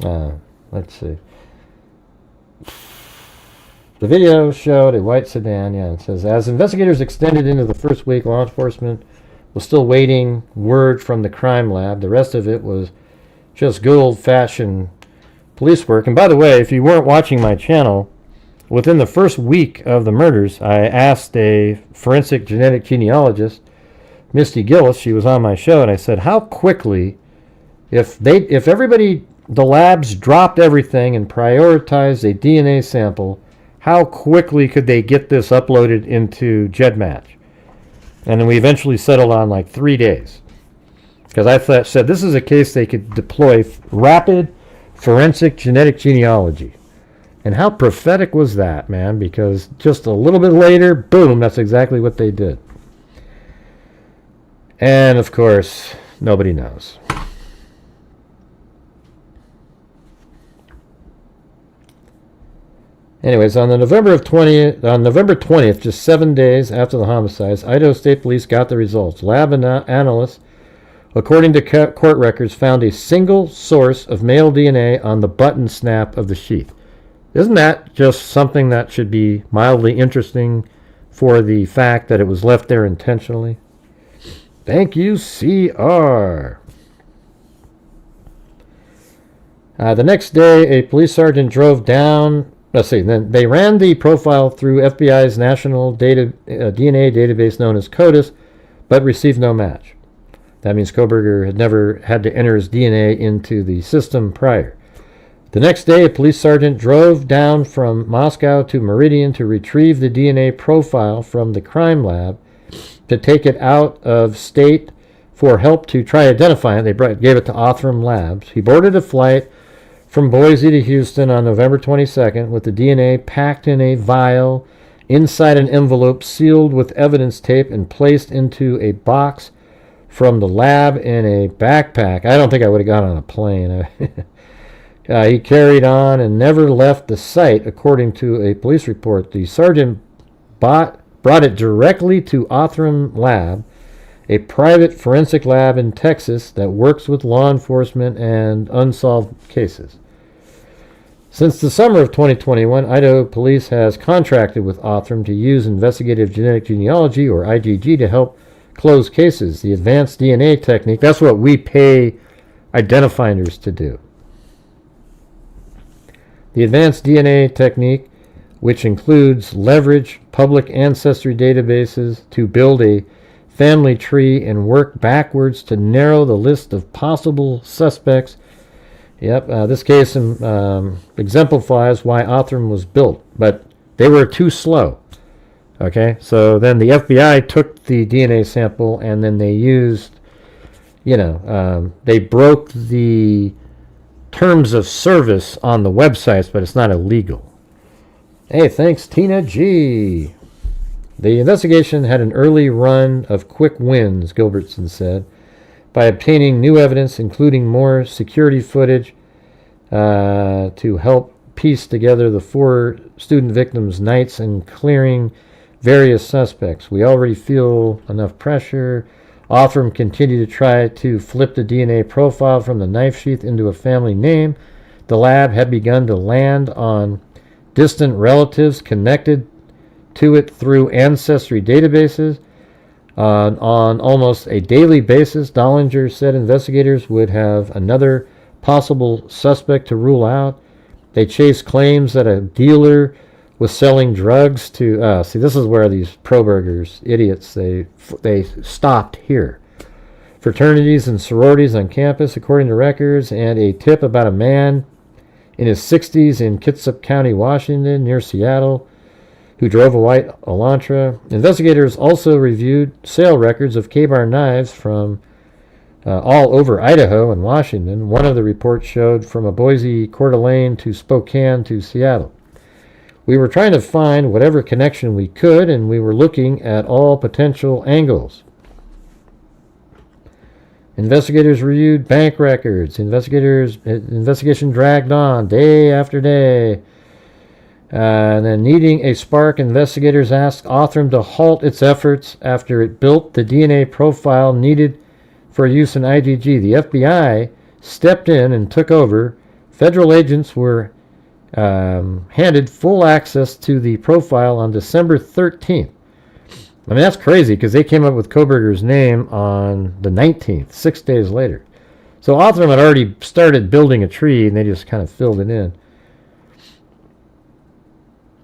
Right. Let's see. The video showed a white sedan. Yeah, it says, as investigators extended into the first week, law enforcement was still waiting word from the crime lab. The rest of it was just good old-fashioned police work. And by the way, if you weren't watching my channel, within the first week of the murders, I asked a forensic genetic genealogist, Misty Gillis, she was on my show, and I said, how quickly, if everybody, the labs dropped everything and prioritized a DNA sample, how quickly could they get this uploaded into GEDmatch? And then we eventually settled on like 3 days. Because I said this is a case they could deploy rapid forensic genetic genealogy. And how prophetic was that, man? Because just a little bit later, boom, that's exactly what they did. And, of course, nobody knows. Anyways, on November 20th, just 7 days after the homicides, Idaho State Police got the results. Lab analysts, according to court records, found a single source of male DNA on the button snap of the sheath. Isn't that just something that should be mildly interesting for the fact that it was left there intentionally. Thank you, CR. The next day, a police sergeant drove down. Then they ran the profile through FBI's national DNA database known as CODIS, but received no match. That means Kohberger had never had to enter his DNA into the system prior. The next day, a police sergeant drove down from Moscow to Meridian to retrieve the DNA profile from the crime lab to take it out of state for help to try identifying it. They gave it to Othram Labs. He boarded a flight from Boise to Houston on November 22nd with the DNA packed in a vial inside an envelope sealed with evidence tape and placed into a box from the lab in a backpack. I don't think I would have gone on a plane. He carried on and never left the site, according to a police report. The sergeant brought it directly to Othram Lab, a private forensic lab in Texas that works with law enforcement and unsolved cases. Since the summer of 2021, Idaho police has contracted with Othram to use investigative genetic genealogy, or IgG, to help close cases. The advanced DNA technique, that's what we pay identifiers to do. The advanced DNA technique, which includes leverage public ancestry databases to build a family tree and work backwards to narrow the list of possible suspects. This case exemplifies why Othram was built, but they were too slow. Okay, so then the FBI took the DNA sample and then they used, they broke the terms of service on the websites, but it's not illegal. Hey, thanks, Tina G. The investigation had an early run of quick wins, Gilbertson said, by obtaining new evidence, including more security footage, to help piece together the 4 student victims' nights and clearing various suspects. We already feel enough pressure. Othram continued to try to flip the DNA profile from the knife sheath into a family name. The lab had begun to land on distant relatives connected to it through ancestry databases. On almost a daily basis, Dollinger said investigators would have another possible suspect to rule out. They chased claims that a dealer was selling drugs to... see, this is where these Kohbergers, idiots, they stopped here. Fraternities and sororities on campus, according to records, and a tip about a man in his 60s in Kitsap County, Washington, near Seattle, who drove a white Elantra. Investigators also reviewed sale records of K-Bar knives from all over Idaho and Washington. One of the reports showed from a Boise Coeur d'Alene to Spokane to Seattle. We were trying to find whatever connection we could, and we were looking at all potential angles. Investigators reviewed bank records. Investigation dragged on day after day. And then, needing a spark, investigators asked Othram to halt its efforts after it built the DNA profile needed for use in IgG. The FBI stepped in and took over. Federal agents were handed full access to the profile on December 13th. I mean, that's crazy because they came up with Kohberger's name on the 19th, 6 days later. So Othram had already started building a tree and they just kind of filled it in.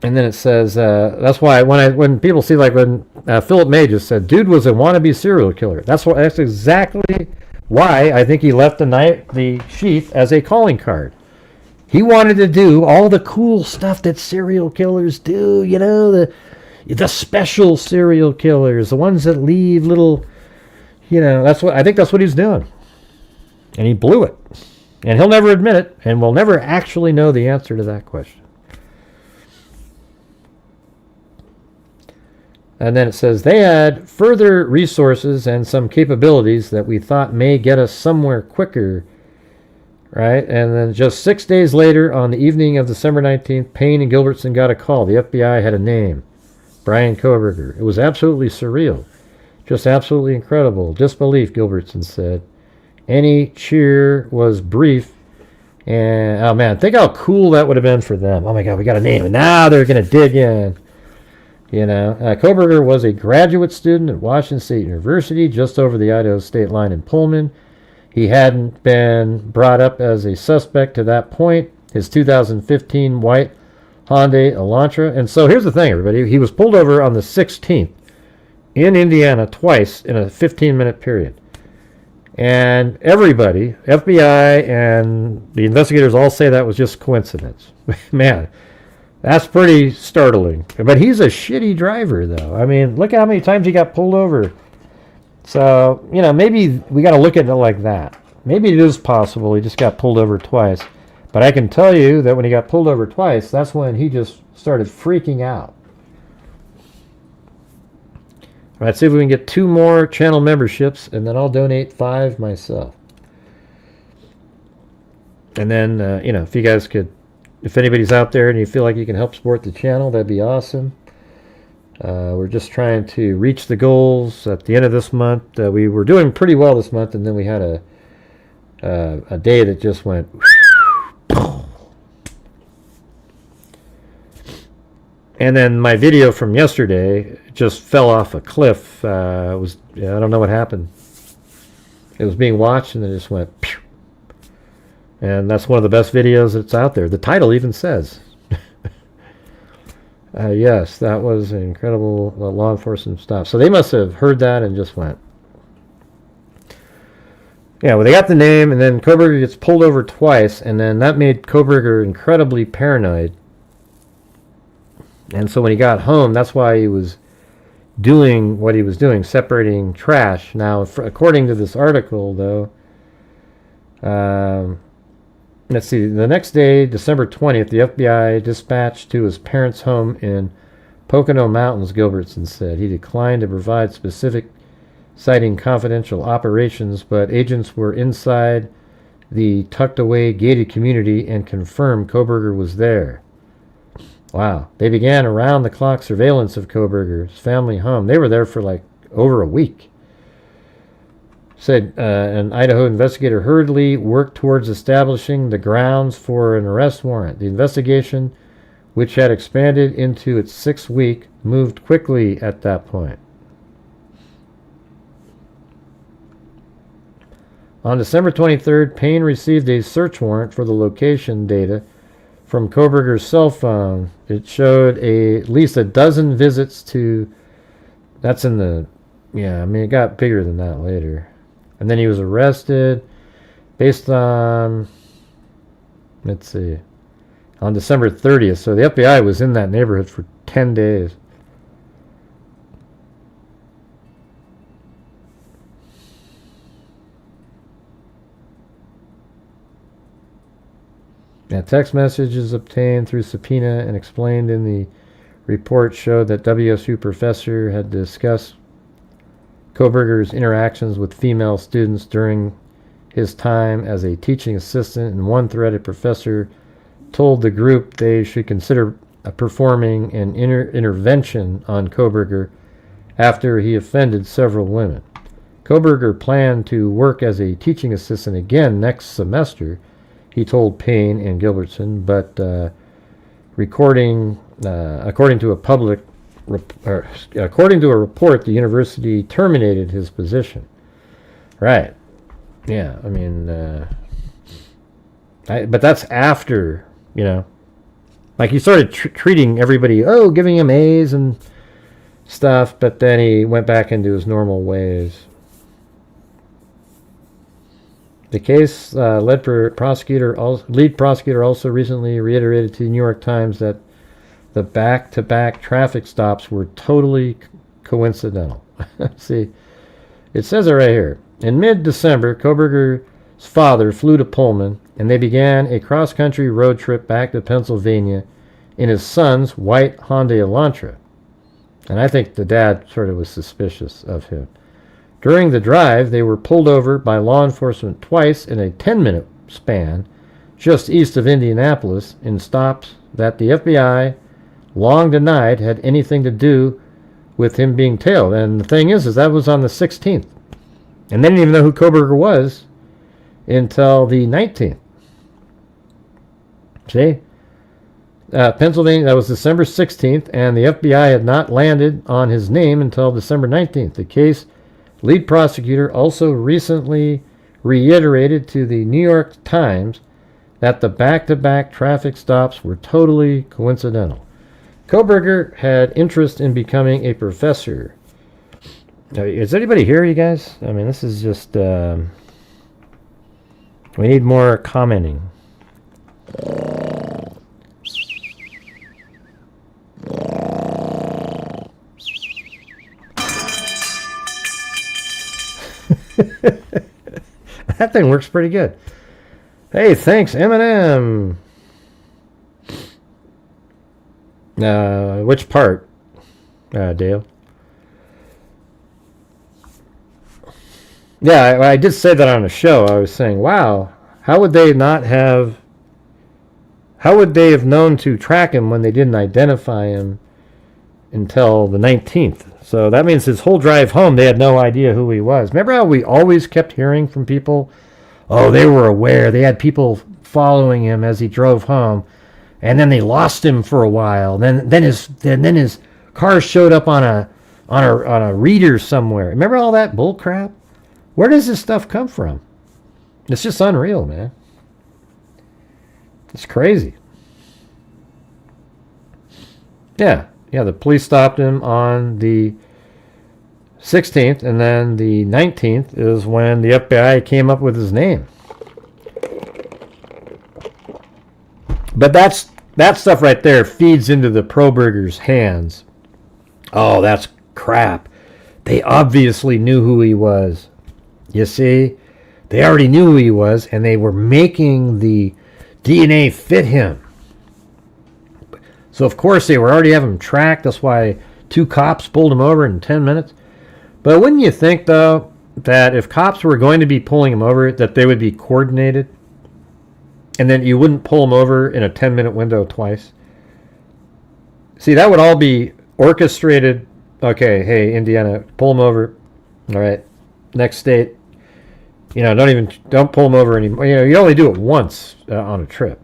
And then it says, that's why when people see, like when Philip May just said, dude was a wannabe serial killer. That's exactly why I think he left the sheath as a calling card. He wanted to do all the cool stuff that serial killers do, the special serial killers, the ones that leave little, I think that's what he's doing. And he blew it. And he'll never admit it, and we'll never actually know the answer to that question. And then it says, they had further resources and some capabilities that we thought may get us somewhere quicker, right? And then just 6 days later, on the evening of December 19th, Payne and Gilbertson got a call. The FBI had a name, Bryan Kohberger. It was absolutely surreal, just absolutely incredible. Disbelief, Gilbertson said. Any cheer was brief. And, oh man, think how cool that would have been for them. Oh my God, we got a name. And now they're going to dig in. Kohberger was a graduate student at Washington State University, just over the Idaho state line in Pullman. He hadn't been brought up as a suspect to that point. His 2015 white Hyundai Elantra. And so here's the thing, everybody. He was pulled over on the 16th in Indiana twice in a 15-minute period. And everybody, FBI and the investigators all say that was just coincidence. Man, that's pretty startling. But he's a shitty driver, though. I mean, look at how many times he got pulled over. So, maybe we got to look at it like that. Maybe it is possible he just got pulled over twice. But I can tell you that when he got pulled over twice, that's when he just started freaking out. All right, see if we can get 2 more channel memberships, and then I'll donate 5 myself. And then, if you guys could, if anybody's out there and you feel like you can help support the channel, that'd be awesome. We're just trying to reach the goals at the end of this month. We were doing pretty well this month, and then we had a day that just went... And then my video from yesterday just fell off a cliff. I don't know what happened. It was being watched and it just went pew. And that's one of the best videos that's out there. The title even says. Yes, that was an incredible law enforcement stop. So they must have heard that and just went. Yeah, well, they got the name, and then Kohberger gets pulled over twice, and then that made Kohberger incredibly paranoid. And so when he got home, that's why he was doing what he was doing, separating trash. Now, according to this article, though, let's see, the next day, December 20th, the FBI dispatched to his parents' home in Pocono Mountains, Gilbertson said. He declined to provide specific, citing confidential operations, but agents were inside the tucked-away gated community and confirmed Kohberger was there. Wow. They began around-the-clock surveillance of Kohberger's family home. They were there for like over a week. Said an Idaho investigator hurriedly worked towards establishing the grounds for an arrest warrant. The investigation, which had expanded into its 6th week, moved quickly at that point. On December 23rd, Payne received a search warrant for the location data from Kohberger's cell phone. It showed at least a dozen visits to... That's in the... Yeah, I mean, it got bigger than that later. And then he was arrested based on... Let's see. On December 30th. So the FBI was in that neighborhood for 10 days. Yeah, text messages obtained through subpoena and explained in the report showed that WSU professor had discussed Kohberger's interactions with female students during his time as a teaching assistant, and one thread a professor told the group they should consider performing an intervention on Kohberger after he offended several women. Kohberger planned to work as a teaching assistant again next semester, he told Payne and Gilbertson, but according to a report, the university terminated his position. Right. Yeah, I mean, but that's after, like he started treating everybody, giving him A's and stuff, but then he went back into his normal ways. The case lead prosecutor also recently reiterated to the New York Times that the back-to-back traffic stops were totally coincidental. See, it says it right here. In mid-December, Kohberger's father flew to Pullman, and they began a cross-country road trip back to Pennsylvania in his son's white Hyundai Elantra. And I think the dad sort of was suspicious of him. During the drive, they were pulled over by law enforcement twice in a 10-minute span just east of Indianapolis in stops that the FBI long denied had anything to do with him being tailed. And the thing is that was on the 16th. And they didn't even know who Kohberger was until the 19th. See? Pennsylvania. That was December 16th, and the FBI had not landed on his name until December 19th. The case lead prosecutor also recently reiterated to the New York Times that the back-to-back traffic stops were totally coincidental. Kohberger had interest in becoming a professor. Is anybody here, you guys? I mean, this is just... we need more commenting. That thing works pretty good. Hey, thanks, Eminem. Which part, Dale? Yeah, I did say that on a show. I was saying, wow, how would they have known to track him when they didn't identify him until the 19th? So that means his whole drive home, they had no idea who he was. Remember how we always kept hearing from people, oh, they were aware. They had people following him as he drove home, and then they lost him for a while. Then his car showed up on a reader somewhere. Remember all that bull crap? Where does this stuff come from? It's just unreal, man. It's crazy. Yeah, the police stopped him on the 16th, and then the 19th is when the FBI came up with his name. But that stuff right there feeds into the Kohberger's hands. Oh, that's crap. They obviously knew who he was. You see? They already knew who he was, and they were making the DNA fit him. So, of course, they were already having him tracked. That's why 2 cops pulled him over in 10 minutes. But wouldn't you think, though, that if cops were going to be pulling him over, that they would be coordinated? And then you wouldn't pull him over in a 10-minute window twice? See, that would all be orchestrated. Okay, hey, Indiana, pull him over. All right, next state. Don't pull him over anymore. You only do it once on a trip.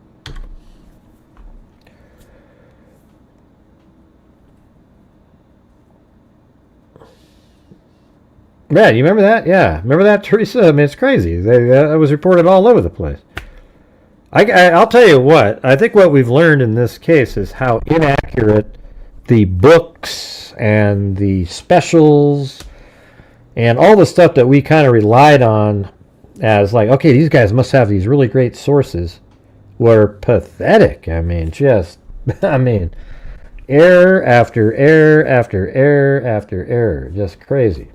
Yeah, you remember that? Yeah, remember that, Teresa? I mean, it's crazy. That was reported all over the place. I'll tell you what. I think what we've learned in this case is how inaccurate the books and the specials and all the stuff that we kind of relied on as like, okay, these guys must have these really great sources, were pathetic. I mean, error after error after error after error. Just crazy.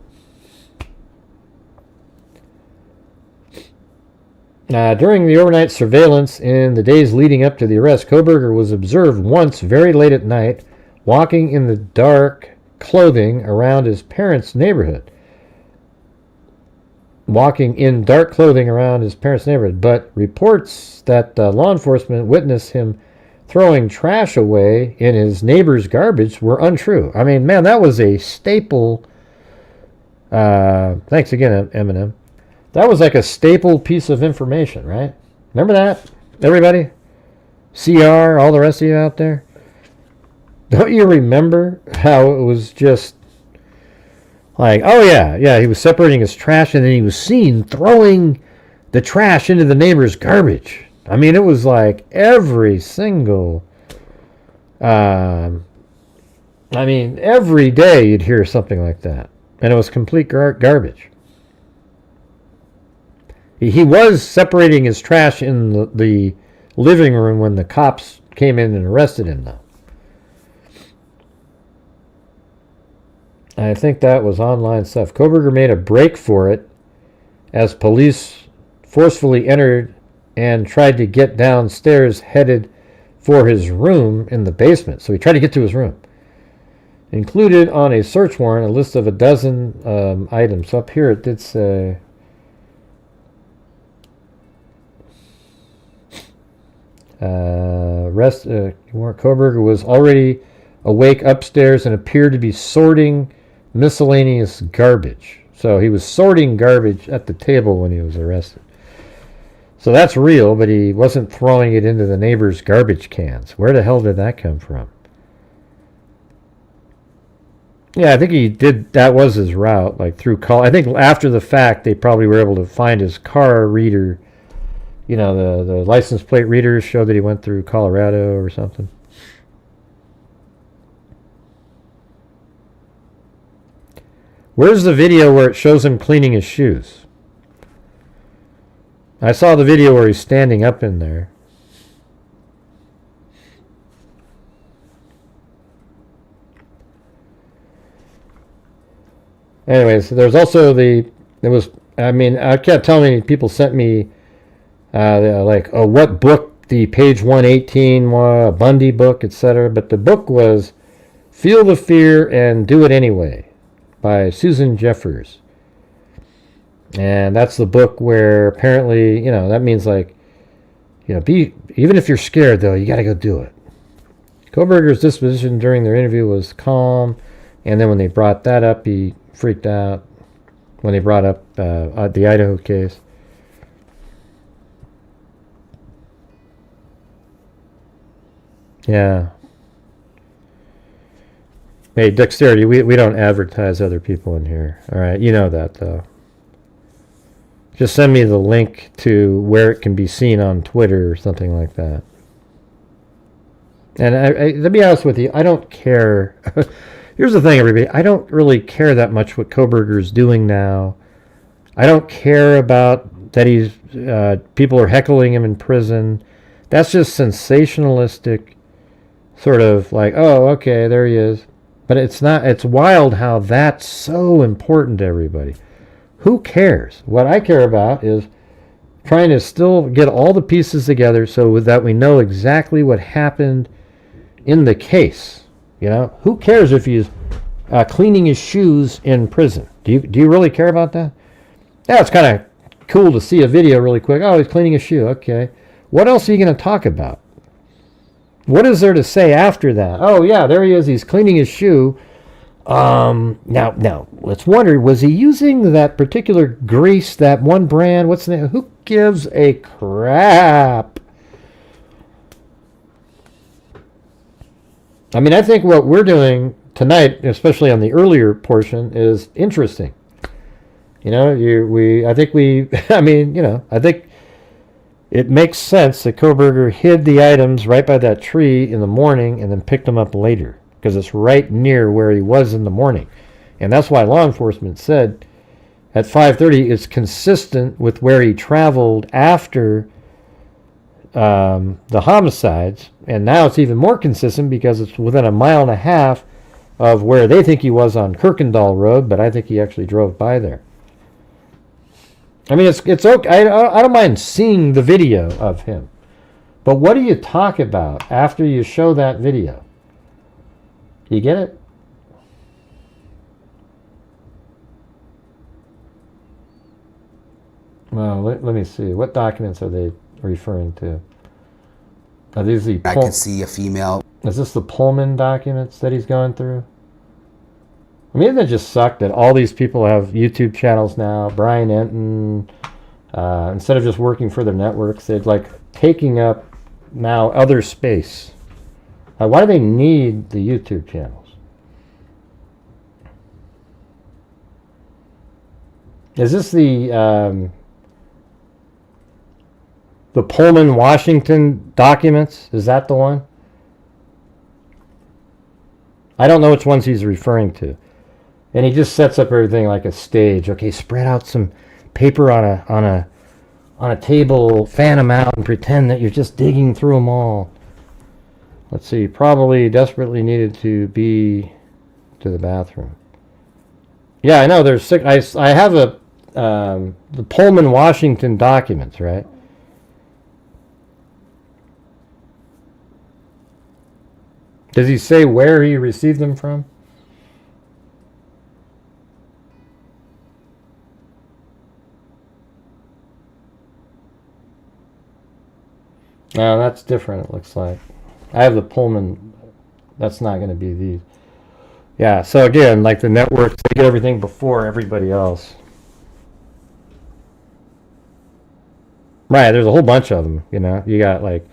During the overnight surveillance in the days leading up to the arrest, Kohberger was observed once very late at night walking in the dark clothing around his parents' neighborhood. But reports that law enforcement witnessed him throwing trash away in his neighbor's garbage were untrue. I mean, man, that was a staple. Thanks again, Eminem. That was like a staple piece of information, right? Remember that, everybody? CR, all the rest of you out there? Don't you remember how it was just like, oh yeah, he was separating his trash, and then he was seen throwing the trash into the neighbor's garbage. I mean, it was like every single, every day you'd hear something like that. And it was complete garbage. He was separating his trash in the living room when the cops came in and arrested him, though. I think that was online stuff. Kohberger made a break for it as police forcefully entered and tried to get downstairs, headed for his room in the basement. So he tried to get to his room. Included on a search warrant, a list of a dozen items. Up here it did say... Kohberger was already awake upstairs and appeared to be sorting miscellaneous garbage. So he was sorting garbage at the table when he was arrested. So that's real, but he wasn't throwing it into the neighbor's garbage cans. Where the hell did that come from? Yeah, I think he did. That was his route, like through call. I think after the fact, they probably were able to find his car reader. You know, the license plate readers showed that he went through Colorado or something. Where's the video where it shows him cleaning his shoes? I saw the video where he's standing up in there. Anyways, there's also I can't tell how many people sent me, what book the page 118 was, a Bundy book, etc. But the book was Feel the Fear and Do It Anyway by Susan Jeffers. And that's the book where apparently, that means even if you're scared though, you got to go do it. Kohberger's disposition during their interview was calm, and then when they brought that up, he freaked out when they brought up the Idaho case. Yeah. Hey, Dexterity, we don't advertise other people in here. All right, you know that, though. Just send me the link to where it can be seen on Twitter or something like that. And to be honest with you, I don't care. Here's the thing, everybody. I don't really care that much what Kohberger's doing now. I don't care about that he's people are heckling him in prison. That's just sensationalistic, sort of like, oh, okay, there he is. But it's not. It's wild how that's so important to everybody. Who cares? What I care about is trying to still get all the pieces together so that we know exactly what happened in the case. Who cares if he's cleaning his shoes in prison? Do you really care about that? Yeah, it's kind of cool to see a video really quick. Oh, he's cleaning his shoe. Okay. What else are you going to talk about? What is there to say after that? Oh, yeah, there he is. He's cleaning his shoe. Now, let's wonder, was he using that particular grease, that one brand? What's the name? Who gives a crap? I mean, I think what we're doing tonight, especially on the earlier portion, is interesting. I think it makes sense that Kohberger hid the items right by that tree in the morning and then picked them up later, because it's right near where he was in the morning. And that's why law enforcement said at 5:30 it's consistent with where he traveled after the homicides, and now it's even more consistent because it's within 1.5 miles of where they think he was on Kirkendall Road, but I think he actually drove by there. I mean, it's okay. I don't mind seeing the video of him, but what do you talk about after you show that video? You get it? Well, let me see. What documents are they referring to? Are these the I could see a female. Is this the Pullman documents that he's going through? I mean, doesn't it just suck that all these people have YouTube channels now? Brian Enton, instead of just working for their networks, they're taking up now other space. Why do they need the YouTube channels? Is this the Pullman, Washington documents? Is that the one? I don't know which ones he's referring to. And he just sets up everything like a stage. Okay, spread out some paper on a table, fan them out, and pretend that you're just digging through them all. Let's see. Probably desperately needed to be to the bathroom. Yeah, I know. There's six. I have the Pullman, Washington documents, right? Does he say where he received them from? No, that's different, it looks like. I have the Pullman. That's not going to be these. Yeah, so again, like the networks, they get everything before everybody else. Right, there's a whole bunch of them, you know. You got like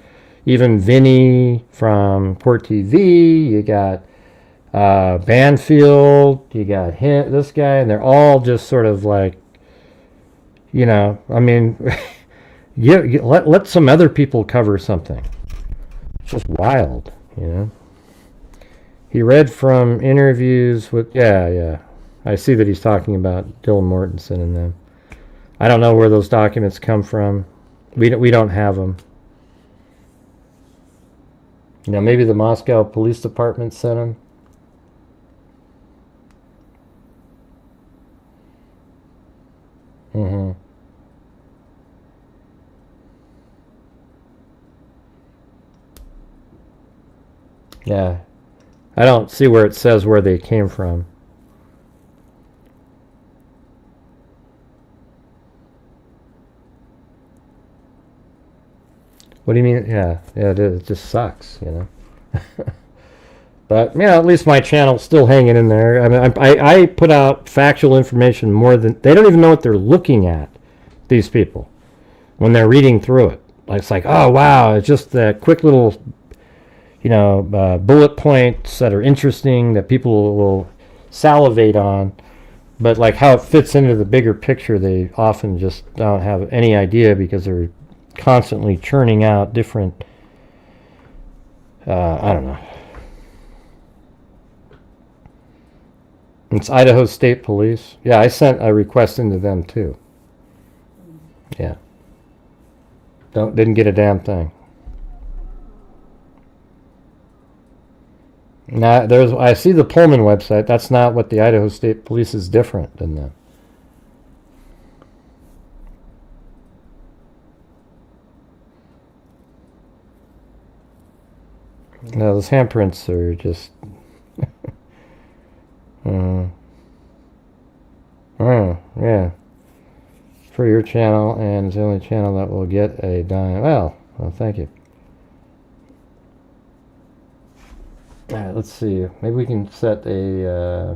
even Vinny from Court TV, you got Banfield, you got him, this guy, and they're all just sort of like, you know, I mean, let some other people cover something. It's just wild, you know. He read from interviews with, yeah. I see that he's talking about Dylan Mortensen and them. I don't know where those documents come from. We don't have them. You know, maybe the Moscow Police Department sent them. Mm-hmm. Yeah. I don't see where it says where they came from. What do you mean? Yeah, it is. It just sucks, you know. But yeah, at least my channel's still hanging in there. I mean, I put out factual information more than they don't even know what they're looking at. These people, when they're reading through it, it's like, oh wow, it's just the quick little, you know, bullet points that are interesting that people will salivate on. But like how it fits into the bigger picture, they often just don't have any idea because they're constantly churning out different I don't know. It's Idaho State Police. Yeah, I sent a request into them too. Yeah. Didn't get a damn thing. Now I see the Pullman website. That's not what the Idaho State Police is different than them. No, those handprints are just oh, yeah. For your channel, and it's the only channel that will get a dime. Well, thank you. Alright, let's see. Maybe we can set a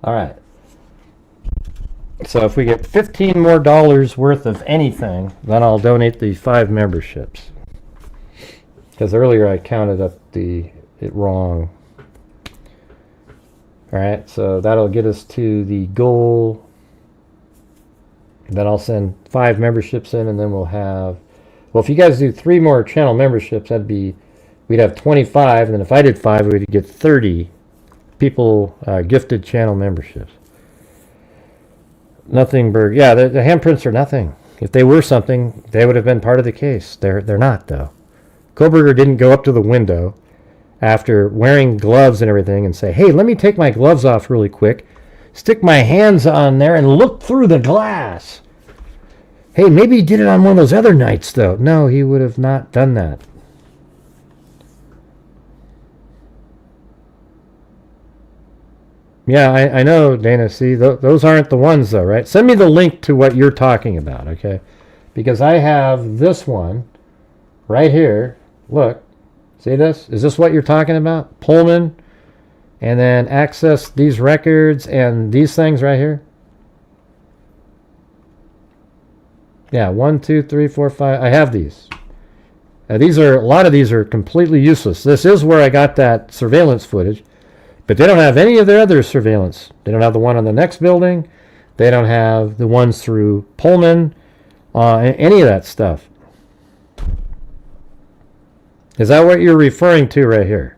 alright. So if we get $15 more worth of anything, then I'll donate the 5 memberships. Because earlier I counted up it wrong. Alright, so that'll get us to the goal. Then I'll send 5 memberships in, and then we'll have, well, if you guys do 3 more channel memberships, we'd have 25, and then if I did 5, we'd get 30 people gifted channel memberships. Nothing, Berg. Yeah, the handprints are nothing. If they were something, they would have been part of the case. They're not, though. Kohberger didn't go up to the window after wearing gloves and everything and say, hey, let me take my gloves off really quick, stick my hands on there, and look through the glass. Hey, maybe he did it on one of those other nights, though. No, he would have not done that. Yeah, I know, Dana. See, those aren't the ones, though, right? Send me the link to what you're talking about, okay? Because I have this one right here. Look. See this? Is this what you're talking about? Pullman. And then access these records and these things right here. Yeah, 1, 2, 3, 4, 5. I have these. A lot of these are completely useless. This is where I got that surveillance footage. But they don't have any of their other surveillance. They don't have the one on the next building. They don't have the ones through Pullman. Any of that stuff. Is that what you're referring to right here?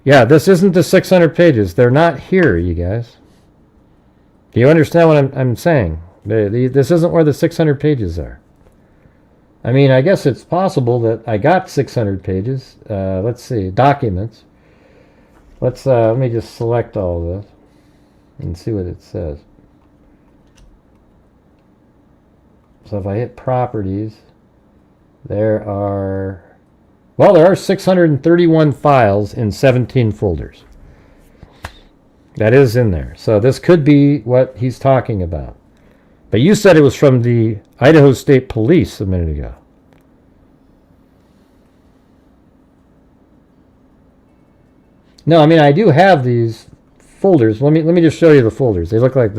Yeah, this isn't the 600 pages. They're not here, you guys. Do you understand what I'm saying? This isn't where the 600 pages are. I mean, I guess it's possible that I got 600 pages. Let's see, documents. Let me just select all of this and see what it says. So if I hit properties, there are 631 files in 17 folders. That is in there. So this could be what he's talking about. But you said it was from the Idaho State Police a minute ago. No, I mean, I do have these folders. Let me just show you the folders. They look like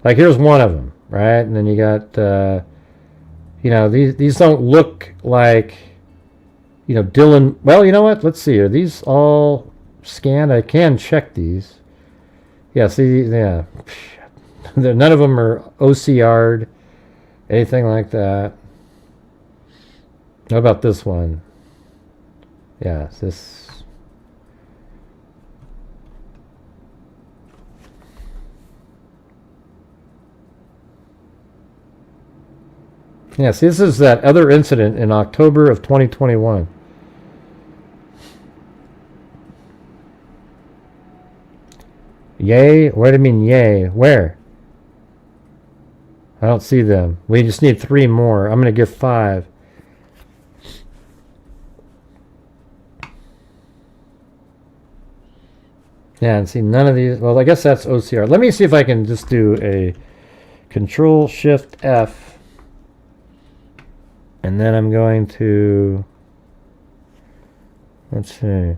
like here's one of them, right? And then you got you know, these don't look like, you know, Dylan. Well, you know what? Let's see. Are these all scanned? I can check these. Yeah, see, yeah. None of them are OCR'd, anything like that. What about this one? Yeah, this. Yeah, see, this is that other incident in October of 2021. Yay? What do you mean, yay? Where? I don't see them. We just need 3 more. I'm going to give 5. Yeah, and see, none of these. Well, I guess that's OCR. Let me see if I can just do a Control-Shift-F. And then I'm going to, let's see. I'm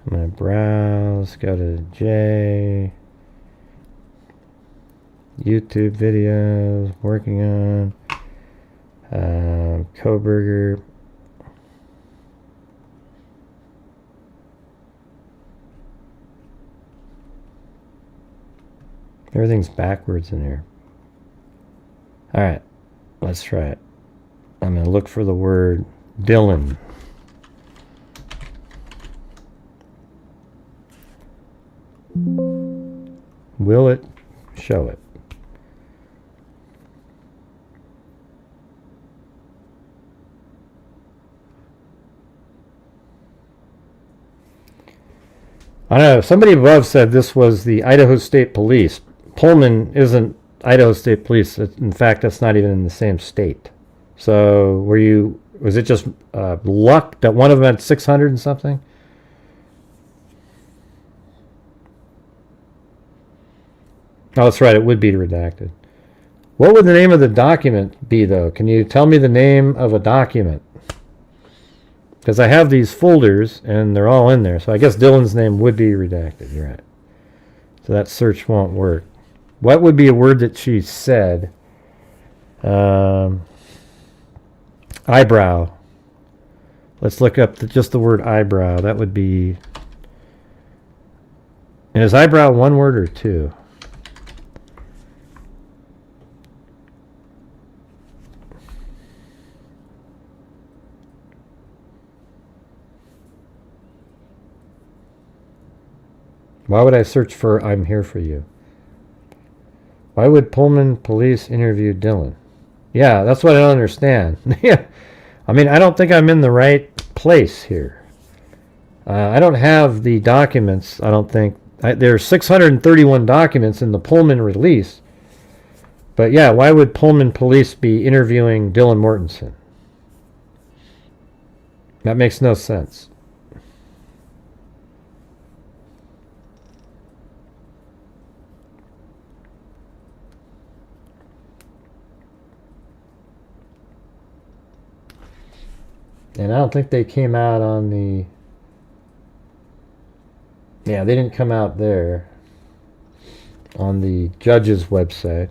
going to browse, go to J, YouTube videos, working on, Kohberger. Everything's backwards in here. Alright, let's try it. I'm going to look for the word Dylan. Will it show it? I don't know. Somebody above said this was the Idaho State Police. Pullman isn't Idaho State Police. In fact, that's not even in the same state. So, was it just luck that one of them had 600 and something? Oh, that's right. It would be redacted. What would the name of the document be, though? Can you tell me the name of a document? Because I have these folders, and they're all in there. So I guess Dylan's name would be redacted. You're right. So that search won't work. What would be a word that she said? Eyebrow. Let's look up just the word eyebrow. That would be... And is eyebrow one word or 2? Why would I search for I'm here for you? Why would Pullman police interview Dylan? Yeah, that's what I don't understand. Yeah, I mean, I don't think I'm in the right place here. I don't have the documents, I don't think. There are 631 documents in the Pullman release. But yeah, why would Pullman police be interviewing Dylan Mortensen? That makes no sense. And I don't think they came out on the... Yeah, they didn't come out there on the judge's website.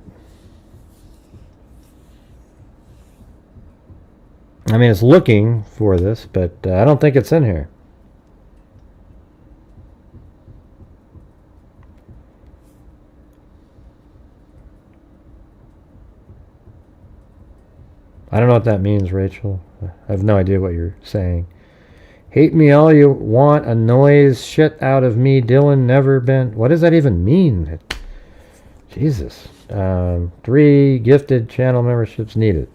I mean, it's looking for this, but I don't think it's in here. I don't know what that means, Rachel. I have no idea what you're saying. Hate me all you want, annoys shit out of me, Dylan never been... What does that even mean? Jesus. 3 gifted channel memberships needed.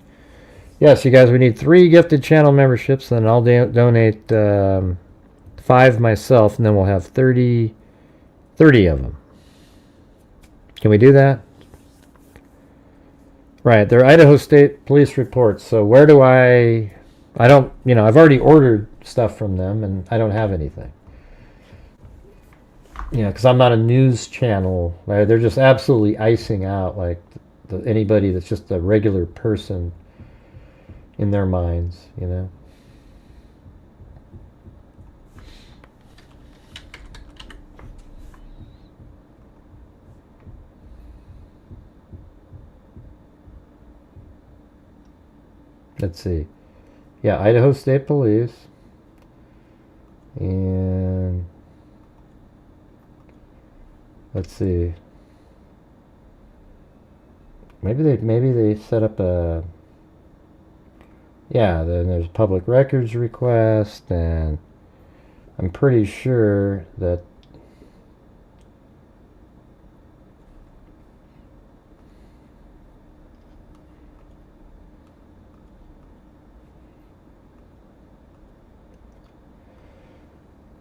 Yes, you guys, we need 3 gifted channel memberships, then I'll donate 5 myself, and then we'll have 30 of them. Can we do that? Right, they're Idaho State Police reports, so where do I don't, I've already ordered stuff from them, and I don't have anything. Because I'm not a news channel. Right? They're just absolutely icing out, like, anybody that's just a regular person in their minds, you know. Let's see. Yeah, Idaho State Police. And let's see. Maybe they set up a, yeah, then there's public records request, and I'm pretty sure that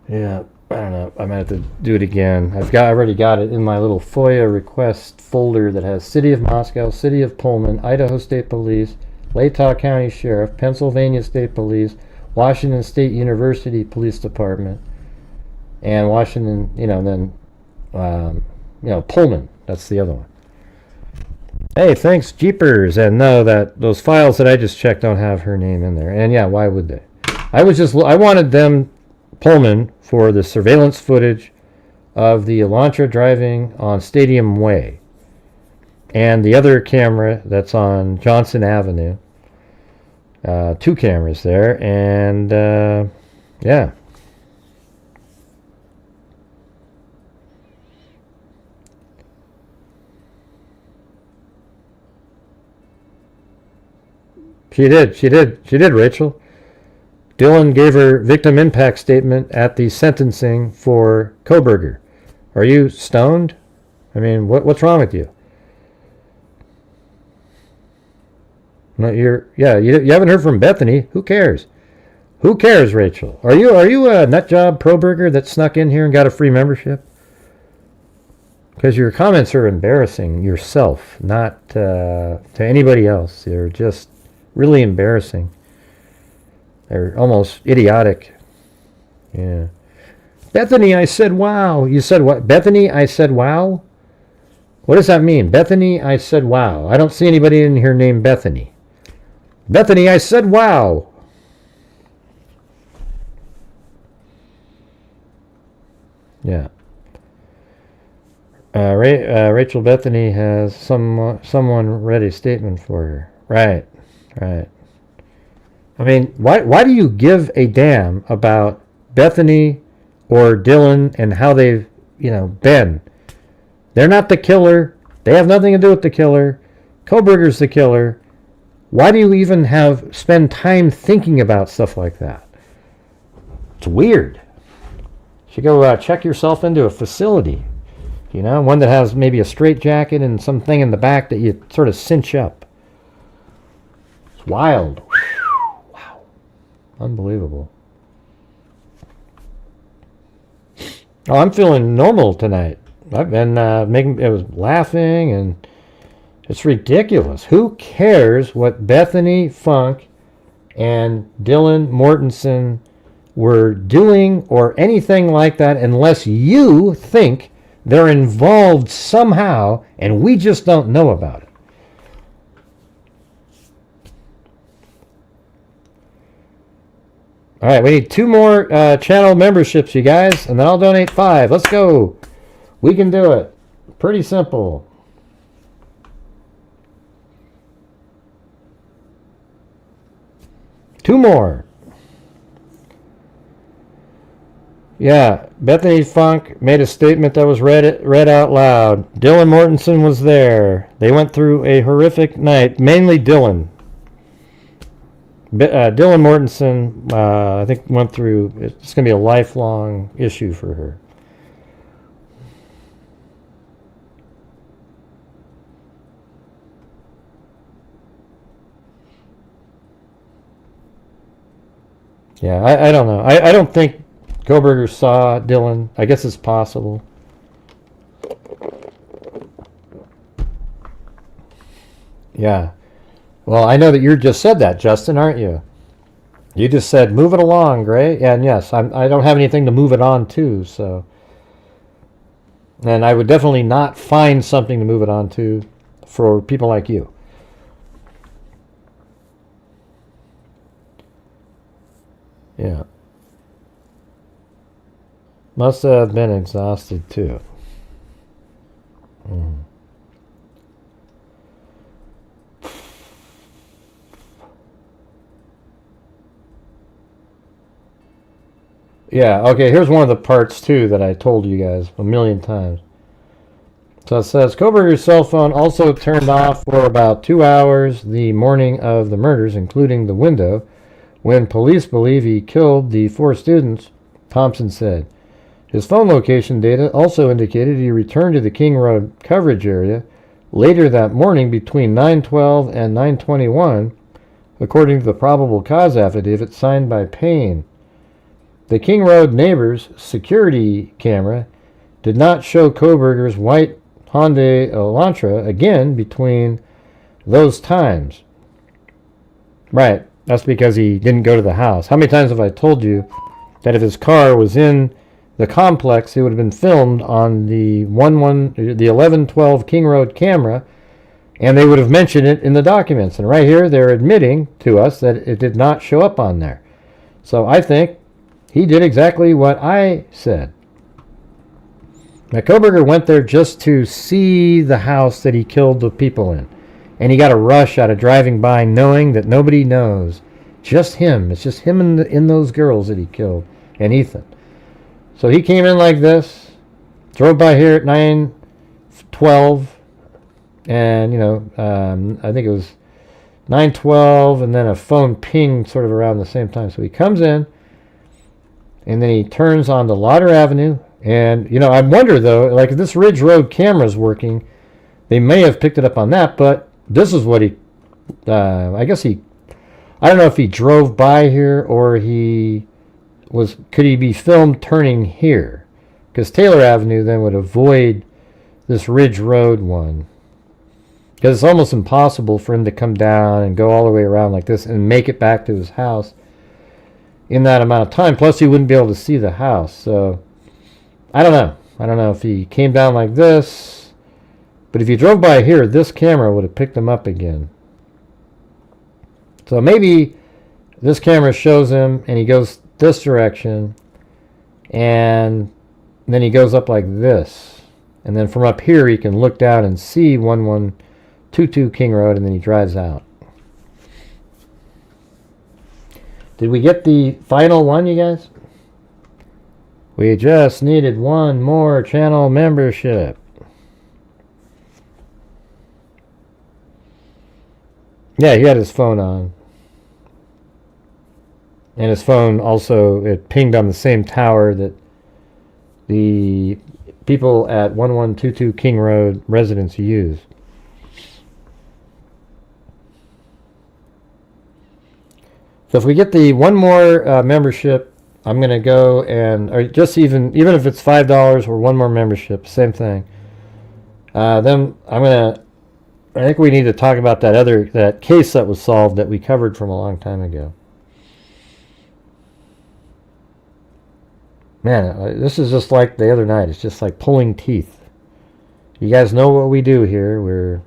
yeah, I don't know. I might have to do it again. I already got it in my little FOIA request folder that has City of Moscow, City of Pullman, Idaho State Police, Latah County Sheriff, Pennsylvania State Police, Washington State University Police Department, and Washington, then, Pullman. That's the other one. Hey, thanks, Jeepers. And no, that those files that I just checked don't have her name in there. And yeah, why would they? I wanted them, Pullman, for the surveillance footage of the Elantra driving on Stadium Way, and the other camera that's on Johnson Avenue. 2 cameras there, and yeah. She did, Rachel. Dylan gave her victim impact statement at the sentencing for Kohberger. Are you stoned? I mean, what's wrong with you? No, you haven't heard from Bethany. Who cares? Who cares, Rachel? Are you a nutjob pro-burger that snuck in here and got a free membership? Because your comments are embarrassing yourself, not to anybody else. They're just really embarrassing. They're almost idiotic. Yeah. Bethany, I said wow. You said what? Bethany, I said wow? What does that mean? Bethany, I said wow. I don't see anybody in here named Bethany. Bethany, I said wow. Yeah. Rachel Bethany has someone read a statement for her. Right. I mean, why do you give a damn about Bethany or Dylan and how they've, been? They're not the killer. They have nothing to do with the killer. Kohberger's the killer. Why do you even spend time thinking about stuff like that? It's weird. You should go check yourself into a facility. One that has maybe a straitjacket and something in the back that you sort of cinch up. It's wild. Wow. Unbelievable. Oh, I'm feeling normal tonight. I've been laughing, and it's ridiculous. Who cares what Bethany Funk and Dylan Mortensen were doing or anything like that, unless you think they're involved somehow and we just don't know about it. All right, we need 2 more channel memberships, you guys, and then I'll donate 5. Let's go. We can do it. Pretty simple. Two more. Yeah, Bethany Funk made a statement that was read out loud. Dylan Mortensen was there. They went through a horrific night, mainly Dylan. Dylan Mortensen, I think, went through, it's going to be a lifelong issue for her. Yeah, I don't know. I don't think Kohberger saw Dylan. I guess it's possible. Yeah. Well, I know that you just said that, Justin, aren't you? You just said, move it along, Gray. Yeah, and yes, I don't have anything to move it on to, so. And I would definitely not find something to move it on to for people like you. Yeah. Must have been exhausted too. Yeah, okay, here's one of the parts too that I told you guys a million times. So it says, Kohberger's cell phone also turned off for about 2 hours the morning of the murders, including the window, when police believe he killed the 4 students, Thompson said. His phone location data also indicated he returned to the King Road coverage area later that morning between 9:12 and 9:21, according to the probable cause affidavit signed by Payne. The King Road neighbor's security camera did not show Kohberger's white Hyundai Elantra again between those times. Right, that's because he didn't go to the house. How many times have I told you that if his car was in the complex, it would have been filmed on the 1112 King Road camera, and they would have mentioned it in the documents. And right here, they're admitting to us that it did not show up on there. So I think he did exactly what I said. Now, Kohberger went there just to see the house that he killed the people in. And he got a rush out of driving by knowing that nobody knows. Just him. It's just him and in those girls that he killed. And Ethan. So he came in like this. Drove by here at 9:12. And, I think it was 9:12. And then a phone pinged sort of around the same time. So he comes in. And then he turns onto Lauder Avenue. And, I wonder, though, like if this Ridge Road camera is working, they may have picked it up on that, but this is what I don't know if he drove by here or could he be filmed turning here? Because Taylor Avenue then would avoid this Ridge Road one. Because it's almost impossible for him to come down and go all the way around like this and make it back to his house in that amount of time. Plus, he wouldn't be able to see the house, so I don't know. I don't know if he came down like this. But if he drove by here, this camera would have picked him up again. So maybe this camera shows him and he goes this direction. And then he goes up like this. And then from up here, he can look down and see 1122 King Road, and then he drives out. Did we get the final one, you guys? We just needed one more channel membership. Yeah, he had his phone on. And his phone also, it pinged on the same tower that the people at 1122 King Road residents use. So if we get the one more membership, I'm going to go and, or just even if it's $5 or one more membership, same thing. Then I think we need to talk about that case that was solved that we covered from a long time ago. Man, this is just like the other night. It's just like pulling teeth. You guys know what we do here. We're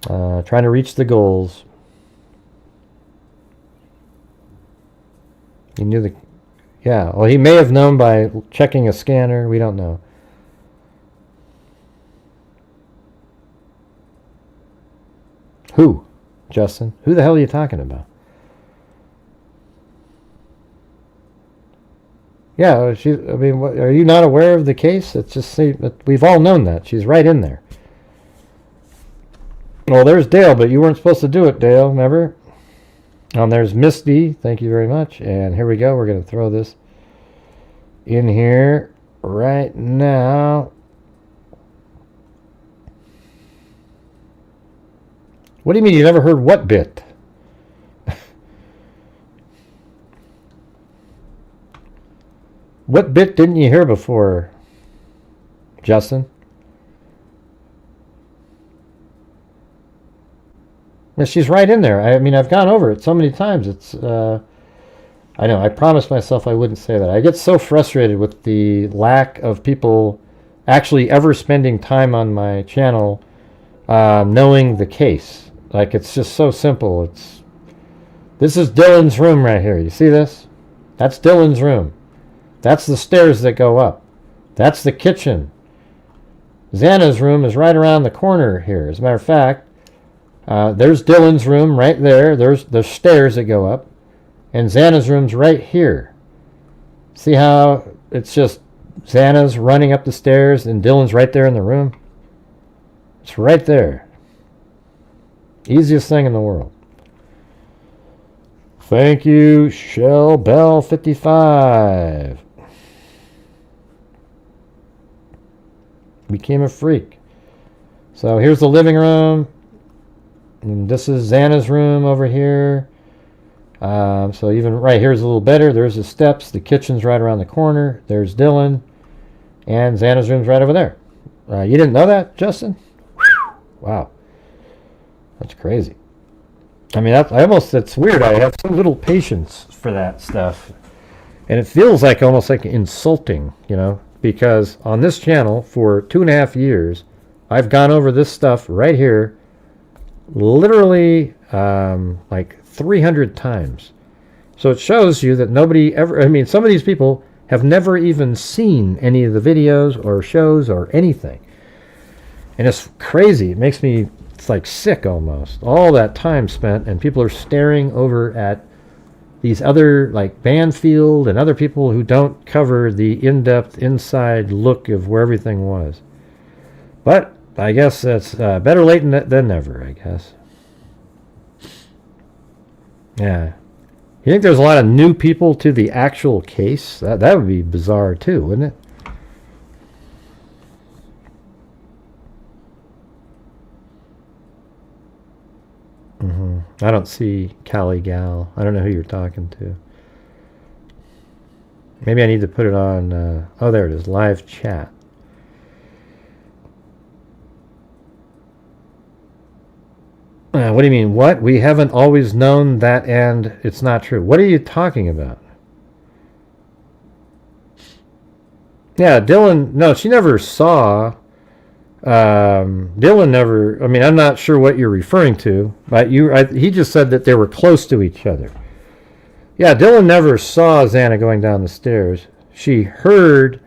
trying to reach the goals. He knew yeah, well, he may have known by checking a scanner. We don't know. Who? Justin? Who the hell are you talking about? Yeah, are you not aware of the case? It's just, we've all known that. She's right in there. Well, there's Dale, but you weren't supposed to do it, Dale, remember? There's Misty. Thank you very much. And here we go. We're going to throw this in here right now. What do you mean you never heard what bit? What bit didn't you hear before, Justin? Yeah, she's right in there. I've gone over it so many times. It's, I know, I promised myself I wouldn't say that. I get so frustrated with the lack of people actually ever spending time on my channel knowing the case. Like, it's just so simple. This is Dylan's room right here. You see this? That's Dylan's room. That's the stairs that go up. That's the kitchen. Xana's room is right around the corner here. As a matter of fact, there's Dylan's room right there. There's the stairs that go up. And Xana's room's right here. See how it's just Xana's running up the stairs and Dylan's right there in the room? It's right there. Easiest thing in the world. Thank you, Shell Bell 55. Became a freak. So here's the living room. And this is Xana's room over here. So even right here is a little better. There's the steps. The kitchen's right around the corner. There's Dylan. And Xana's room's right over there. You didn't know that, Justin? Whew. Wow. That's crazy. I mean, it's weird. I have so little patience for that stuff. And it feels like almost like insulting, you know, because on this channel for 2.5 years, I've gone over this stuff right here literally like 300 times. So it shows you that nobody ever, I mean, some of these people have never even seen any of the videos or shows or anything. And it's crazy. It makes me, it's like sick almost. All that time spent and people are staring over at these other, like Banfield and other people who don't cover the in-depth inside look of where everything was. But I guess that's better late than never, I guess. Yeah. You think there's a lot of new people to the actual case? That would be bizarre too, wouldn't it? I don't see Callie Gal. I don't know who you're talking to. Maybe I need to put it on... oh, there it is. Live chat. What do you mean? What? We haven't always known that and it's not true. What are you talking about? Yeah, Dylan... No, she never saw... Dylan never... I mean, I'm not sure what you're referring to, but he just said that they were close to each other. Yeah, Dylan never saw Xana going down the stairs. She heard...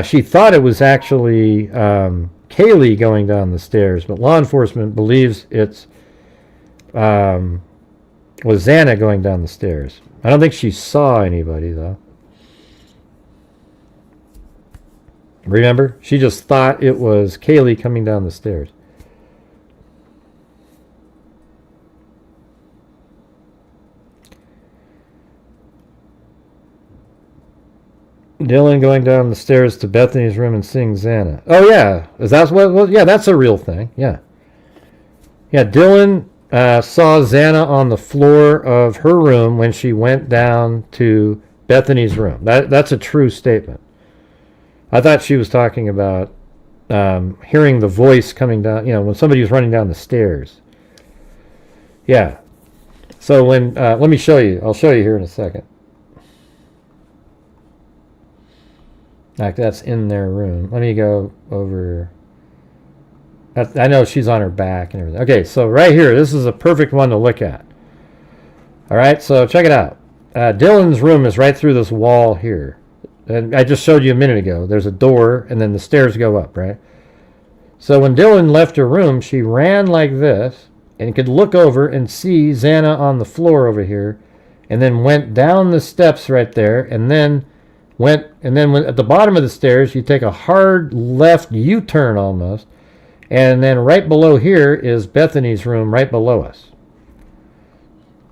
she thought it was actually Kaylee going down the stairs, but law enforcement believes it's was Xana going down the stairs. I don't think she saw anybody, though. Remember? She just thought it was Kaylee coming down the stairs. Dylan going down the stairs to Bethany's room and seeing Xana. Oh, yeah. Is that what? Well, yeah, that's a real thing. Yeah. Yeah, Dylan saw Xana on the floor of her room when she went down to Bethany's room. That's a true statement. I thought she was talking about hearing the voice coming down, you know, when somebody was running down the stairs. Yeah. So when, let me show you. I'll show you here in a second. Like that's in their room. Let me go over. I know she's on her back and everything. Okay, so right here, this is a perfect one to look at. All right, so check it out. Dylan's room is right through this wall here. And I just showed you a minute ago. There's a door, and then the stairs go up, right? So when Dylan left her room, she ran like this, and could look over and see Xana on the floor over here, and then went down the steps right there, and then went at the bottom of the stairs, you take a hard left U-turn almost, and then right below here is Bethany's room right below us.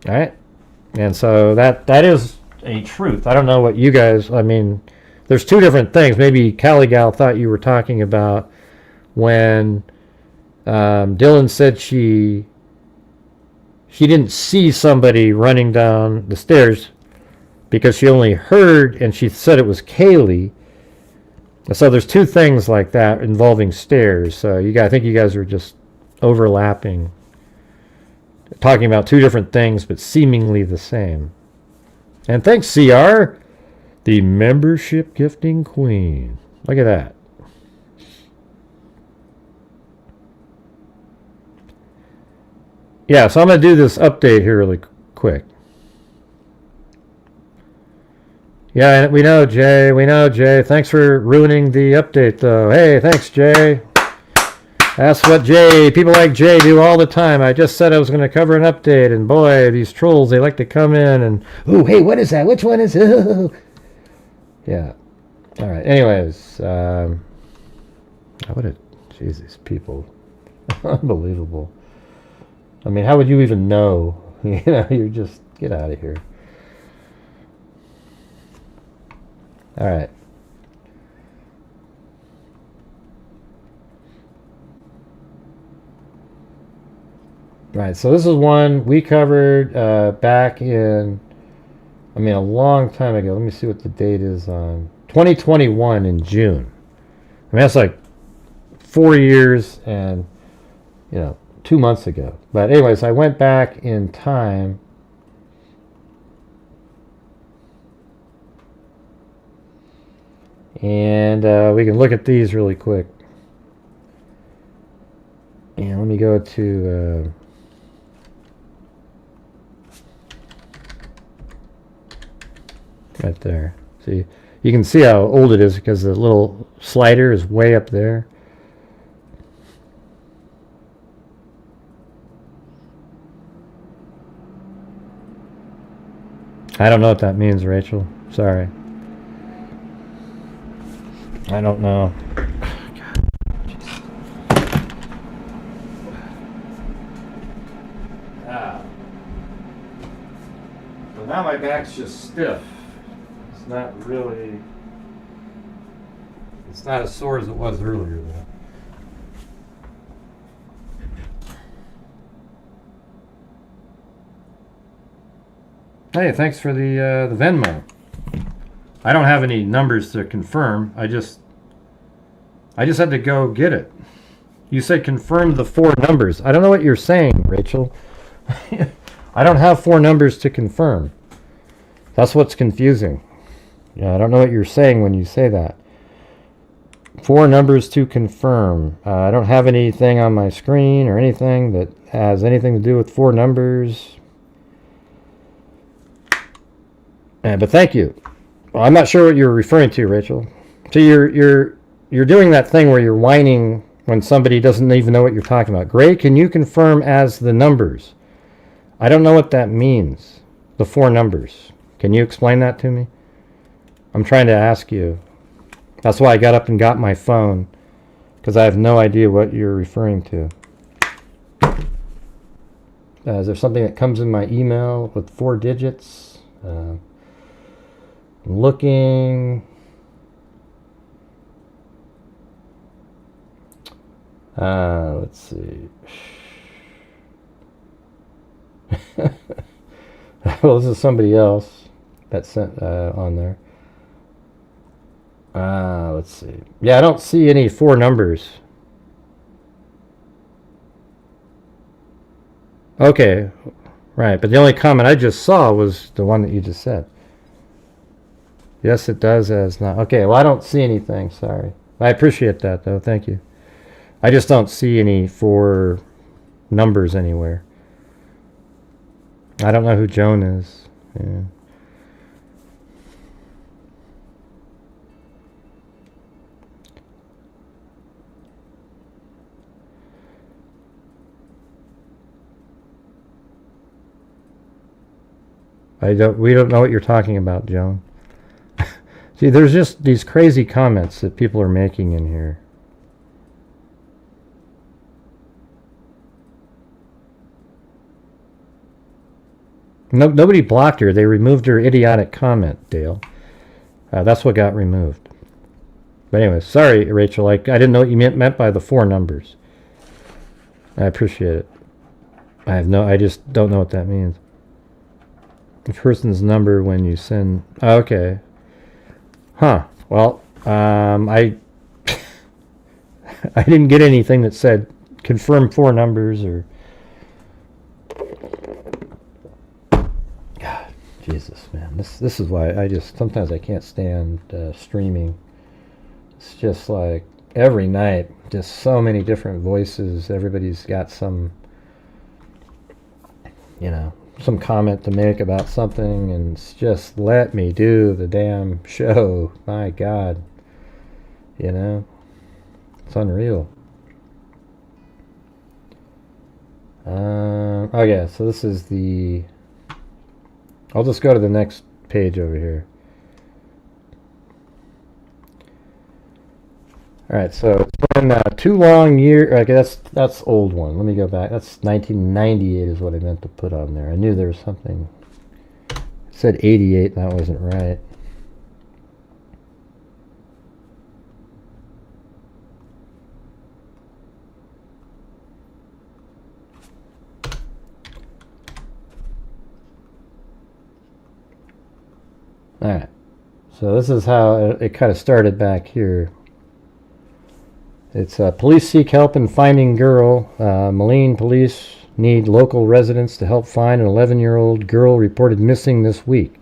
All right? And so that is a truth. I don't know what you guys, I mean, there's two different things. Maybe Callie Gal thought you were talking about when Dylan said she didn't see somebody running down the stairs because she only heard, and she said it was Kaylee. So there's two things like that involving stairs. So I think you guys are just overlapping, talking about two different things, but seemingly the same. And thanks, CR, the membership gifting queen. Look at that. Yeah, so I'm going to do this update here really quick. Yeah, we know, Jay. We know, Jay. Thanks for ruining the update, though. Hey, thanks, Jay. That's what people like Jay do all the time. I just said I was going to cover an update, and boy, these trolls, they like to come in and, oh, hey, what is that? Which one is it? Yeah. All right. Anyways, jeez, these people. Unbelievable. I mean, how would you even know? You know, you're just, get out of here. All right. Right, so this is one we covered back in, a long time ago. Let me see what the date is on. 2021 in June. That's like 4 years and, 2 months ago. But anyways, I went back in time. And we can look at these really quick. And let me go to... right there. See, you can see how old it is because the little slider is way up there. I don't know what that means, Rachel. Sorry. I don't know. Well, now my back's just stiff. It's not really... It's not as sore as it was earlier, though. Hey, thanks for the Venmo. I don't have any numbers to confirm. I just had to go get it. You said confirm the 4 numbers. I don't know what you're saying, Rachel. I don't have 4 numbers to confirm. That's what's confusing. Yeah, I don't know what you're saying when you say that. 4 numbers to confirm. I don't have anything on my screen or anything that has anything to do with 4 numbers. But thank you. Well, I'm not sure what you're referring to, Rachel. So you're doing that thing where you're whining when somebody doesn't even know what you're talking about. Gray, can you confirm as the numbers? I don't know what that means. The 4 numbers. Can you explain that to me? I'm trying to ask you. That's why I got up and got my phone, because I have no idea what you're referring to. Is there something that comes in my email with 4 digits? Looking. Let's see. Well, this is somebody else that sent on there. Let's see. Yeah, I don't see any 4 numbers. Okay, right. But the only comment I just saw was the one that you just said. Yes, it does as not. Okay, well, I don't see anything. Sorry. I appreciate that, though. Thank you. I just don't see any 4 numbers anywhere. I don't know who Joan is. Yeah. We don't know what you're talking about, Joan. See, there's just these crazy comments that people are making in here. Nobody blocked her. They removed her idiotic comment, Dale. That's what got removed. But anyway, sorry, Rachel. I didn't know what you meant by the 4 numbers. I appreciate it. I just don't know what that means. The person's number when you send... Oh, okay. Huh. Well, I didn't get anything that said confirm 4 numbers or... God, Jesus, man. This is why sometimes I can't stand streaming. It's just like every night, just so many different voices. Everybody's got some, some comment to make about something, and just let me do the damn show. My God. You know? It's unreal. Okay, so this is the... I'll just go to the next page over here. Alright, so it's been 2 long years. Okay, that's old one. Let me go back. That's 1998 is what I meant to put on there. I knew there was something. It said 88, and that wasn't right. Alright, so this is how it kind of started back here. It's police seek help in finding girl. Moline police need local residents to help find an 11-year-old girl reported missing this week.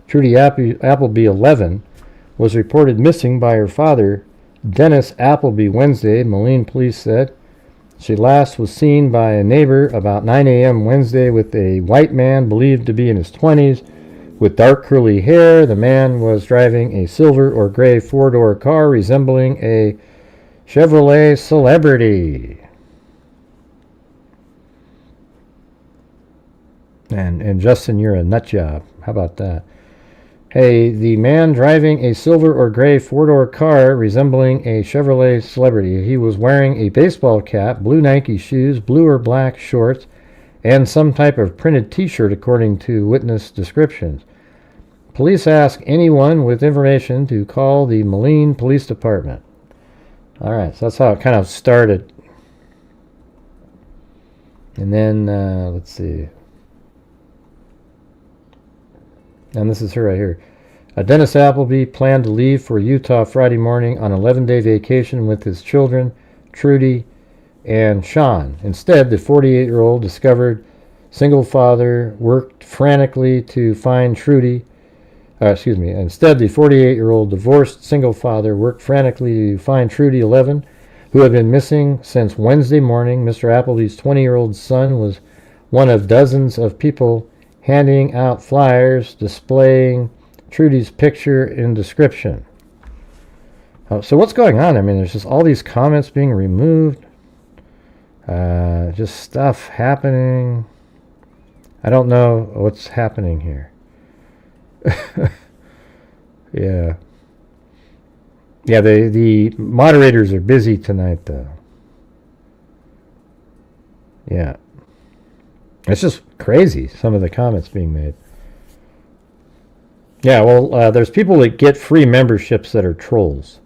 Trudy Applebee, 11, was reported missing by her father, Dennis Applebee, Wednesday, Moline police said. She last was seen by a neighbor about 9 a.m. Wednesday with a white man believed to be in his 20s. With dark curly hair, the man was driving a silver or gray 4-door car resembling a Chevrolet Celebrity. And Justin, you're a nut job. How about that? Hey, the man driving a silver or gray 4-door car resembling a Chevrolet Celebrity. He was wearing a baseball cap, blue Nike shoes, blue or black shorts, and some type of printed t-shirt according to witness descriptions. Police ask anyone with information to call the Moline Police Department. Alright, so that's how it kind of started. And then, let's see. And this is her right here. Dennis Applebee planned to leave for Utah Friday morning on an 11-day vacation with his children, Trudy and Sean. Instead, the 48-year-old discovered single father worked frantically to find Trudy. Instead, the 48-year-old divorced single father worked frantically to find Trudy, 11, who had been missing since Wednesday morning. Mr. Applebee's 20-year-old son was one of dozens of people handing out flyers displaying Trudy's picture and description. So what's going on? I mean, there's just all these comments being removed. Just stuff happening. I don't know what's happening here. Yeah. Yeah, the moderators are busy tonight, though. Yeah. It's just crazy, some of the comments being made. Yeah, well, there's people that get free memberships that are trolls.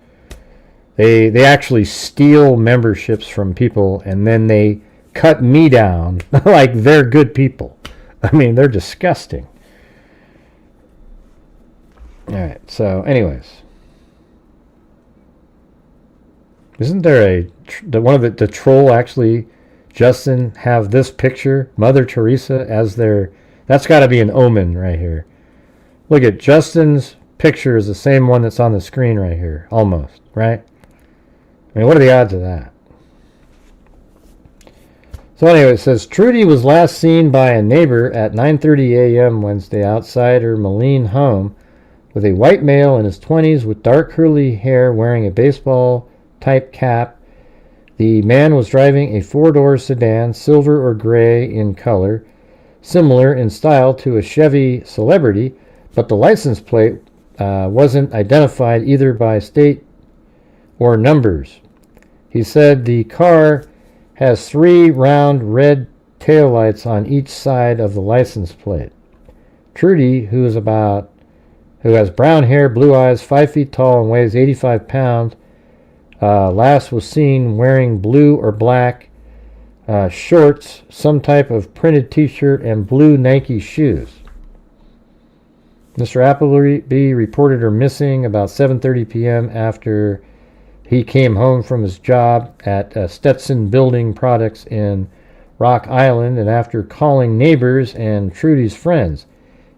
They actually steal memberships from people, and then they cut me down like they're good people. I mean, they're disgusting. All right, so anyways. Isn't there the troll actually, Justin, have this picture, Mother Teresa, as their... That's got to be an omen right here. Look at Justin's picture is the same one that's on the screen right here, almost, right? I mean, what are the odds of that? So anyway, it says, Trudy was last seen by a neighbor at 9:30 a.m. Wednesday outside her Moline home with a white male in his 20s with dark curly hair wearing a baseball-type cap. The man was driving a 4-door sedan, silver or gray in color, similar in style to a Chevy Celebrity, but the license plate wasn't identified either by state or numbers. He said the car has 3 round red taillights on each side of the license plate. Trudy, who has brown hair, blue eyes, 5 feet tall, and weighs 85 pounds, last was seen wearing blue or black shorts, some type of printed t-shirt, and blue Nike shoes. Mr. Applebee reported her missing about 7:30 p.m. after he came home from his job at Stetson Building Products in Rock Island, and after calling neighbors and Trudy's friends.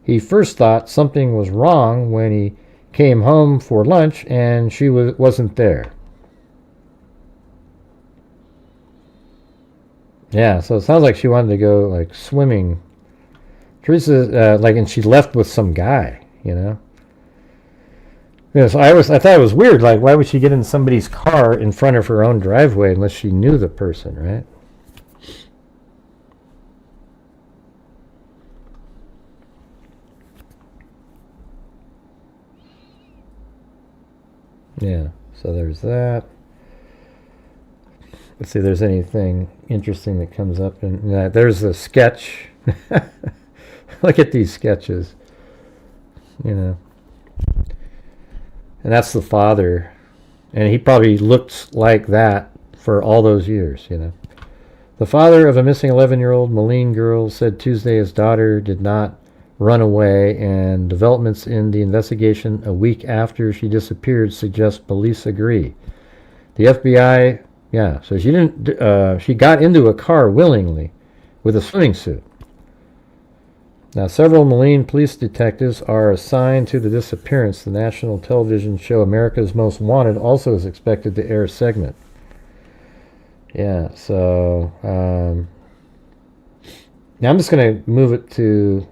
He first thought something was wrong when he came home for lunch and she wasn't there. Yeah, so it sounds like she wanted to go like swimming Teresa, and she left with some guy, Yeah, so I thought it was weird. Like, why would she get in somebody's car in front of her own driveway unless she knew the person, right? Yeah, so there's that. Let's see if there's anything interesting that comes up. And there's a sketch. Look at these sketches. And that's the father. And he probably looked like that for all those years, The father of a missing 11-year-old Moline girl said Tuesday his daughter did not run away, and developments in the investigation a week after she disappeared suggest police agree. The FBI, so she didn't. She got into a car willingly with a swimming suit. Now, several Moline police detectives are assigned to the disappearance. The national television show America's Most Wanted also is expected to air a segment. Yeah, so now I'm just going to move it to.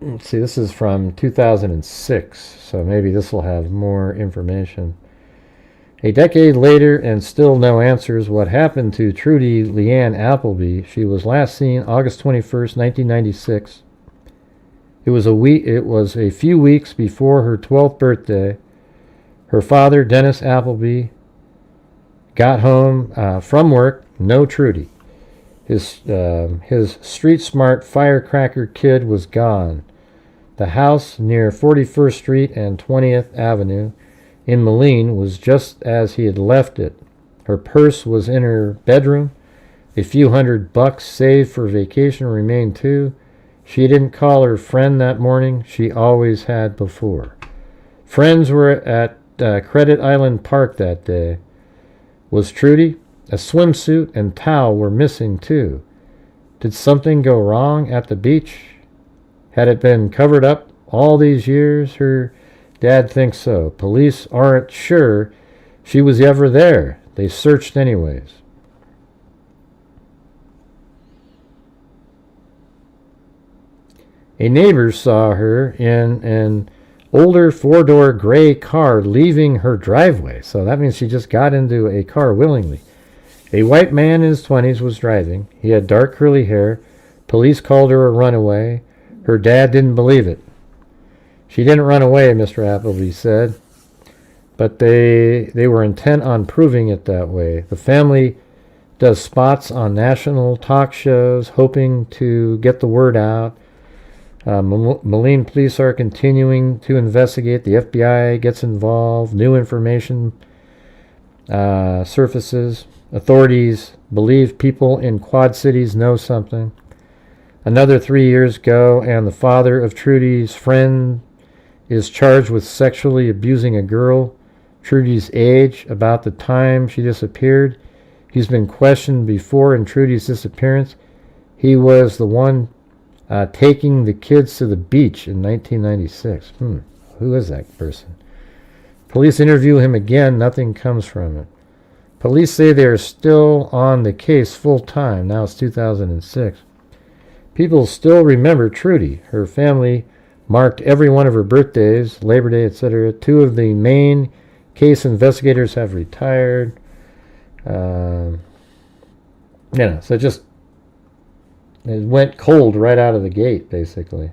Let's see, this is from 2006, so maybe this will have more information. A decade later and still no answers. What happened to Trudy Applebee? She was last seen August 21st, 1996. It was a few weeks before her 12th birthday. Her father, Dennis Applebee, got home from work. No Trudy. His street smart firecracker kid was gone. The house near 41st Street and 20th Avenue in Moline was just as he had left it. Her purse was in her bedroom. A few $100 saved for vacation remained too. She didn't call her friend that morning. She always had before. Friends were at Credit Island Park that day. Was Trudy? A swimsuit and towel were missing too. Did something go wrong at the beach? Had it been covered up all these years? Her dad thinks so. Police aren't sure she was ever there. They searched anyways. A neighbor saw her in an older four-door gray car leaving her driveway. So that means she just got into a car willingly. A white man in his 20s was driving. He had dark curly hair. Police called her a runaway. Her dad didn't believe it. She didn't run away, Mr. Applebee said, but they were intent on proving it that way. The family does spots on national talk shows, hoping to get the word out. Moline police are continuing to investigate. The FBI gets involved. New information surfaces. Authorities believe people in Quad Cities know something. Another 3 years go, and the father of Trudy's friend is charged with sexually abusing a girl Trudy's age about the time she disappeared. He's been questioned before in Trudy's disappearance. He was the one taking the kids to the beach in 1996. Who is that person? Police interview him again. Nothing comes from it. Police say they are still on the case full time. Now it's 2006. People still remember Trudy. Her family marked every one of her birthdays, Labor Day, etc. Two of the main case investigators have retired. So it went cold right out of the gate, basically.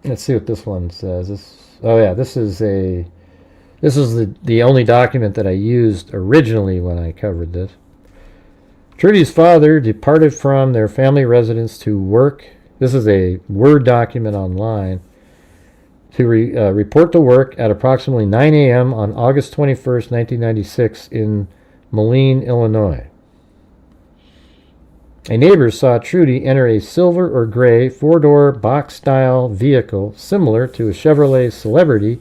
Let's see what this one says. This is the only document that I used originally when I covered this. Trudy's father departed from their family residence to work. This is a Word document online. To report to work at approximately 9 a.m. on August 21st, 1996 in Moline, Illinois. A neighbor saw Trudy enter a silver or gray four-door box-style vehicle similar to a Chevrolet Celebrity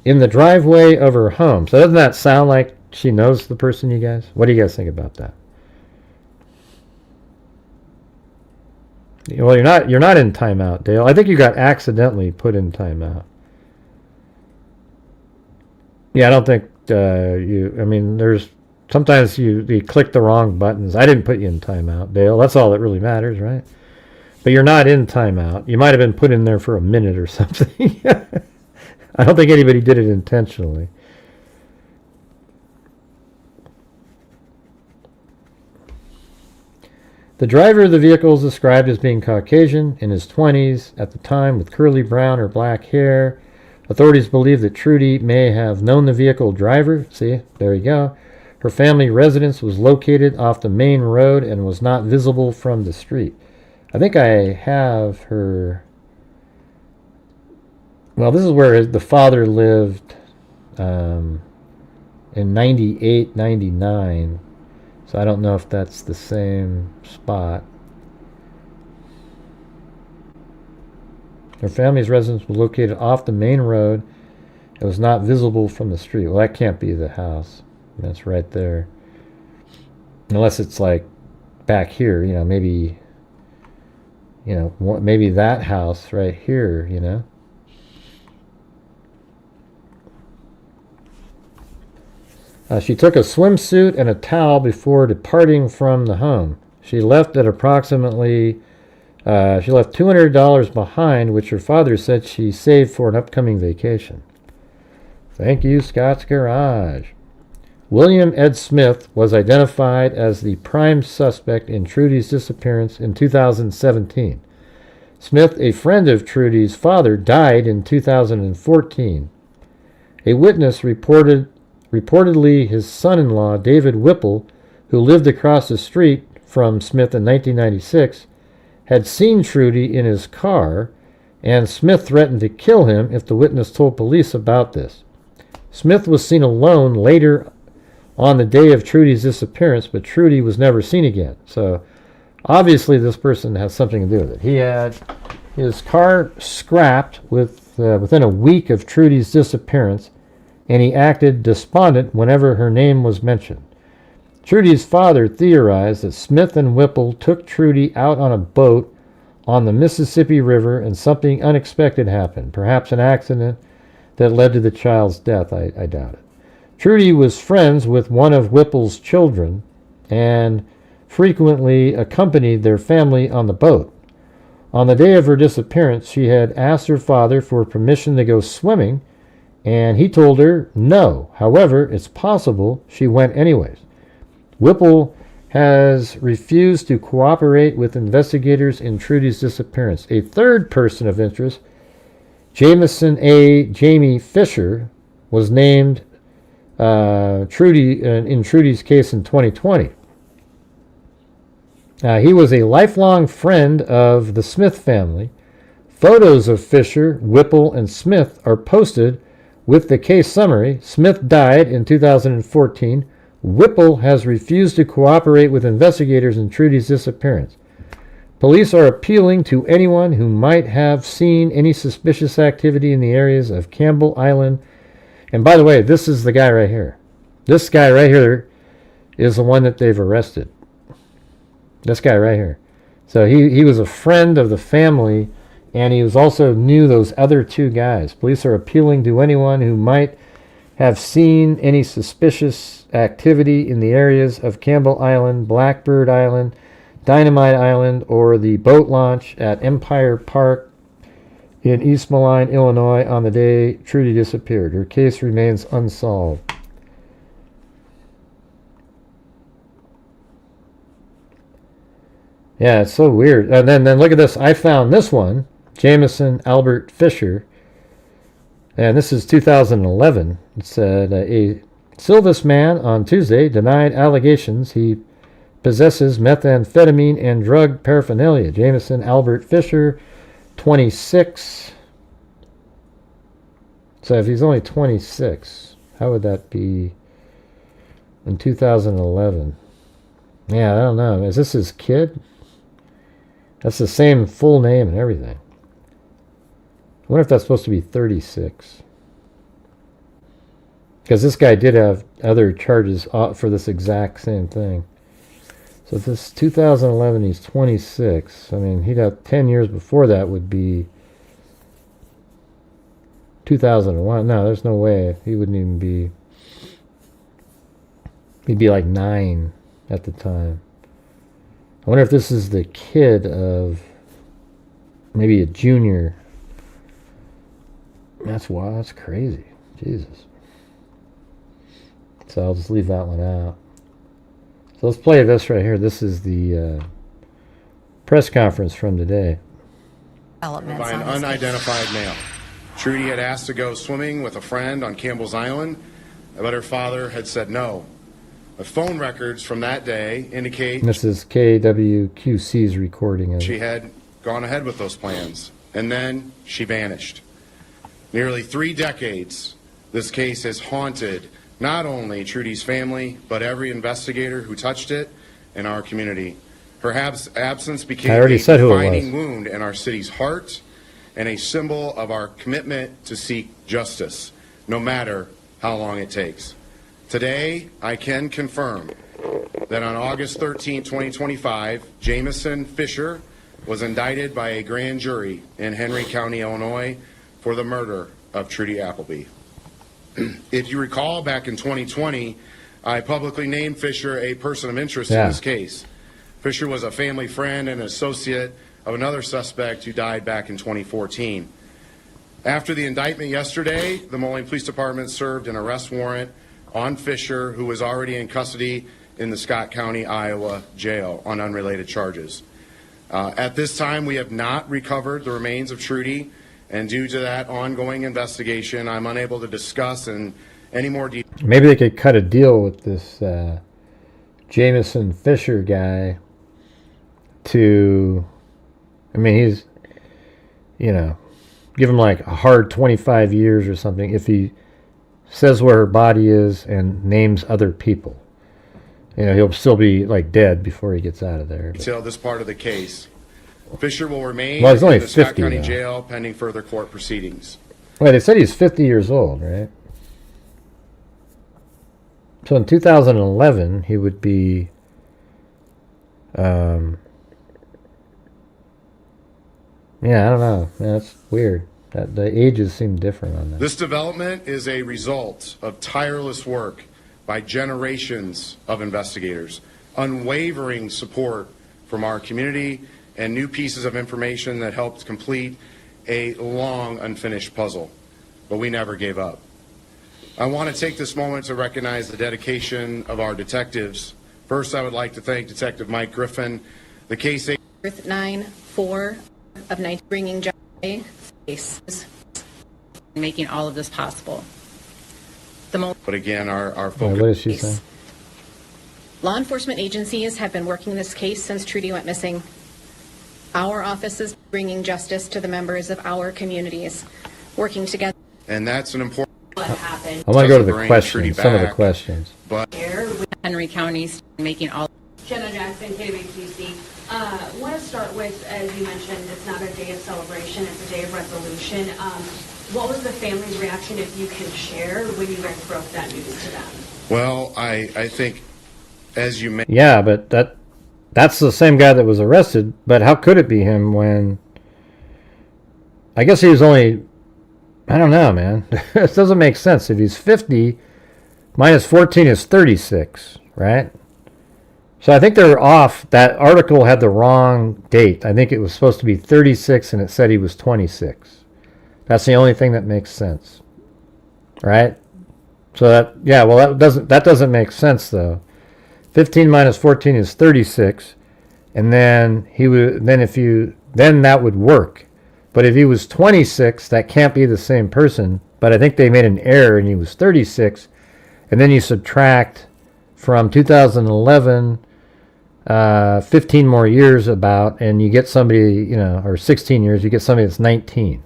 in the driveway of her home. So doesn't that sound like she knows the person, you guys? What do you guys think about that? Well, you're not in timeout, Dale. I think you got accidentally put in timeout. Yeah, I don't think there's sometimes you click the wrong buttons. I didn't put you in timeout, Dale. That's all that really matters, right? But you're not in timeout. You might have been put in there for a minute or something. I don't think anybody did it intentionally. The driver of the vehicle is described as being Caucasian, in his 20s at the time, with curly brown or black hair. Authorities believe that Trudy may have known the vehicle driver. See, there you go. Her family residence was located off the main road and was not visible from the street. I think I have her... Well, this is where the father lived in 98, 99. So I don't know if that's the same spot. Her family's residence was located off the main road. It was not visible from the street. Well, that can't be the house. That's right there. Unless it's like back here, maybe, maybe that house right here, She took a swimsuit and a towel before departing from the home. She left approximately $200 behind, which her father said she saved for an upcoming vacation. Thank you, Scott's Garage. William Ed Smith was identified as the prime suspect in Trudy's disappearance in 2017. Smith, a friend of Trudy's father, died in 2014. A witness reportedly his son-in-law, David Whipple, who lived across the street from Smith in 1996, had seen Trudy in his car, and Smith threatened to kill him if the witness told police about this. Smith was seen alone later on the day of Trudy's disappearance, but Trudy was never seen again. So obviously this person has something to do with it. He had his car scrapped within a week of Trudy's disappearance, and he acted despondent whenever her name was mentioned. Trudy's father theorized that Smith and Whipple took Trudy out on a boat on the Mississippi River and something unexpected happened, perhaps an accident that led to the child's death. I doubt it. Trudy was friends with one of Whipple's children and frequently accompanied their family on the boat. On the day of her disappearance, she had asked her father for permission to go swimming, and he told her no. However, it's possible she went anyways. Whipple has refused to cooperate with investigators in Trudy's disappearance. A third person of interest, Jamie Fisher, was named in Trudy's case in 2020. He was a lifelong friend of the Smith family. Photos of Fisher, Whipple, and Smith are posted with the case summary. Smith died in 2014. Whipple has refused to cooperate with investigators in Trudy's disappearance. Police are appealing to anyone who might have seen any suspicious activity in the areas of Campbell Island. And by the way, this is the guy right here. This guy right here is the one that they've arrested. This guy right here. So he was a friend of the family, and he was also knew those other two guys. Police are appealing to anyone who might have seen any suspicious activity in the areas of Campbell Island, Blackbird Island, Dynamite Island, or the boat launch at Empire Park in East Moline, Illinois, on the day Trudy disappeared. Her case remains unsolved. Yeah, it's so weird. And then look at this. I found this one, Jameson Albert Fisher, and this is 2011. It said, a Silvis man on Tuesday denied allegations he possesses methamphetamine and drug paraphernalia. Jameson Albert Fisher, 26. So if he's only 26, how would that be in 2011? Yeah, I don't know. Is this his kid? That's the same full name and everything. I wonder if that's supposed to be 36. Because this guy did have other charges for this exact same thing. So if this 2011, he's 26. I mean, he'd have 10 years before that would be 2001. No, there's no way. He wouldn't even be He'd be like 9 at the time. I wonder if this is the kid of maybe a junior. That's wild. That's crazy. Jesus. So I'll just leave that one out. So let's play this right here. This is the press conference from today. By an unidentified male. Trudy had asked to go swimming with a friend on Campbell's Island, but her father had said no. The phone records from that day indicate This is KWQC's recording of she it. had gone ahead with those plans, and then she vanished. Nearly 3 decades, this case has haunted not only Trudy's family, but every investigator who touched it in our community. Her absence became a defining wound in our city's heart and a symbol of our commitment to seek justice, no matter how long it takes. Today, I can confirm that on August 13, 2025, Jamison Fisher was indicted by a grand jury in Henry County, Illinois, for the murder of Trudy Applebee. If you recall, back in 2020, I publicly named Fisher a person of interest in this case. Fisher was a family friend and associate of another suspect who died back in 2014. After the indictment yesterday, the Moline Police Department served an arrest warrant on Fisher, who was already in custody in the Scott County, Iowa jail on unrelated charges. At this time, we have not recovered the remains of Trudy, and due to that ongoing investigation, I'm unable to discuss in any more detail. Maybe they could cut a deal with this Jamison Fisher guy to, I mean, he's, you know, give him like a hard 25 years or something if he says where her body is and names other people. You know, he'll still be like dead before he gets out of there. Detail this part of the case. Fisher will remain Well, he's only in the Scott 50 County now. jail pending further court proceedings. Wait, they said he's 50 years old, right? So in 2011, he would be, yeah, I don't know. Yeah, that's weird. That the ages seem different on that. This development is a result of tireless work by generations of investigators, unwavering support from our community, and new pieces of information that helped complete a long unfinished puzzle. But we never gave up. I want to take this moment to recognize the dedication of our detectives. First, I would like to thank Detective Mike Griffin, the case 9-4 of 19 bringing cases, making all of this possible. But again, our What focus. is she saying? Law enforcement agencies have been working this case since Trudy went missing. Our office is bringing justice to the members of our communities, working together. And that's an important. What happened? I want to go to the Bring questions, Trudy some of the back. questions. But Here with Henry County's making all. Jenna Jackson, KWQC. Want to start with, as you mentioned, it's not a day of celebration, it's a day of resolution. What was the family's reaction, if you can share, when you guys broke that news to them? well, I think, as you mentioned, Yeah, but that's the same guy that was arrested. But how could it be him when? I guess he was only. I don't know, man. This doesn't make sense. If he's 50, minus 14 is 36, right? So I think they're off. That article had the wrong date. I think it was supposed to be 36, and it said he was 26. That's the only thing that makes sense, right? So that, yeah, well, that doesn't make sense though. 15 minus 14 is 36, and then then that would work. But if he was 26, that can't be the same person. But I think they made an error, and he was 36, and then you subtract from 2011, 15 more years about, and you get somebody, you know, or 16 years, you get somebody that's 19.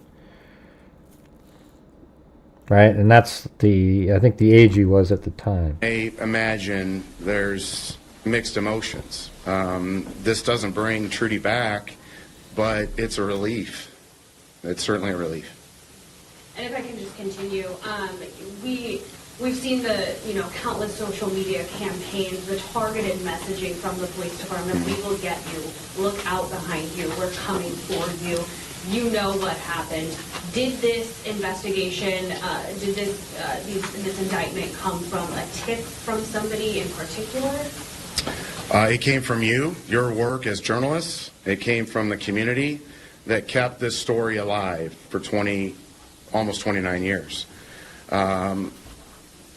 Right? And that's I think the age he was at the time. I imagine there's mixed emotions. This doesn't bring Trudy back, but it's a relief. It's certainly a relief. And if I can just continue, we've seen the countless social media campaigns, the targeted messaging from the police department. We will get you. Look out behind you. We're coming for you. You know what happened. Did this investigation, did this indictment come from a tip from somebody in particular? It came from you, your work as journalists. It came from the community that kept this story alive for almost 29 years.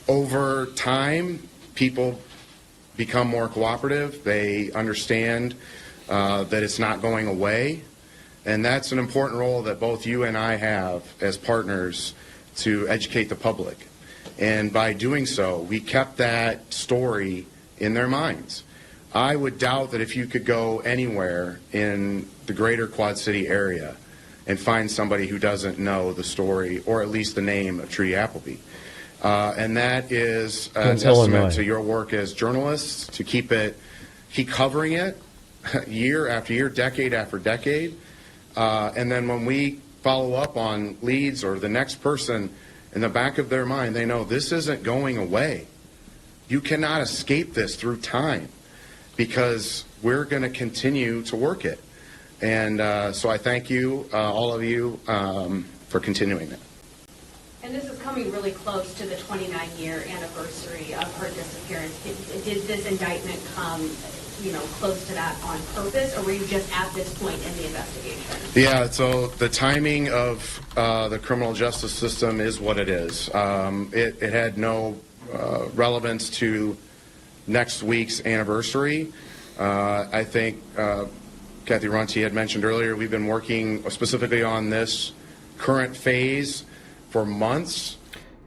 Over time, people become more cooperative. They understand that it's not going away. And that's an important role that both you and I have as partners to educate the public. And by doing so, we kept that story in their minds. I would doubt that if you could go anywhere in the greater Quad City area and find somebody who doesn't know the story or at least the name of Trudy Applebee. And that is a testament to your work as journalists to keep covering it year after year, decade after decade. And then when we follow up on leads or the next person, in the back of their mind, they know this isn't going away. You cannot escape this through time because we're going to continue to work it. And so I thank you, all of you, for continuing it. And this is coming really close to the 29-year anniversary of her disappearance. Did this indictment come, close to that on purpose, or were you just at this point in the investigation? Yeah, so the timing of the criminal justice system is what it is. It had no relevance to next week's anniversary. I think Kathy Runte had mentioned earlier, we've been working specifically on this current phase for months.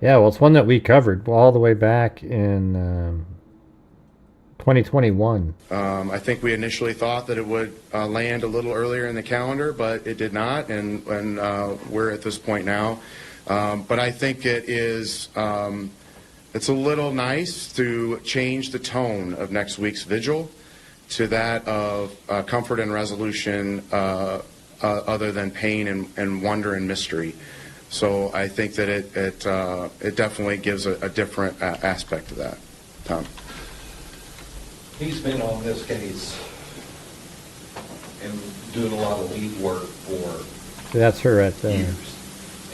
Yeah, well, it's one that we covered all the way back in 2021. I think we initially thought that it would land a little earlier in the calendar, but it did not, and we're at this point now. But I think it is, it's a little nice to change the tone of next week's vigil to that of comfort and resolution other than pain and wonder and mystery. So I think that it definitely gives a different aspect to that. Tom? He's been on this case and doing a lot of lead work for That's her right there. years.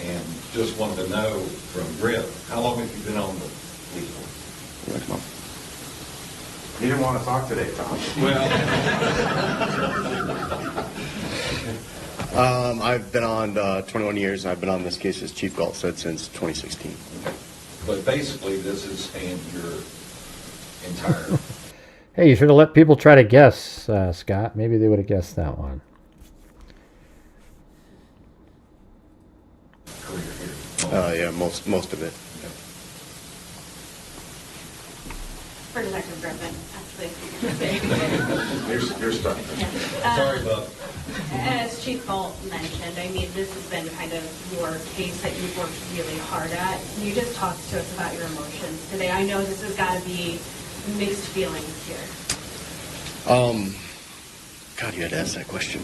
And just wanted to know from Griff, how long have you been on the lead work? Come on. You didn't want to talk today, Tom. Well, I've been on 21 years, and I've been on this case, as Chief Galt said, since 2016. but basically this has spanned your entire Hey, you should have let people try to guess, Scott. Maybe they would have guessed that one. career here. Yeah, most of it. For Detective Griffin, actually. You're stuck. Sorry, Bob. As Chief Galt mentioned, I mean, this has been kind of your case that you've worked really hard at. Can you just talk to us about your emotions today? I know this has got to be mixed feelings here. God, you had to ask that question.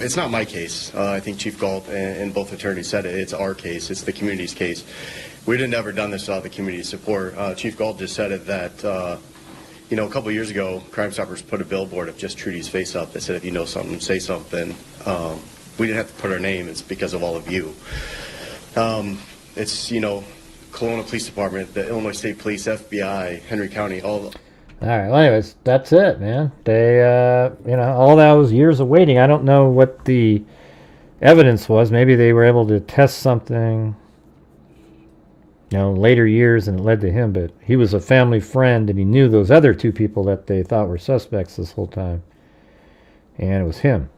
It's not my case. I think Chief Galt and both attorneys said it. It's our case. It's the community's case. We'd have never done this without the community support. Chief Galt just said it that, a couple of years ago, Crime Stoppers put a billboard of just Trudy's face up that said, if you know something, say something. We didn't have to put our name. It's because of all of you. It's, Kelowna Police Department, the Illinois State Police, FBI, Henry County, all right, well, anyways, that's it, man. They, all that was years of waiting. I don't know what the evidence was. Maybe they were able to test something, later years, and it led to him. But he was a family friend, and he knew those other two people that they thought were suspects this whole time. And it was him.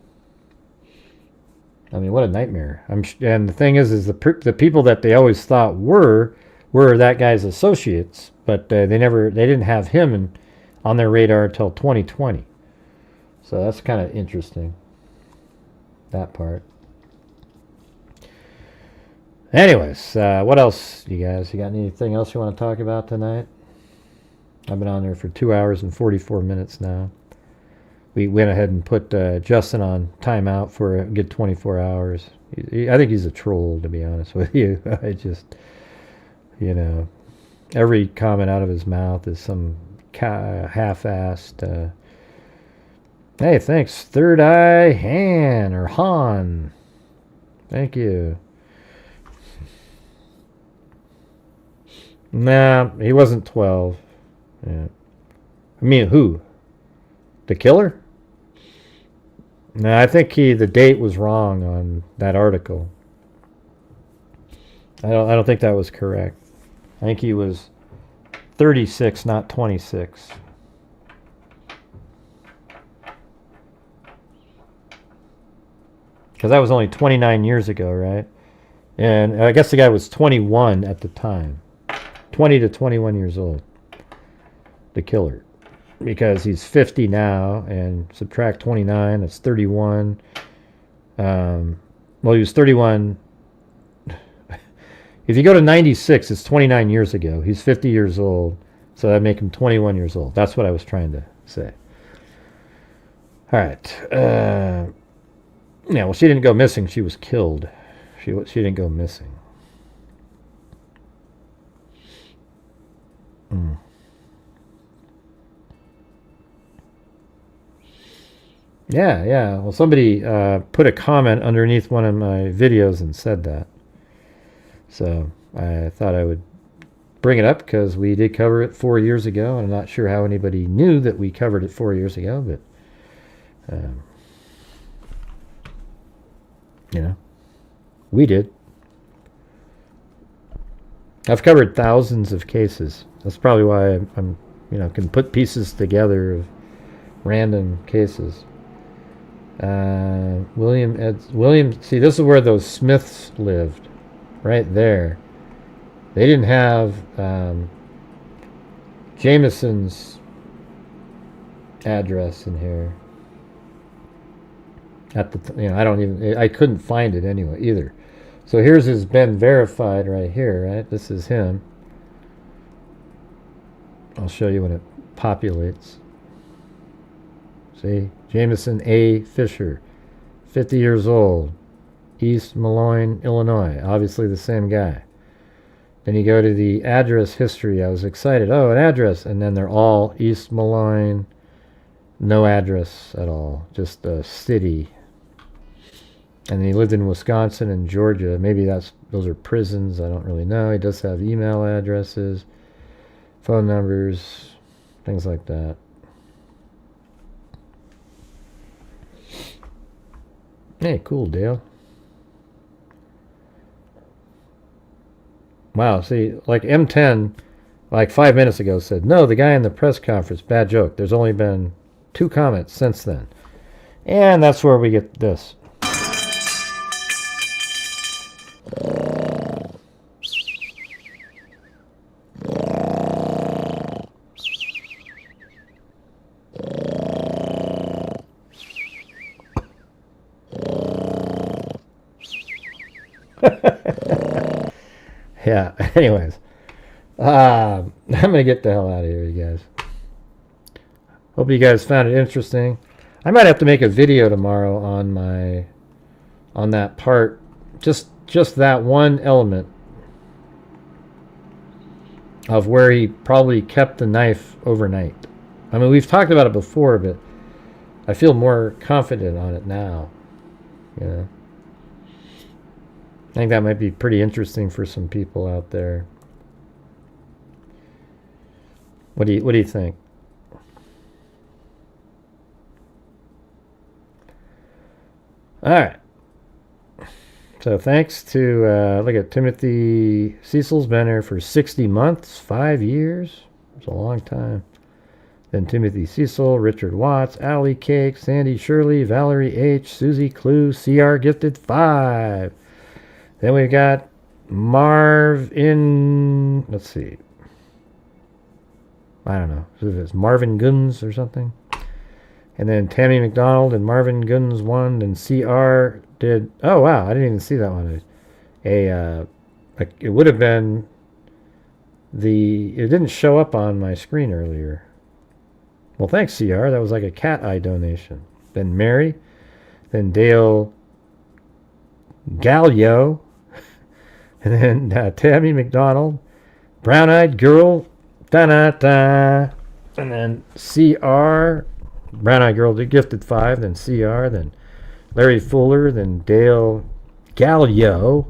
I mean, what a nightmare. And the thing is the people that they always thought were that guy's associates, but they didn't have him on their radar until 2020. So that's kind of interesting, that part. Anyways, what else, you guys? You got anything else you want to talk about tonight? I've been on there for 2 hours and 44 minutes now. We went ahead and put Justin on timeout for a good 24 hours. I think he's a troll, to be honest with you. I just, every comment out of his mouth is some half-assed, hey, thanks, Third Eye Han, or Han. Thank you. Nah, he wasn't 12. Yeah. I mean, who? The killer? Nah, I think the date was wrong on that article. I don't think that was correct. I think he was 36, not 26. Because that was only 29 years ago, right? And I guess the guy was 21 at the time. 20 to 21 years old. The killer. Because he's 50 now, and subtract 29, that's 31. Well, he was 31. If you go to 96, it's 29 years ago. He's 50 years old, so that'd make him 21 years old. That's what I was trying to say. All right. Yeah, well, she didn't go missing. She was killed. She didn't go missing. Yeah. Well, somebody put a comment underneath one of my videos and said that. So I thought I would bring it up because we did cover it 4 years ago. And I'm not sure how anybody knew that we covered it 4 years ago, but we did. I've covered thousands of cases. That's probably why I'm can put pieces together of random cases. William, see, this is where those Smiths lived, right there. They didn't have Jameson's address in here. At the I couldn't find it anyway either. So here's his been verified right here, right? This is him. I'll show you when it populates. See? Jameson A. Fisher, 50 years old, East Moline, Illinois. Obviously the same guy. Then you go to the address history. I was excited. Oh, an address. And then they're all East Moline. No address at all. Just a city. And he lived in Wisconsin and Georgia. Maybe those are prisons. I don't really know. He does have email addresses, phone numbers, things like that. Hey, cool, Dale. Wow, see, like M10, like 5 minutes ago, said, no, the guy in the press conference, bad joke. There's only been 2 comments since then. And that's where we get this. Yeah, anyways. I'm going to get the hell out of here, you guys. Hope you guys found it interesting. I might have to make a video tomorrow on that part. Just that one element of where he probably kept the knife overnight. I mean, we've talked about it before, but I feel more confident on it now. You know? I think that might be pretty interesting for some people out there. What do you think? All right. So thanks to look at Timothy Cecil's been there for 60 months, 5 years. It's a long time. Then Timothy Cecil, Richard Watts, Allie Cake, Sandy Shirley, Valerie H, Susie Clue, CR gifted 5. Then we've got Marv in, let's see. I don't know. If it's Marvin Guns or something. And then Tammy McDonald and Marvin Guns 1. And CR did, oh wow, I didn't even see that one. It would have been it didn't show up on my screen earlier. Well, thanks, CR. That was like a cat eye donation. Then Mary. Then Dale Gallio. And then Tammy McDonald. Brown-eyed girl. Da-da-da. And then CR. Brown-eyed girl gifted 5. Then CR. Then Larry Fuller. Then Dale Galio,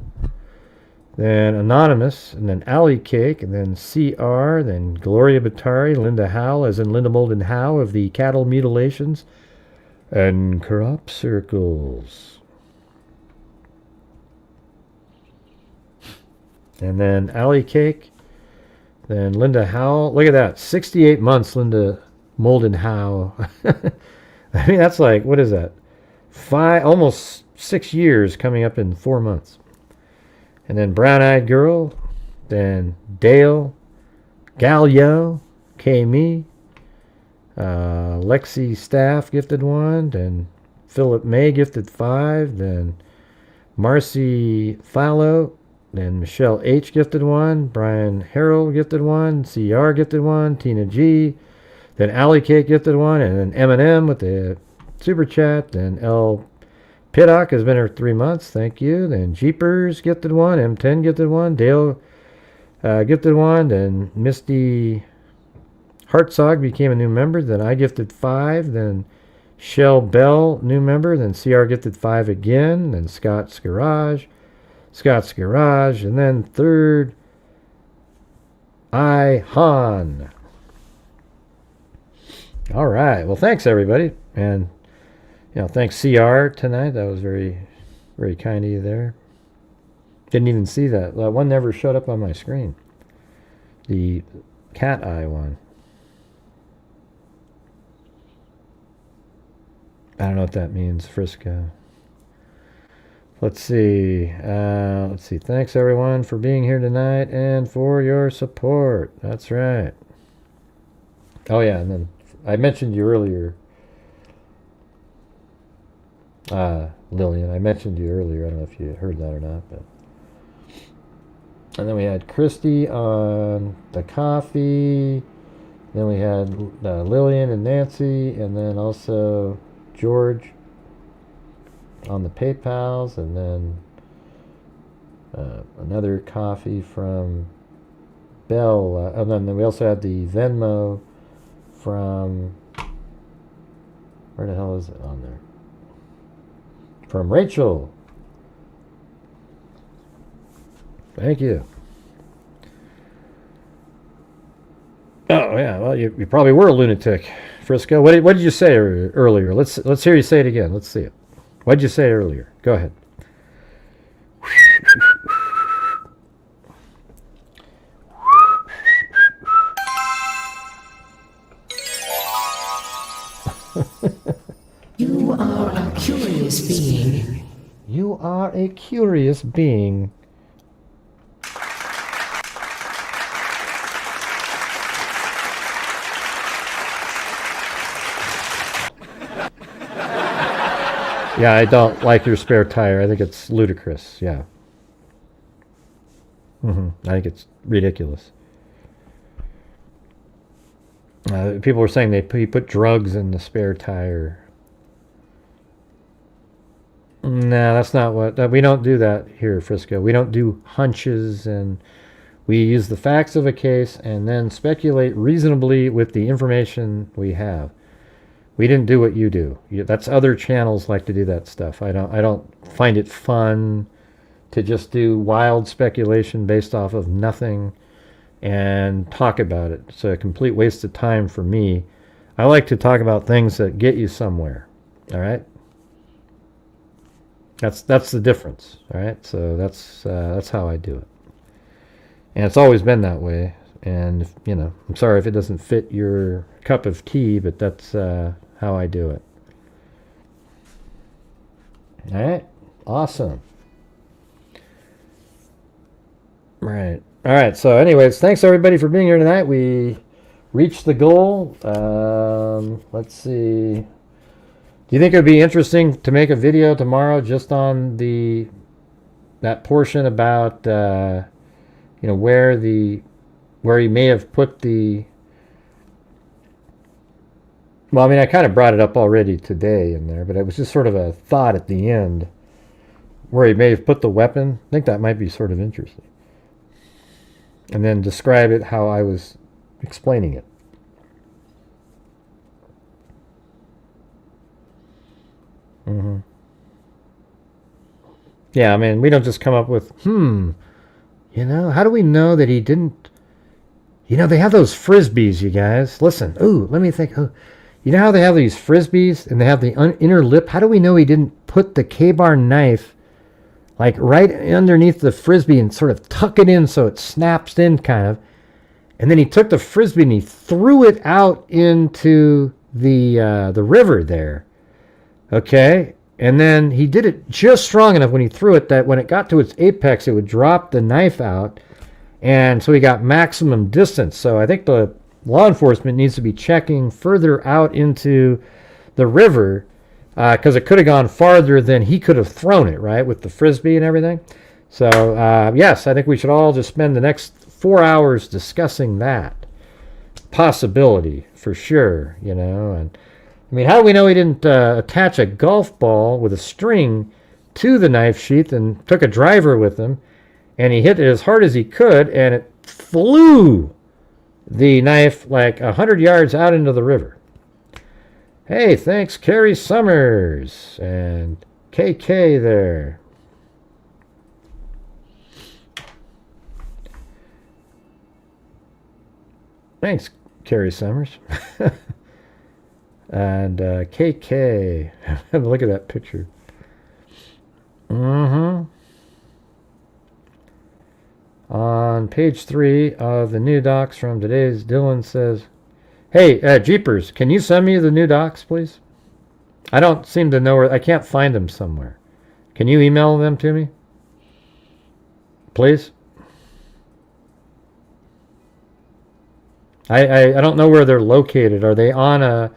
then Anonymous, and then Alley Cake, and then CR, then Gloria Batari, Linda Howell, as in Linda Molden Howe of the Cattle Mutilations, and Crop Circles. And then Alley Cake, then Linda Howell. Look at that, 68 months, Linda Molden Howe. I mean, that's like, what is that? Almost 6 years coming up in 4 months. And then Brown Eyed Girl, then Dale, Galio, K-Me, Lexi Staff gifted 1, then Philip May gifted 5, then Marcy Fallow, then Michelle H gifted 1, Brian Harrell gifted 1, CR gifted 1, Tina G, then Alley Cake gifted 1, and then Eminem with the super chat, then L Piddock has been here 3 months, thank you. Then Jeepers gifted 1, M10 gifted 1, Dale gifted 1, then Misty Hartzog became a new member, then I gifted 5, then Shell Bell, new member, then CR gifted 5 again, then Scott's Garage, and then third, I Han. All right, well, thanks everybody, and thanks CR tonight. That was very, very kind of you there. Didn't even see that. That one never showed up on my screen. The cat eye one. I don't know what that means, Frisco. Let's see. Thanks everyone for being here tonight and for your support. That's right. Oh yeah, and then I mentioned you earlier. Lillian, I mentioned you earlier. I don't know if you heard that or not, but. And then we had Christy on the coffee. Then we had Lillian and Nancy, and then also George on the PayPals, and then another coffee from Bell. And then we also had the Venmo from, where the hell is it on there? From Rachel. Thank you. Oh yeah, well you probably were a lunatic, Frisco. What did you say earlier? Let's hear you say it again. Let's see it. What did you say earlier? Go ahead. You are a curious being. You are a curious being. Yeah, I don't like your spare tire. I think it's ludicrous. Yeah. I think it's ridiculous. People were saying he put drugs in the spare tire. No, that's not what... we don't do that here, Frisco. We don't do hunches, and we use the facts of a case and then speculate reasonably with the information we have. We didn't do what you do. That's other channels like to do that stuff. I don't find it fun to just do wild speculation based off of nothing and talk about it. It's a complete waste of time for me. I like to talk about things that get you somewhere. All right? That's the difference. All right? So that's how I do it. And it's always been that way. And I'm sorry if it doesn't fit your cup of tea, but that's how I do it. All right, awesome. Right. All right. So, anyways, thanks everybody for being here tonight. We reached the goal. Let's see. Do you think it would be interesting to make a video tomorrow just on that portion about where he may have put the... Well, I mean, I kind of brought it up already today in there, but it was just sort of a thought at the end where he may have put the weapon. I think that might be sort of interesting. And then describe it how I was explaining it. Yeah, I mean, we don't just come up with, how do we know that he didn't... they have those Frisbees, you guys. Listen, let me think. You know how they have these Frisbees and they have the inner lip? How do we know he didn't put the K-bar knife like right underneath the Frisbee and sort of tuck it in so it snaps in kind of? And then he took the Frisbee and he threw it out into the river there. Okay? And then he did it just strong enough when he threw it that when it got to its apex, it would drop the knife out. And so he got maximum distance. So I think the law enforcement needs to be checking further out into the river because it could have gone farther than he could have thrown it, right, with the Frisbee and everything. So, yes, I think we should all just spend the next 4 hours discussing that possibility for sure, And I mean, how do we know he didn't attach a golf ball with a string to the knife sheath and took a driver with him, and he hit it as hard as he could, and it flew the knife like 100 yards out into the river? Hey, thanks, Carrie Summers and KK there. Thanks, Carrie Summers. And KK. Have a look at that picture. On page 3 of the new docs from today's, Dylan says, hey, Jeepers, can you send me the new docs, please? I don't seem to know where... I can't find them somewhere. Can you email them to me? Please? I don't know where they're located. Are they on a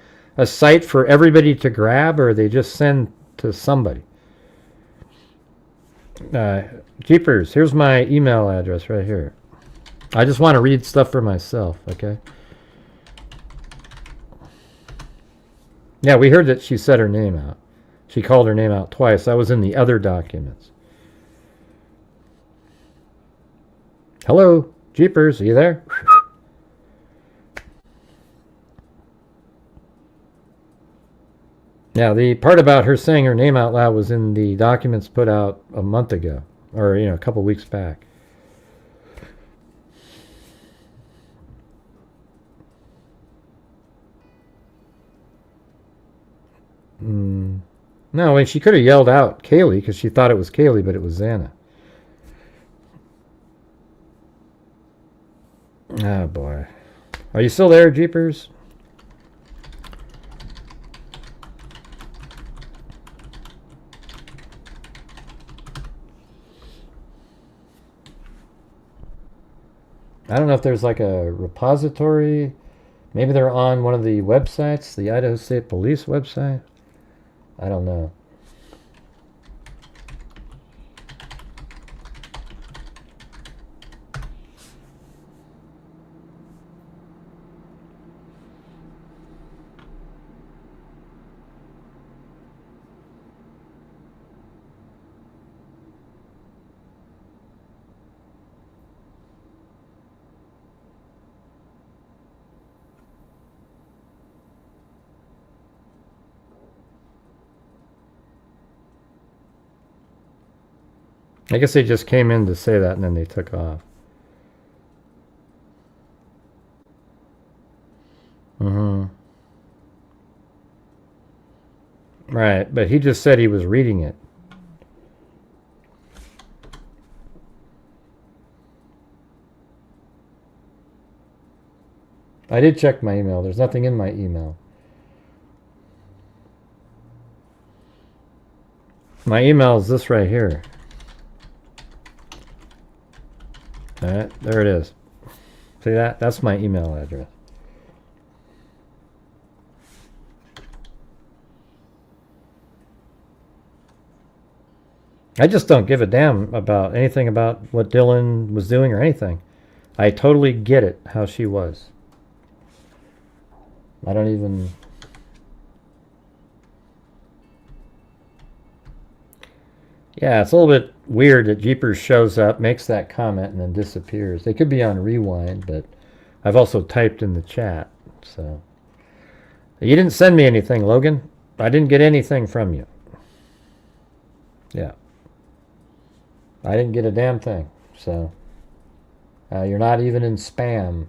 site for everybody to grab, or are they just send to somebody? Jeepers, here's my email address right here. I just want to read stuff for myself, okay? Yeah, we heard that she said her name out. She called her name out twice. That was in the other documents. Hello, Jeepers, are you there? Yeah, the part about her saying her name out loud was in the documents put out a month ago, or, a couple weeks back. No, and she could have yelled out Kaylee because she thought it was Kaylee, but it was Xana. Oh, boy. Are you still there, Jeepers? I don't know if there's like a repository. Maybe they're on one of the websites, the Idaho State Police website. I don't know. I guess they just came in to say that and then they took off. Right, but he just said he was reading it. I did check my email. There's nothing in my email. My email is this right here. All right, there it is. See that? That's my email address. I just don't give a damn about anything about what Dylan was doing or anything. I totally get it, how she was. I don't even... Yeah, it's a little bit weird that Jeepers shows up, makes that comment, and then disappears. They could be on rewind, but I've also typed in the chat, so... You didn't send me anything, Logan. I didn't get anything from you. Yeah. I didn't get a damn thing. So you're not even in spam.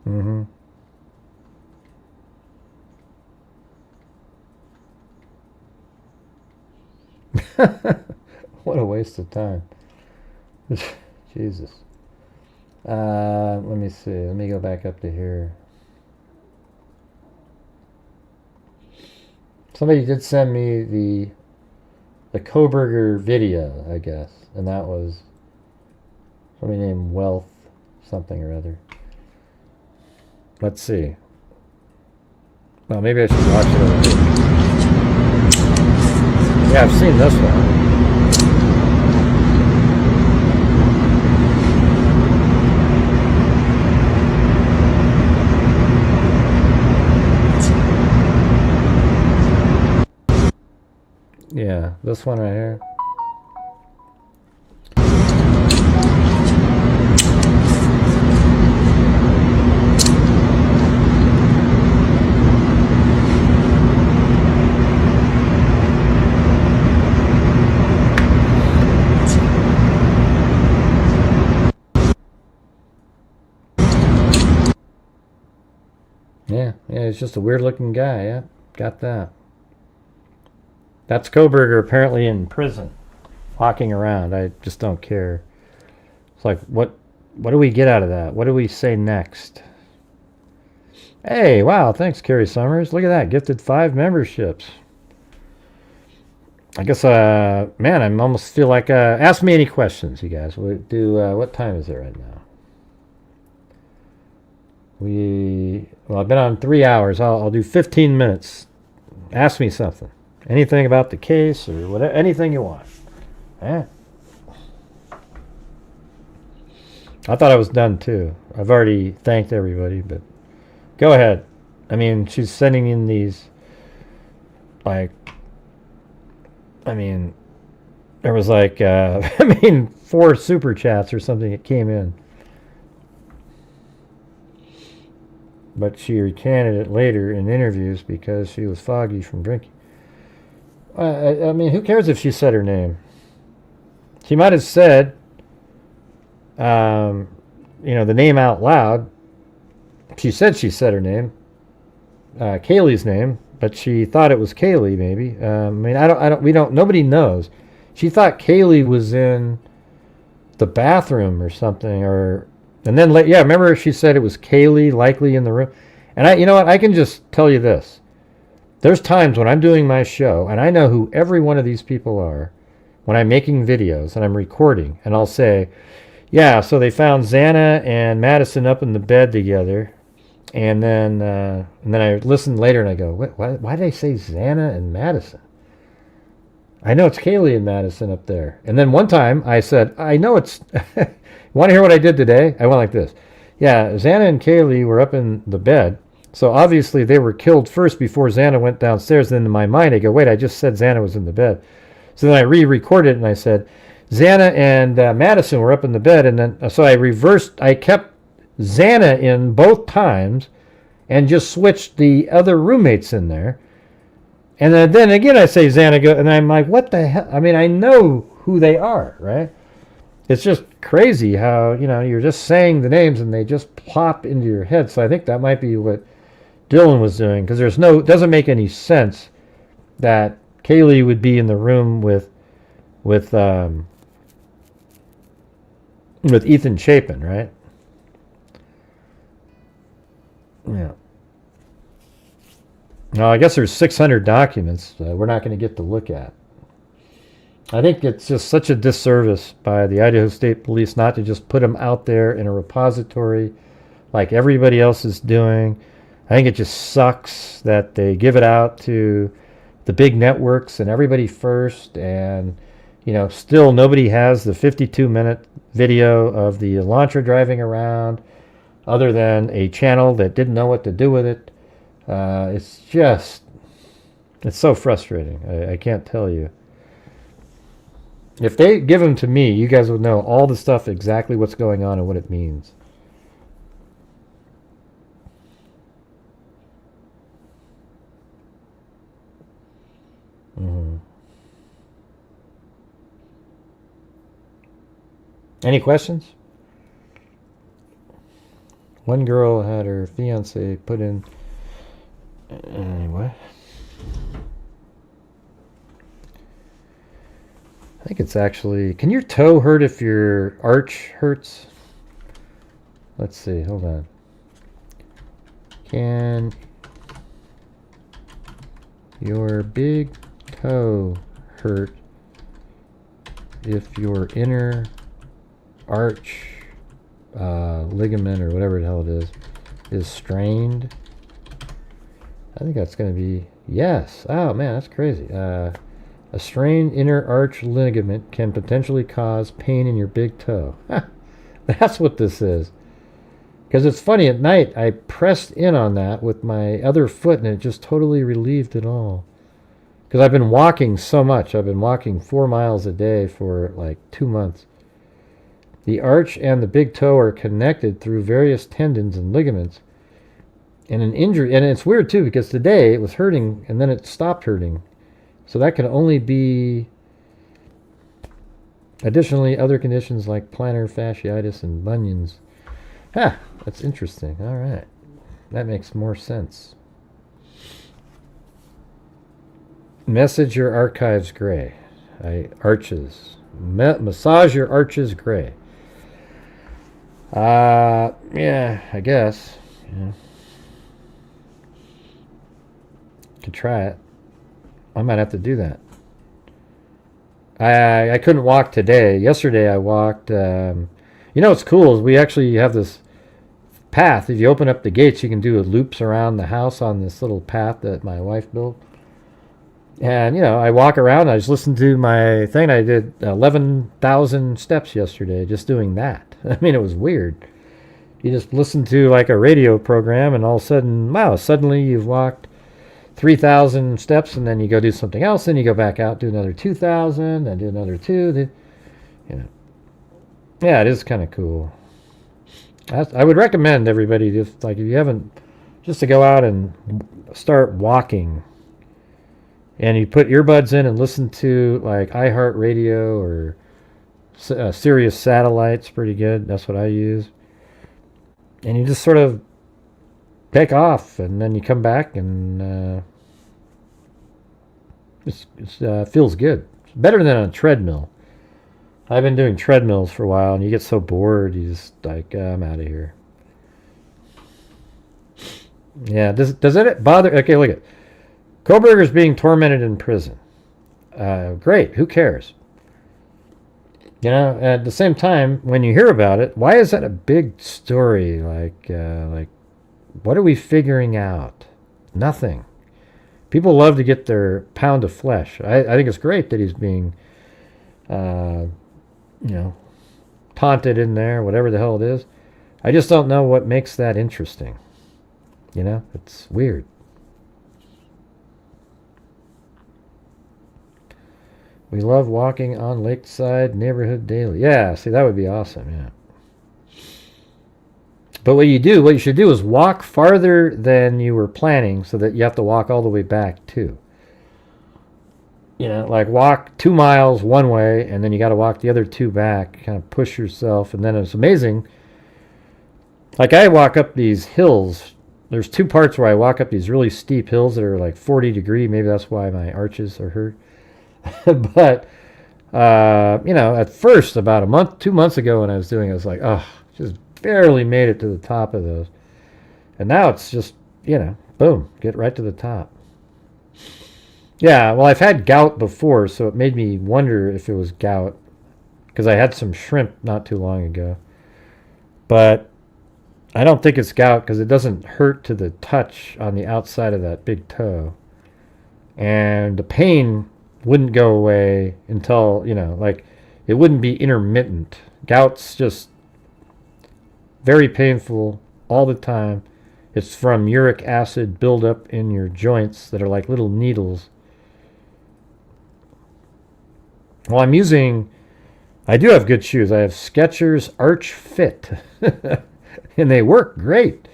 Mm-hmm. What a waste of time. Jesus. Let me see. Let me go back up to here. Somebody did send me the Kohberger video, I guess, and that was somebody named Wealth something or other. Let's see. Well, maybe I should watch it over here. Yeah, I've seen this one. Yeah, this one right here. Yeah, he's just a weird looking guy. Yeah, got that. That's Kohberger apparently in prison, walking around. I just don't care. It's like, what do we get out of that? What do we say next? Hey, wow, thanks, Carrie Summers. Look at that, gifted 5 memberships. I guess, man, I'm almost feel like, ask me any questions, you guys. We'll do, what time is it right now? Well, I've been on 3 hours. I'll do 15 minutes. Ask me something. Anything about the case or whatever, anything you want. Eh? I thought I was done too. I've already thanked everybody, but go ahead. I mean, she's sending in these, like, I mean, there was like, 4 super chats or something that came in. But she recanted it later in interviews because she was foggy from drinking. I mean, who cares if she said her name? She might have said, the name out loud. She said her name, Kaylee's name, but she thought it was Kaylee. Maybe. Nobody knows. She thought Kaylee was in the bathroom or something, and then remember she said it was Kaylee likely in the room. And I can just tell you this. There's times when I'm doing my show, and I know who every one of these people are, when I'm making videos and I'm recording, and I'll say, yeah, so they found Xana and Madison up in the bed together, and then I listen later and I go, why did they say Xana and Madison? I know it's Kaylee and Madison up there. And then one time I said, I know it's, want to hear what I did today? I went like this. Yeah, Xana and Kaylee were up in the bed. So obviously they were killed first before Xana went downstairs. Then in my mind I go, wait, I just said Xana was in the bed. So then I re-recorded it and I said, Xana and Madison were up in the bed. And then so I kept Xana in both times and just switched the other roommates in there. And then again I say Xana, and I'm like, what the hell? I mean, I know who they are, right? It's just crazy how, you're just saying the names and they just plop into your head. So I think that might be what Dylan was doing, because it doesn't make any sense that Kaylee would be in the room with Ethan Chapin, right? Yeah. Now, I guess there's 600 documents we're not going to get to look at. I think it's just such a disservice by the Idaho State Police not to just put them out there in a repository like everybody else is doing. I think it just sucks that they give it out to the big networks and everybody first, and still nobody has the 52-minute video of the Elantra driving around other than a channel that didn't know what to do with it. It's just, It's so frustrating. I can't tell you. If they give them to me, you guys would know all the stuff, exactly what's going on and what it means. Any questions? One girl had her fiance put in. Anyway. I think it's actually. Can your toe hurt if your arch hurts? Let's see. Hold on. Can your big toe hurt if your inner arch ligament or whatever the hell it is strained? I think that's going to be yes. Oh man, that's crazy. A strained inner arch ligament can potentially cause pain in your big toe. That's what this is. Because it's funny, at night I pressed in on that with my other foot and it just totally relieved it all. Because I've been walking so much. I've been walking 4 miles a day for like 2 months. The arch and the big toe are connected through various tendons and ligaments. And an injury, and it's weird too, because today it was hurting and then it stopped hurting. So that can only be, additionally, other conditions like plantar fasciitis and bunions. That's interesting. All right. That makes more sense. Message your archives gray. Arches. Massage your arches gray. Yeah, I guess. Yeah. Could try it. I might have to do that. I couldn't walk today. Yesterday I walked. You know what's cool is we actually have this path. If you open up the gates, you can do loops around the house on this little path that my wife built. And, you know, I walk around. I just listen to my thing. I did 11,000 steps yesterday just doing that. I mean, it was weird. You just listen to like a radio program and all of a sudden, wow, suddenly you've walked 3,000 steps, and then you go do something else, and you go back out, do another 2,000, and do another 2. You know, yeah, it is kind of cool. I would recommend everybody, just like if you haven't, just to go out and start walking, and you put earbuds in and listen to like iHeartRadio or Sirius Satellite's pretty good. That's what I use, and you just sort of take off, and then you come back, and it feels good. It's better than a treadmill. I've been doing treadmills for a while, and you get so bored, you just like, I'm out of here. Yeah, does it bother? Okay, look at Kohberger's being tormented in prison. Great, who cares? You know, at the same time, when you hear about it, why is that a big story? Like, what are we figuring out? Nothing. People love to get their pound of flesh. I think it's great that he's being, you know, taunted in there, whatever the hell it is. I just don't know what makes that interesting. You know, it's weird. We love walking on Lakeside neighborhood daily. Yeah, see, that would be awesome, yeah. But what you should do is walk farther than you were planning so that you have to walk all the way back too. You know, like walk 2 miles one way and then you got to walk the other 2 back, kind of push yourself. And then it's amazing. Like I walk up these hills. There's 2 parts where I walk up these really steep hills that are like 40 degree. Maybe that's why my arches are hurt. But, you know, at first about 2 months ago when I was doing it, I was like, oh, just barely made it to the top of those. And now it's just, you know, boom, get right to the top. Yeah, well, I've had gout before, so it made me wonder if it was gout, because I had some shrimp not too long ago. But I don't think it's gout because it doesn't hurt to the touch on the outside of that big toe. And the pain wouldn't go away until, you know, like it wouldn't be intermittent. Gout's just very painful all the time, It's from uric acid buildup in your joints that are like little needles. Well, I do have good shoes. I have Skechers Arch Fit. And they work great.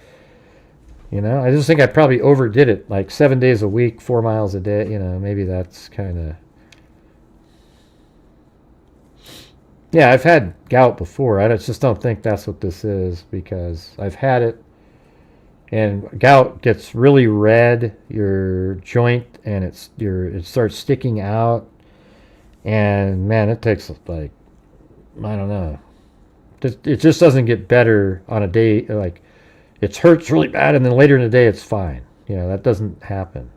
You know, I just think I probably overdid it. Like 7 days a week, 4 miles a day. You know, maybe that's kind of... Yeah, I've had gout before. I just don't think that's what this is, because I've had it. And gout gets really red, your joint, and it starts sticking out. And man, it takes like, I don't know. It just doesn't get better on a day. Like, it hurts really bad, and then later in the day it's fine. You know, that doesn't happen.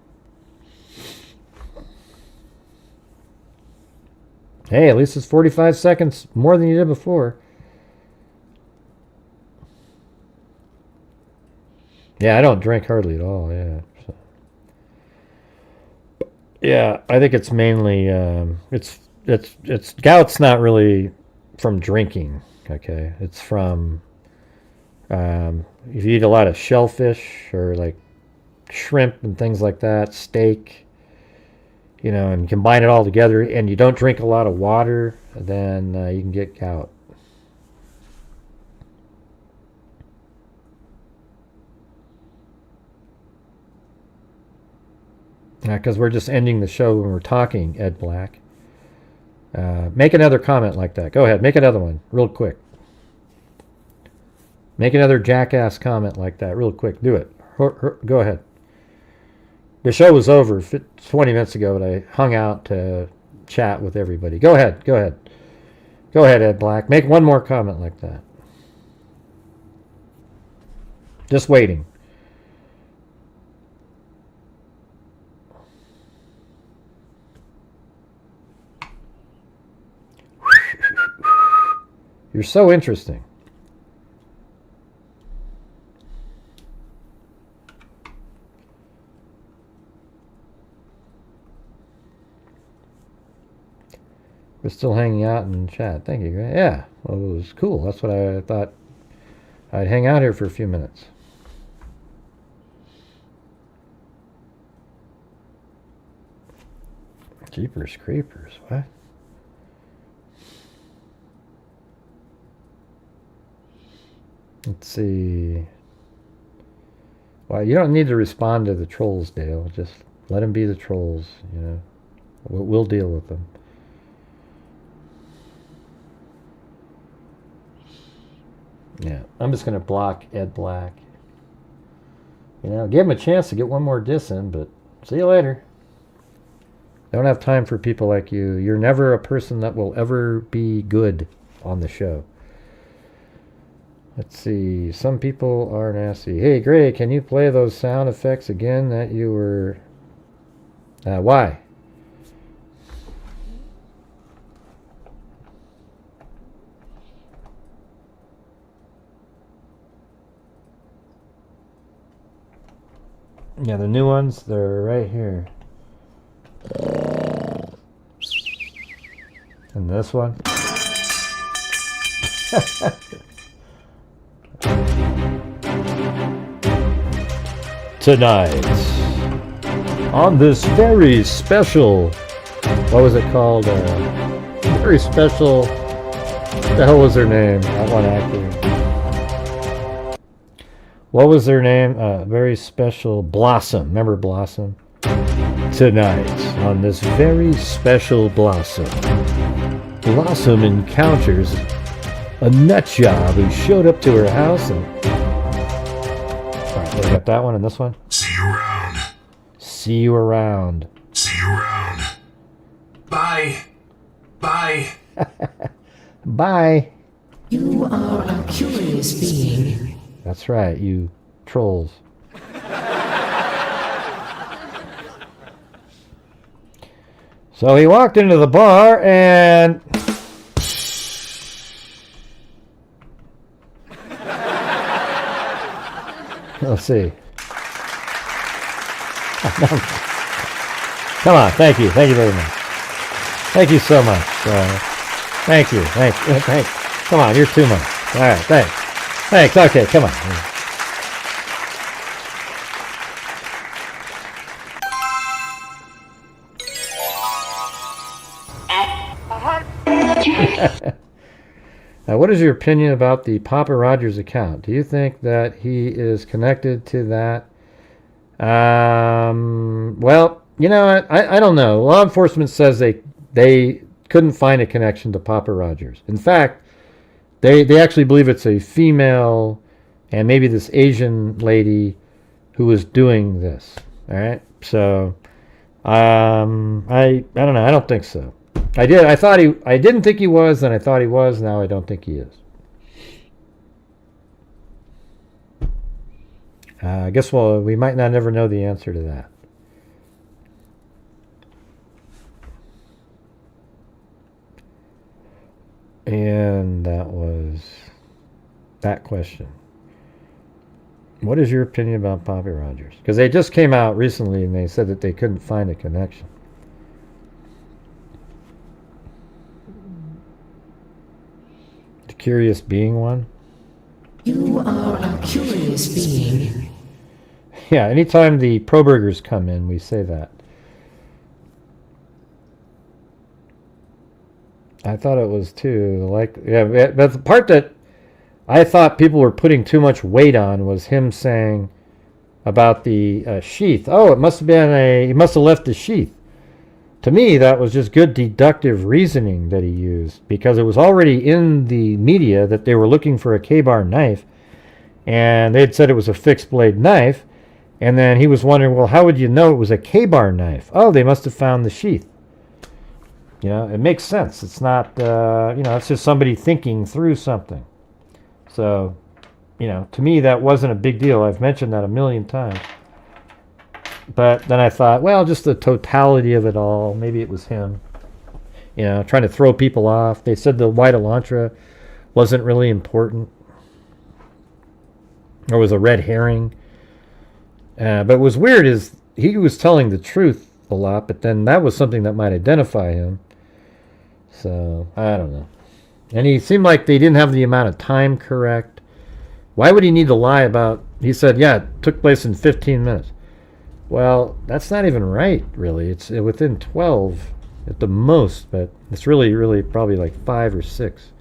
Hey, at least it's 45 seconds more than you did before. Yeah, I don't drink hardly at all, yeah. So. Yeah, I think it's mainly, it's gout's not really from drinking, okay? It's from, if you eat a lot of shellfish or like shrimp and things like that, steak, you know, and combine it all together, and you don't drink a lot of water, then you can get gout. Because we're just ending the show when we're talking, Ed Black. Make another comment like that. Go ahead, make another one real quick. Make another jackass comment like that real quick. Do it. Go ahead. The show was over 20 minutes ago, but I hung out to chat with everybody. Go ahead. Go ahead. Go ahead, Ed Black. Make one more comment like that. Just waiting. You're so interesting. We're still hanging out in chat. Thank you, Grant. Yeah, well, it was cool. That's what I thought. I'd hang out here for a few minutes. Jeepers creepers. What? Let's see. Well, you don't need to respond to the trolls, Dale. Just let them be the trolls, you know. We'll deal with them. Yeah, I'm just going to block Ed Black. You know, give him a chance to get one more diss in, but see you later. Don't have time for people like you. You're never a person that will ever be good on the show. Let's see. Some people are nasty. Hey, Gray, can you play those sound effects again that you were... why? Yeah, the new ones, they're right here. And this one. Tonight, on this very special, what was it called? Very special, what the hell was her name? That one actor. What was their name? Very special Blossom. Remember Blossom? Tonight, on this very special Blossom, Blossom encounters a nut job who showed up to her house and... Alright, we got that one and this one. See you around. See you around. See you around. Bye. Bye. Bye. You are a curious being. That's right, you trolls. So he walked into the bar and... Let's see. Come on, thank you very much. Thank you so much. Thank you, thanks. Come on, you're too much. All right, thanks. Thanks, okay, come on. what is your opinion about the Papa Rogers account? Do you think that he is connected to that? Well, you know what? I don't know. Law enforcement says they couldn't find a connection to Papa Rogers. In fact, they actually believe it's a female and maybe this Asian lady who was doing this. All right, so I don't know. I don't think so. I didn't think he was, then I thought he was. Now I don't think he is. I guess we might not ever know the answer to that. And that was that question. What is your opinion about Papa Rogers? Because they just came out recently and they said that they couldn't find a connection. The curious being one? You are a curious being. Yeah, anytime the Kohbergers come in, we say that. I thought it was too, but the part that I thought people were putting too much weight on was him saying about the sheath. Oh, it must have he must have left the sheath. To me, that was just good deductive reasoning that he used, because it was already in the media that they were looking for a K-bar knife, and they'd said it was a fixed blade knife, and then he was wondering, well, how would you know it was a K-bar knife? Oh, they must have found the sheath. You know, it makes sense. It's not, it's just somebody thinking through something. So, to me, that wasn't a big deal. I've mentioned that a million times. But then I thought, well, just the totality of it all, maybe it was him, trying to throw people off. They said the white Elantra wasn't really important, or was a red herring. But what was weird is he was telling the truth a lot, but then that was something that might identify him. So, I don't know. And he seemed like they didn't have the amount of time correct. Why would he need to lie about... He said, yeah, it took place in 15 minutes. Well, that's not even right, really. It's within 12 at the most, but it's really, really probably like 5 or 6.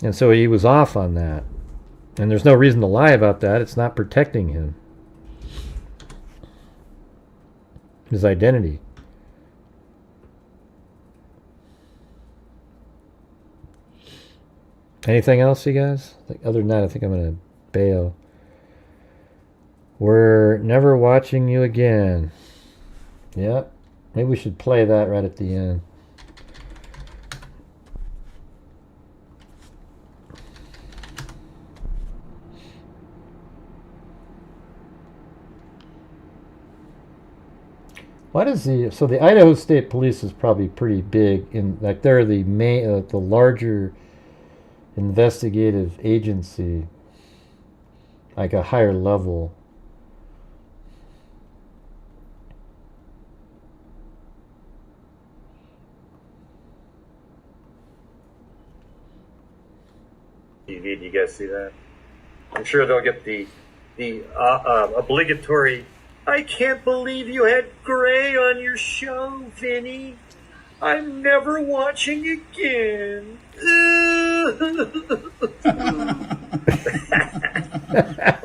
And so he was off on that. And there's no reason to lie about that. It's not protecting him. His identity. Anything else, you guys? Other than that, I think I'm going to bail. We're never watching you again. Yep. Maybe we should play that right at the end. So the Idaho State Police is probably pretty big they're the main, the larger investigative agency, like a higher level. TV, do you guys see that? I'm sure they'll get the obligatory, I can't believe you had gray on your show, Vinny. I'm never watching again. When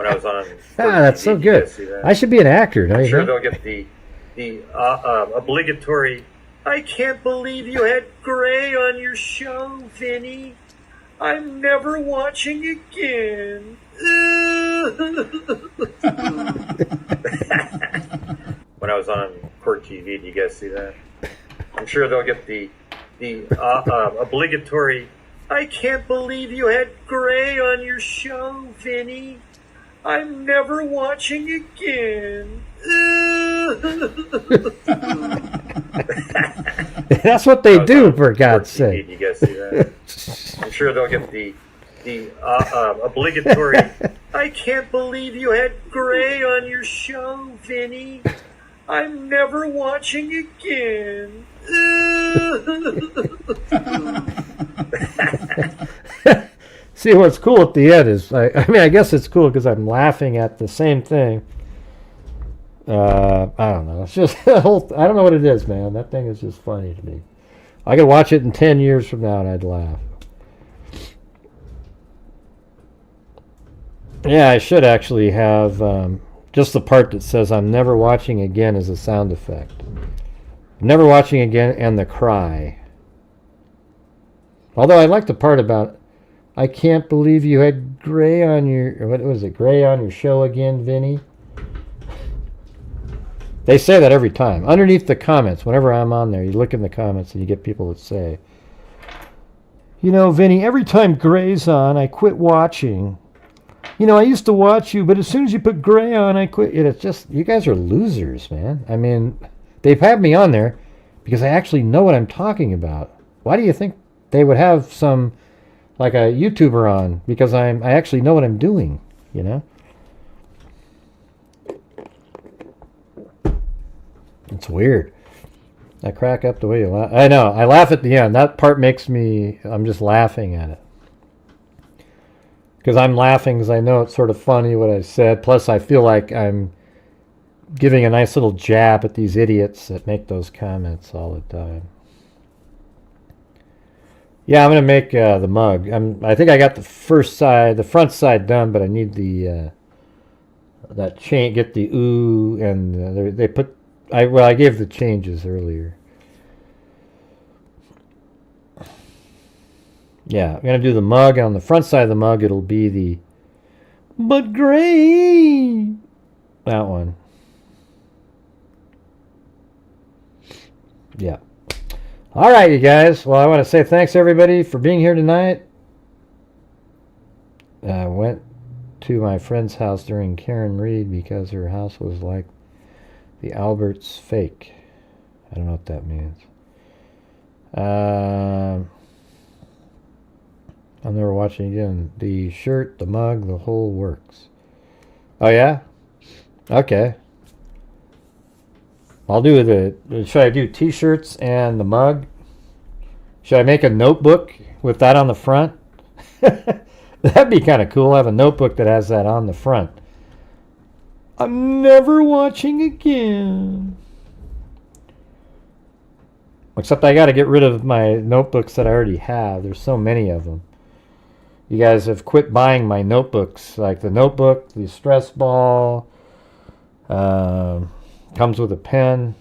I was on... that's so good. I should be an actor, don't you sure think? They'll get the obligatory, I can't believe you had gray on your show, Vinny. I'm never watching again. When I was on Court TV, do you guys see that? I'm sure they'll get the obligatory, I can't believe you had gray on your show, Vinny. I'm never watching again. That's what they do, for God's sake. You guys see that? I'm sure they'll get the obligatory, I can't believe you had gray on your show, Vinny. I'm never watching again. See, what's cool at the end is, I guess it's cool because I'm laughing at the same thing. I don't know. It's just I don't know what it is, man. That thing is just funny to me. I could watch it in 10 years from now and I'd laugh. Yeah, I should actually have just the part that says I'm never watching again as a sound effect. Never watching again and the cry. Although I like the part about, I can't believe you had gray on your, what was it, gray on your show again, Vinny? They say that every time. Underneath the comments, whenever I'm on there, you look in the comments and you get people that say, you know, Vinny, every time Gray's on, I quit watching. You know, I used to watch you, but as soon as you put Gray on, I quit. It's just, you guys are losers, man. I mean, they've had me on there because I actually know what I'm talking about. Why do you think they would have some, like a YouTuber on? Because I actually know what I'm doing, you know? It's weird. I crack up the way you laugh. I know. I laugh at the end. That part makes me, I'm just laughing at it. Because I'm laughing because I know it's sort of funny what I said. Plus, I feel like I'm giving a nice little jab at these idiots that make those comments all the time. Yeah, I'm going to make the mug. I think I got the front side done, but I need the that chain, get the ooh, and they put, I gave the changes earlier. Yeah, I'm going to do the mug. On the front side of the mug, it'll be the But Gray. That one. Yeah. All right, you guys. Well, I want to say thanks, everybody, for being here tonight. I went to my friend's house during Karen Reed because her house was like the Albert's fake. I don't know what that means. I'm never watching again. The shirt, the mug, the whole works. Oh, yeah? Okay. I'll do should I do t-shirts and the mug? Should I make a notebook with that on the front? That'd be kind of cool. I have a notebook that has that on the front. I'm never watching again. Except I got to get rid of my notebooks that I already have. There's so many of them. You guys have quit buying my notebooks. Like the notebook, the stress ball. Comes with a pen.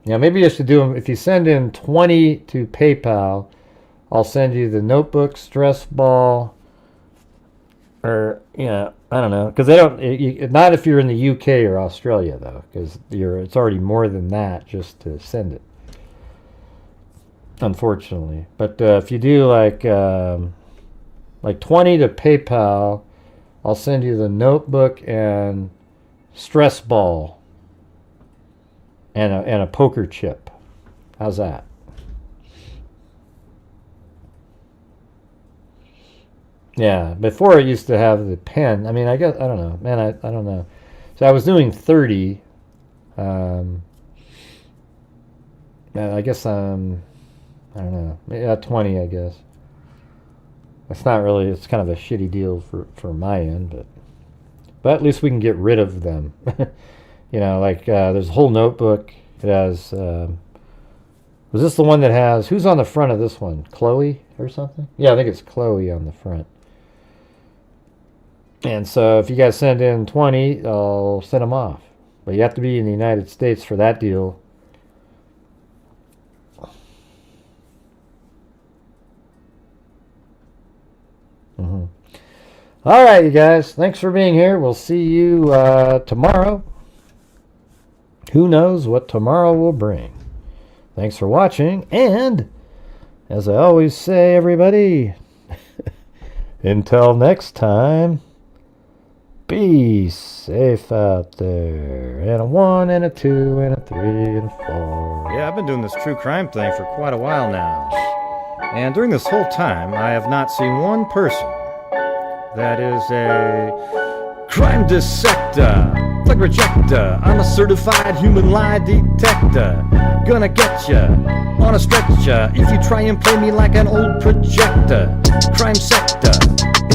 Yeah, maybe I should do them. If you send in 20 to PayPal, I'll send you the notebook, stress ball, or, you know, I don't know. Because they don't, not if you're in the UK or Australia, though. Because it's already more than that just to send it. Unfortunately. But if you do like 20 to PayPal, I'll send you the notebook and stress ball and a poker chip. How's that? Yeah, before I used to have the pen. I mean, I guess, I don't know. Man, I don't know. So I was doing 30. I guess I don't know. Yeah, 20, I guess. It's not really, it's kind of a shitty deal for my end, but at least we can get rid of them. You know, like there's a whole notebook. It has, was this the one that has, who's on the front of this one? Chloe or something? Yeah, I think it's Chloe on the front. And so if you guys send in 20, I'll send them off. But you have to be in the United States for that deal. All right, you guys. Thanks for being here. We'll see you tomorrow. Who knows what tomorrow will bring. Thanks for watching. And, as I always say, everybody, until next time, be safe out there. And a 1 and a 2 and a 3 and a 4. Yeah, I've been doing this true crime thing for quite a while now. And during this whole time, I have not seen one person that is a crime dissector, flag rejector. I'm a certified human lie detector. Gonna get ya on a stretcher if you try and play me like an old projector. Crime sector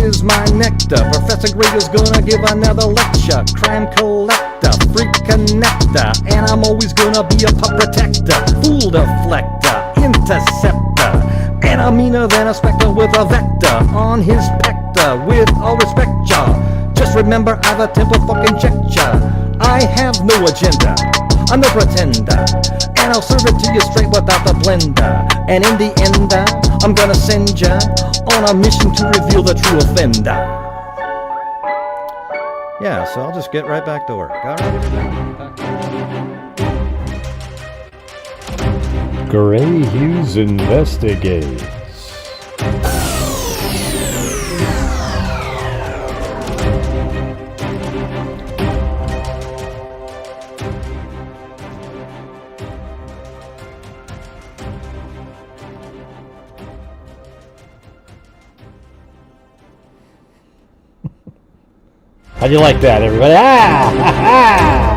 is my nectar. Professor Gray is gonna give another lecture. Crime collector, freak connector, and I'm always gonna be a pup protector. Fool deflector, interceptor, And I'm meaner than a spectre with a vector on his pector. With all respect, ya, just remember I've a temper fucking check ya. I have no agenda, I'm no pretender, and I'll serve it to you straight without the blender. And in the end, I'm gonna send ya on a mission to reveal the true offender. Yeah, so I'll just get right back to work. All right. Gray Hughes investigates. How'd you like that, everybody? Ah! Ha, ha!